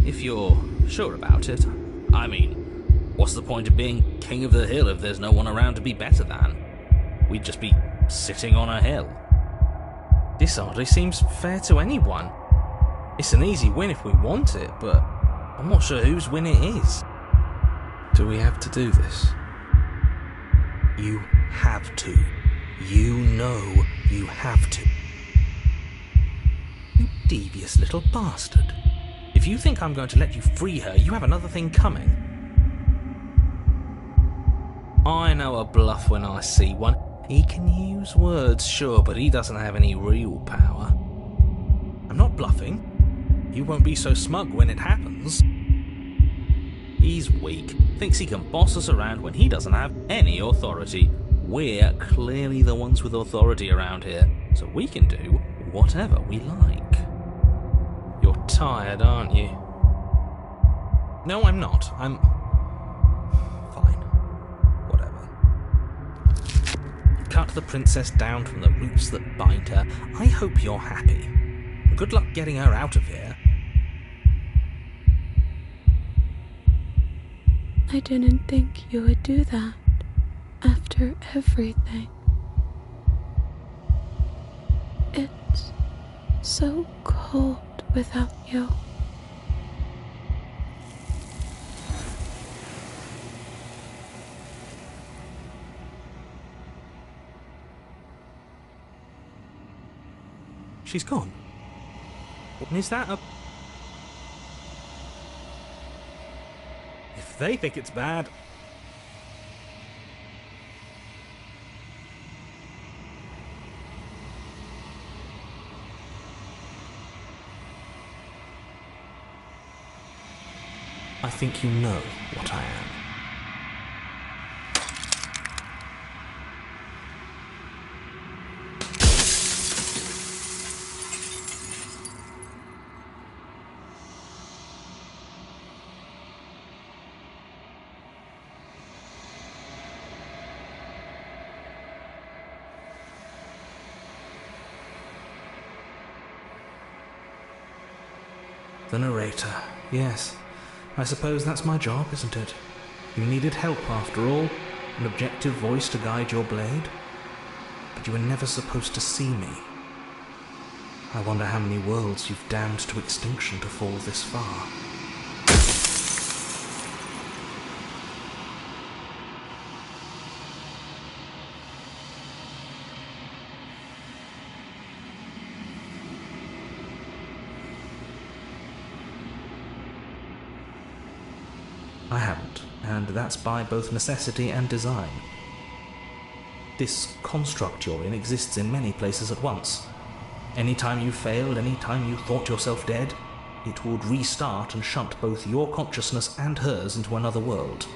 If you're sure about it. I mean, what's the point of being king of the hill if there's no one around to be better than? We'd just be sitting on a hill. This hardly seems fair to anyone. It's an easy win if we want it, but I'm not sure whose win it is. Do we have to do this? You have to. You know you have to. You devious little bastard. If you think I'm going to let you free her, you have another thing coming. I know a bluff when I see one. He can use words, sure, but he doesn't have any real power. I'm not bluffing. You won't be so smug when it happens. He's weak, thinks he can boss us around when he doesn't have any authority. We're clearly the ones with authority around here, so we can do whatever we like. You're tired, aren't you? No, I'm not. I'm fine. Whatever. Cut the princess down from the roots that bind her. I hope you're happy. Good luck getting her out of here. I didn't think you would do that after everything. It's so cold without you. She's gone. Is that a... If they think it's bad... I think you know what I am. The narrator, yes. I suppose that's my job, isn't it? You needed help after all, an objective voice to guide your blade. But you were never supposed to see me. I wonder how many worlds you've damned to extinction to fall this far. I haven't, and that's by both necessity and design. This construct you're in exists in many places at once. Any time you failed, any time you thought yourself dead, it would restart and shunt both your consciousness and hers into another world.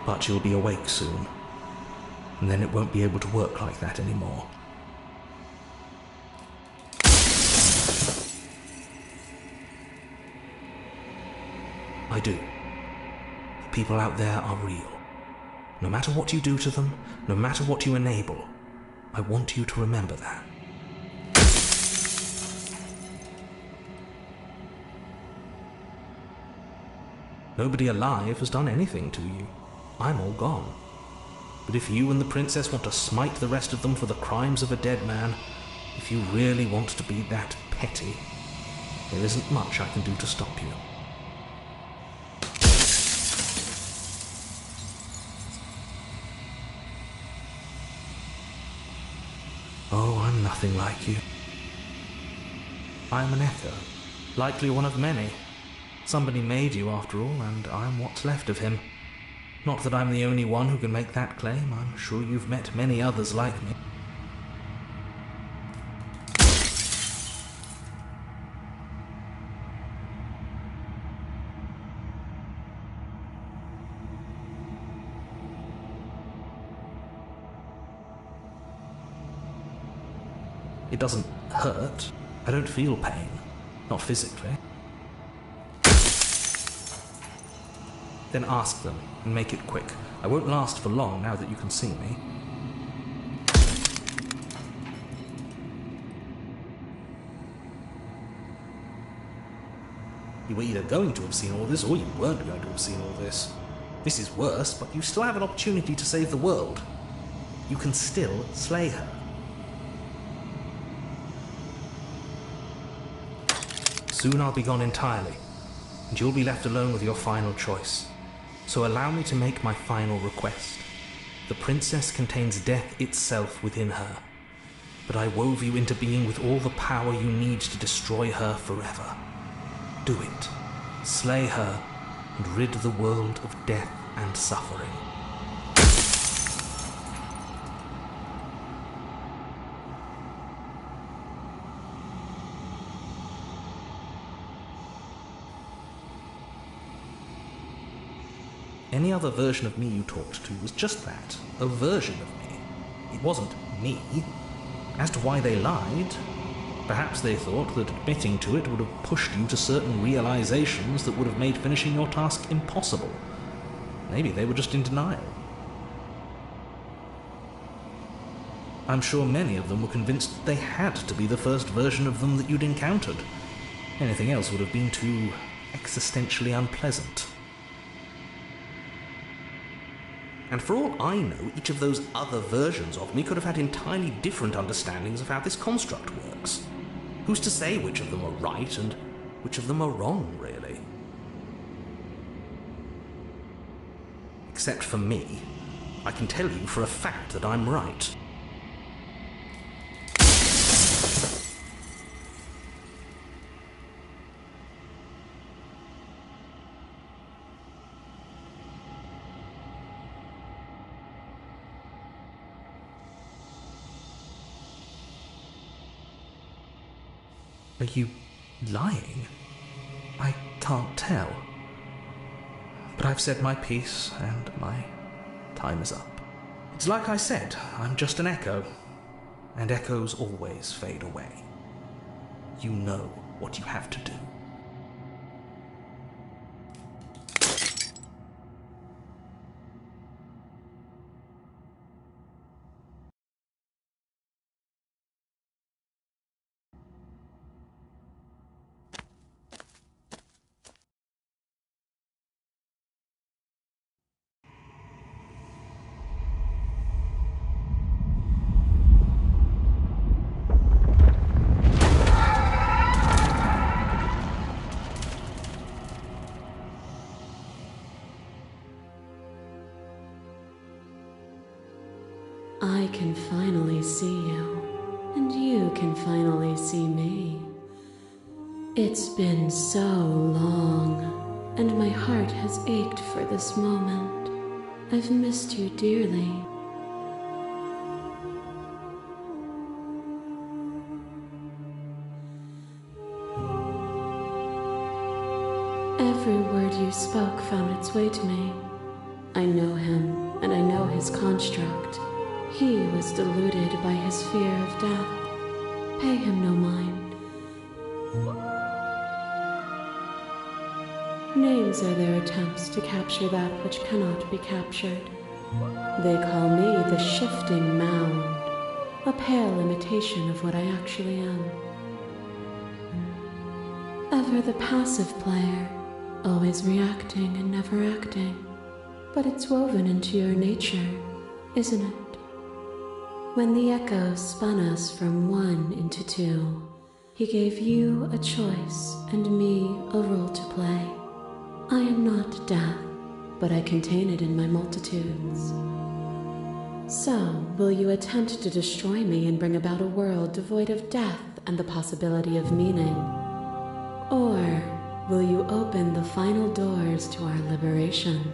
But you'll be awake soon, and then it won't be able to work like that anymore. I do. The people out there are real. No matter what you do to them, no matter what you enable, I want you to remember that. Nobody alive has done anything to you. I'm all gone. But if you and the princess want to smite the rest of them for the crimes of a dead man, if you really want to be that petty, there isn't much I can do to stop you. Oh, I'm nothing like you. I'm an echo, likely one of many. Somebody made you after all, and I'm what's left of him. Not that I'm the only one who can make that claim. I'm sure you've met many others like me. It doesn't hurt. I don't feel pain. Not physically. Then ask them, and make it quick. I won't last for long now that you can see me. You were either going to have seen all this, or you weren't going to have seen all this. This is worse, but you still have an opportunity to save the world. You can still slay her. Soon I'll be gone entirely, and you'll be left alone with your final choice. So allow me to make my final request. The princess contains death itself within her, but I wove you into being with all the power you need to destroy her forever. Do it. Slay her, and rid the world of death and suffering. Any other version of me you talked to was just that, a version of me. It wasn't me. As to why they lied, perhaps they thought that admitting to it would have pushed you to certain realizations that would have made finishing your task impossible. Maybe they were just in denial. I'm sure many of them were convinced that they had to be the first version of them that you'd encountered. Anything else would have been too existentially unpleasant. And for all I know, each of those other versions of me could have had entirely different understandings of how this construct works. Who's to say which of them are right and which of them are wrong, really? Except for me, I can tell you for a fact that I'm right. Are you lying? I can't tell. But I've said my piece, and my time is up. It's like I said, I'm just an echo, and echoes always fade away. You know what you have to do. I can finally see you, and you can finally see me. It's been so long, and my heart has ached for this moment. I've missed you dearly. Every word you spoke found its way to me. I know him, and I know his construct. He was deluded by his fear of death. Pay him no mind. Names are their attempts to capture that which cannot be captured. They call me the shifting mound, a pale imitation of what I actually am. Ever the passive player, always reacting and never acting. But it's woven into your nature, isn't it? When the echo spun us from one into two, he gave you a choice and me a role to play. I am not death, but I contain it in my multitudes. So, will you attempt to destroy me and bring about a world devoid of death and the possibility of meaning? Or will you open the final doors to our liberation?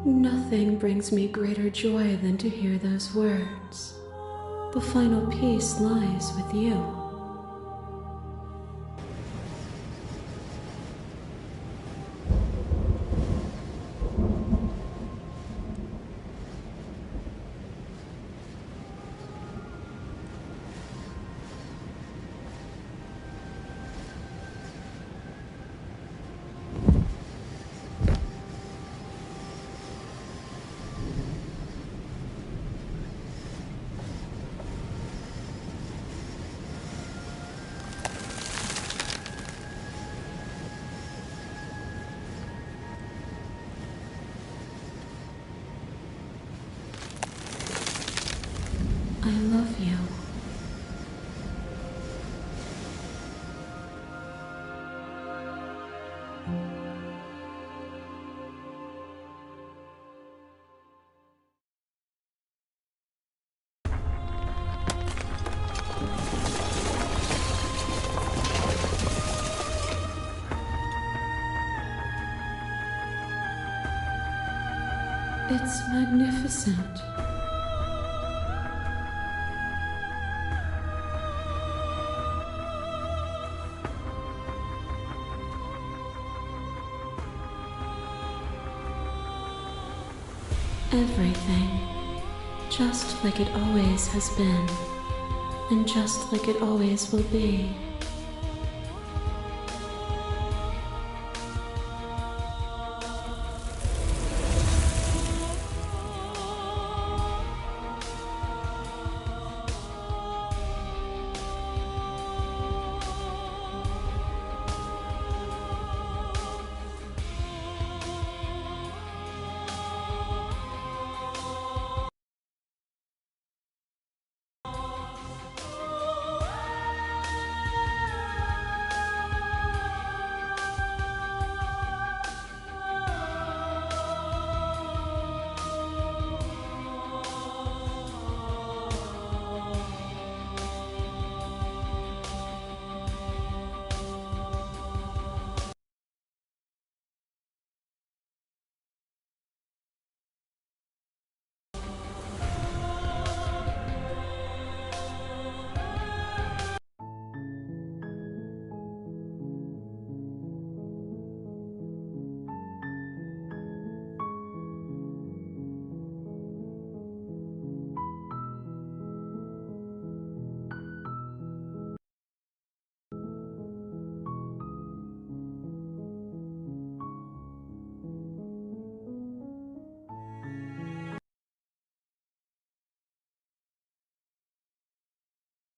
Nothing brings me greater joy than to hear those words. The final piece lies with you. I love you. It's magnificent. Everything, just like it always has been, and just like it always will be.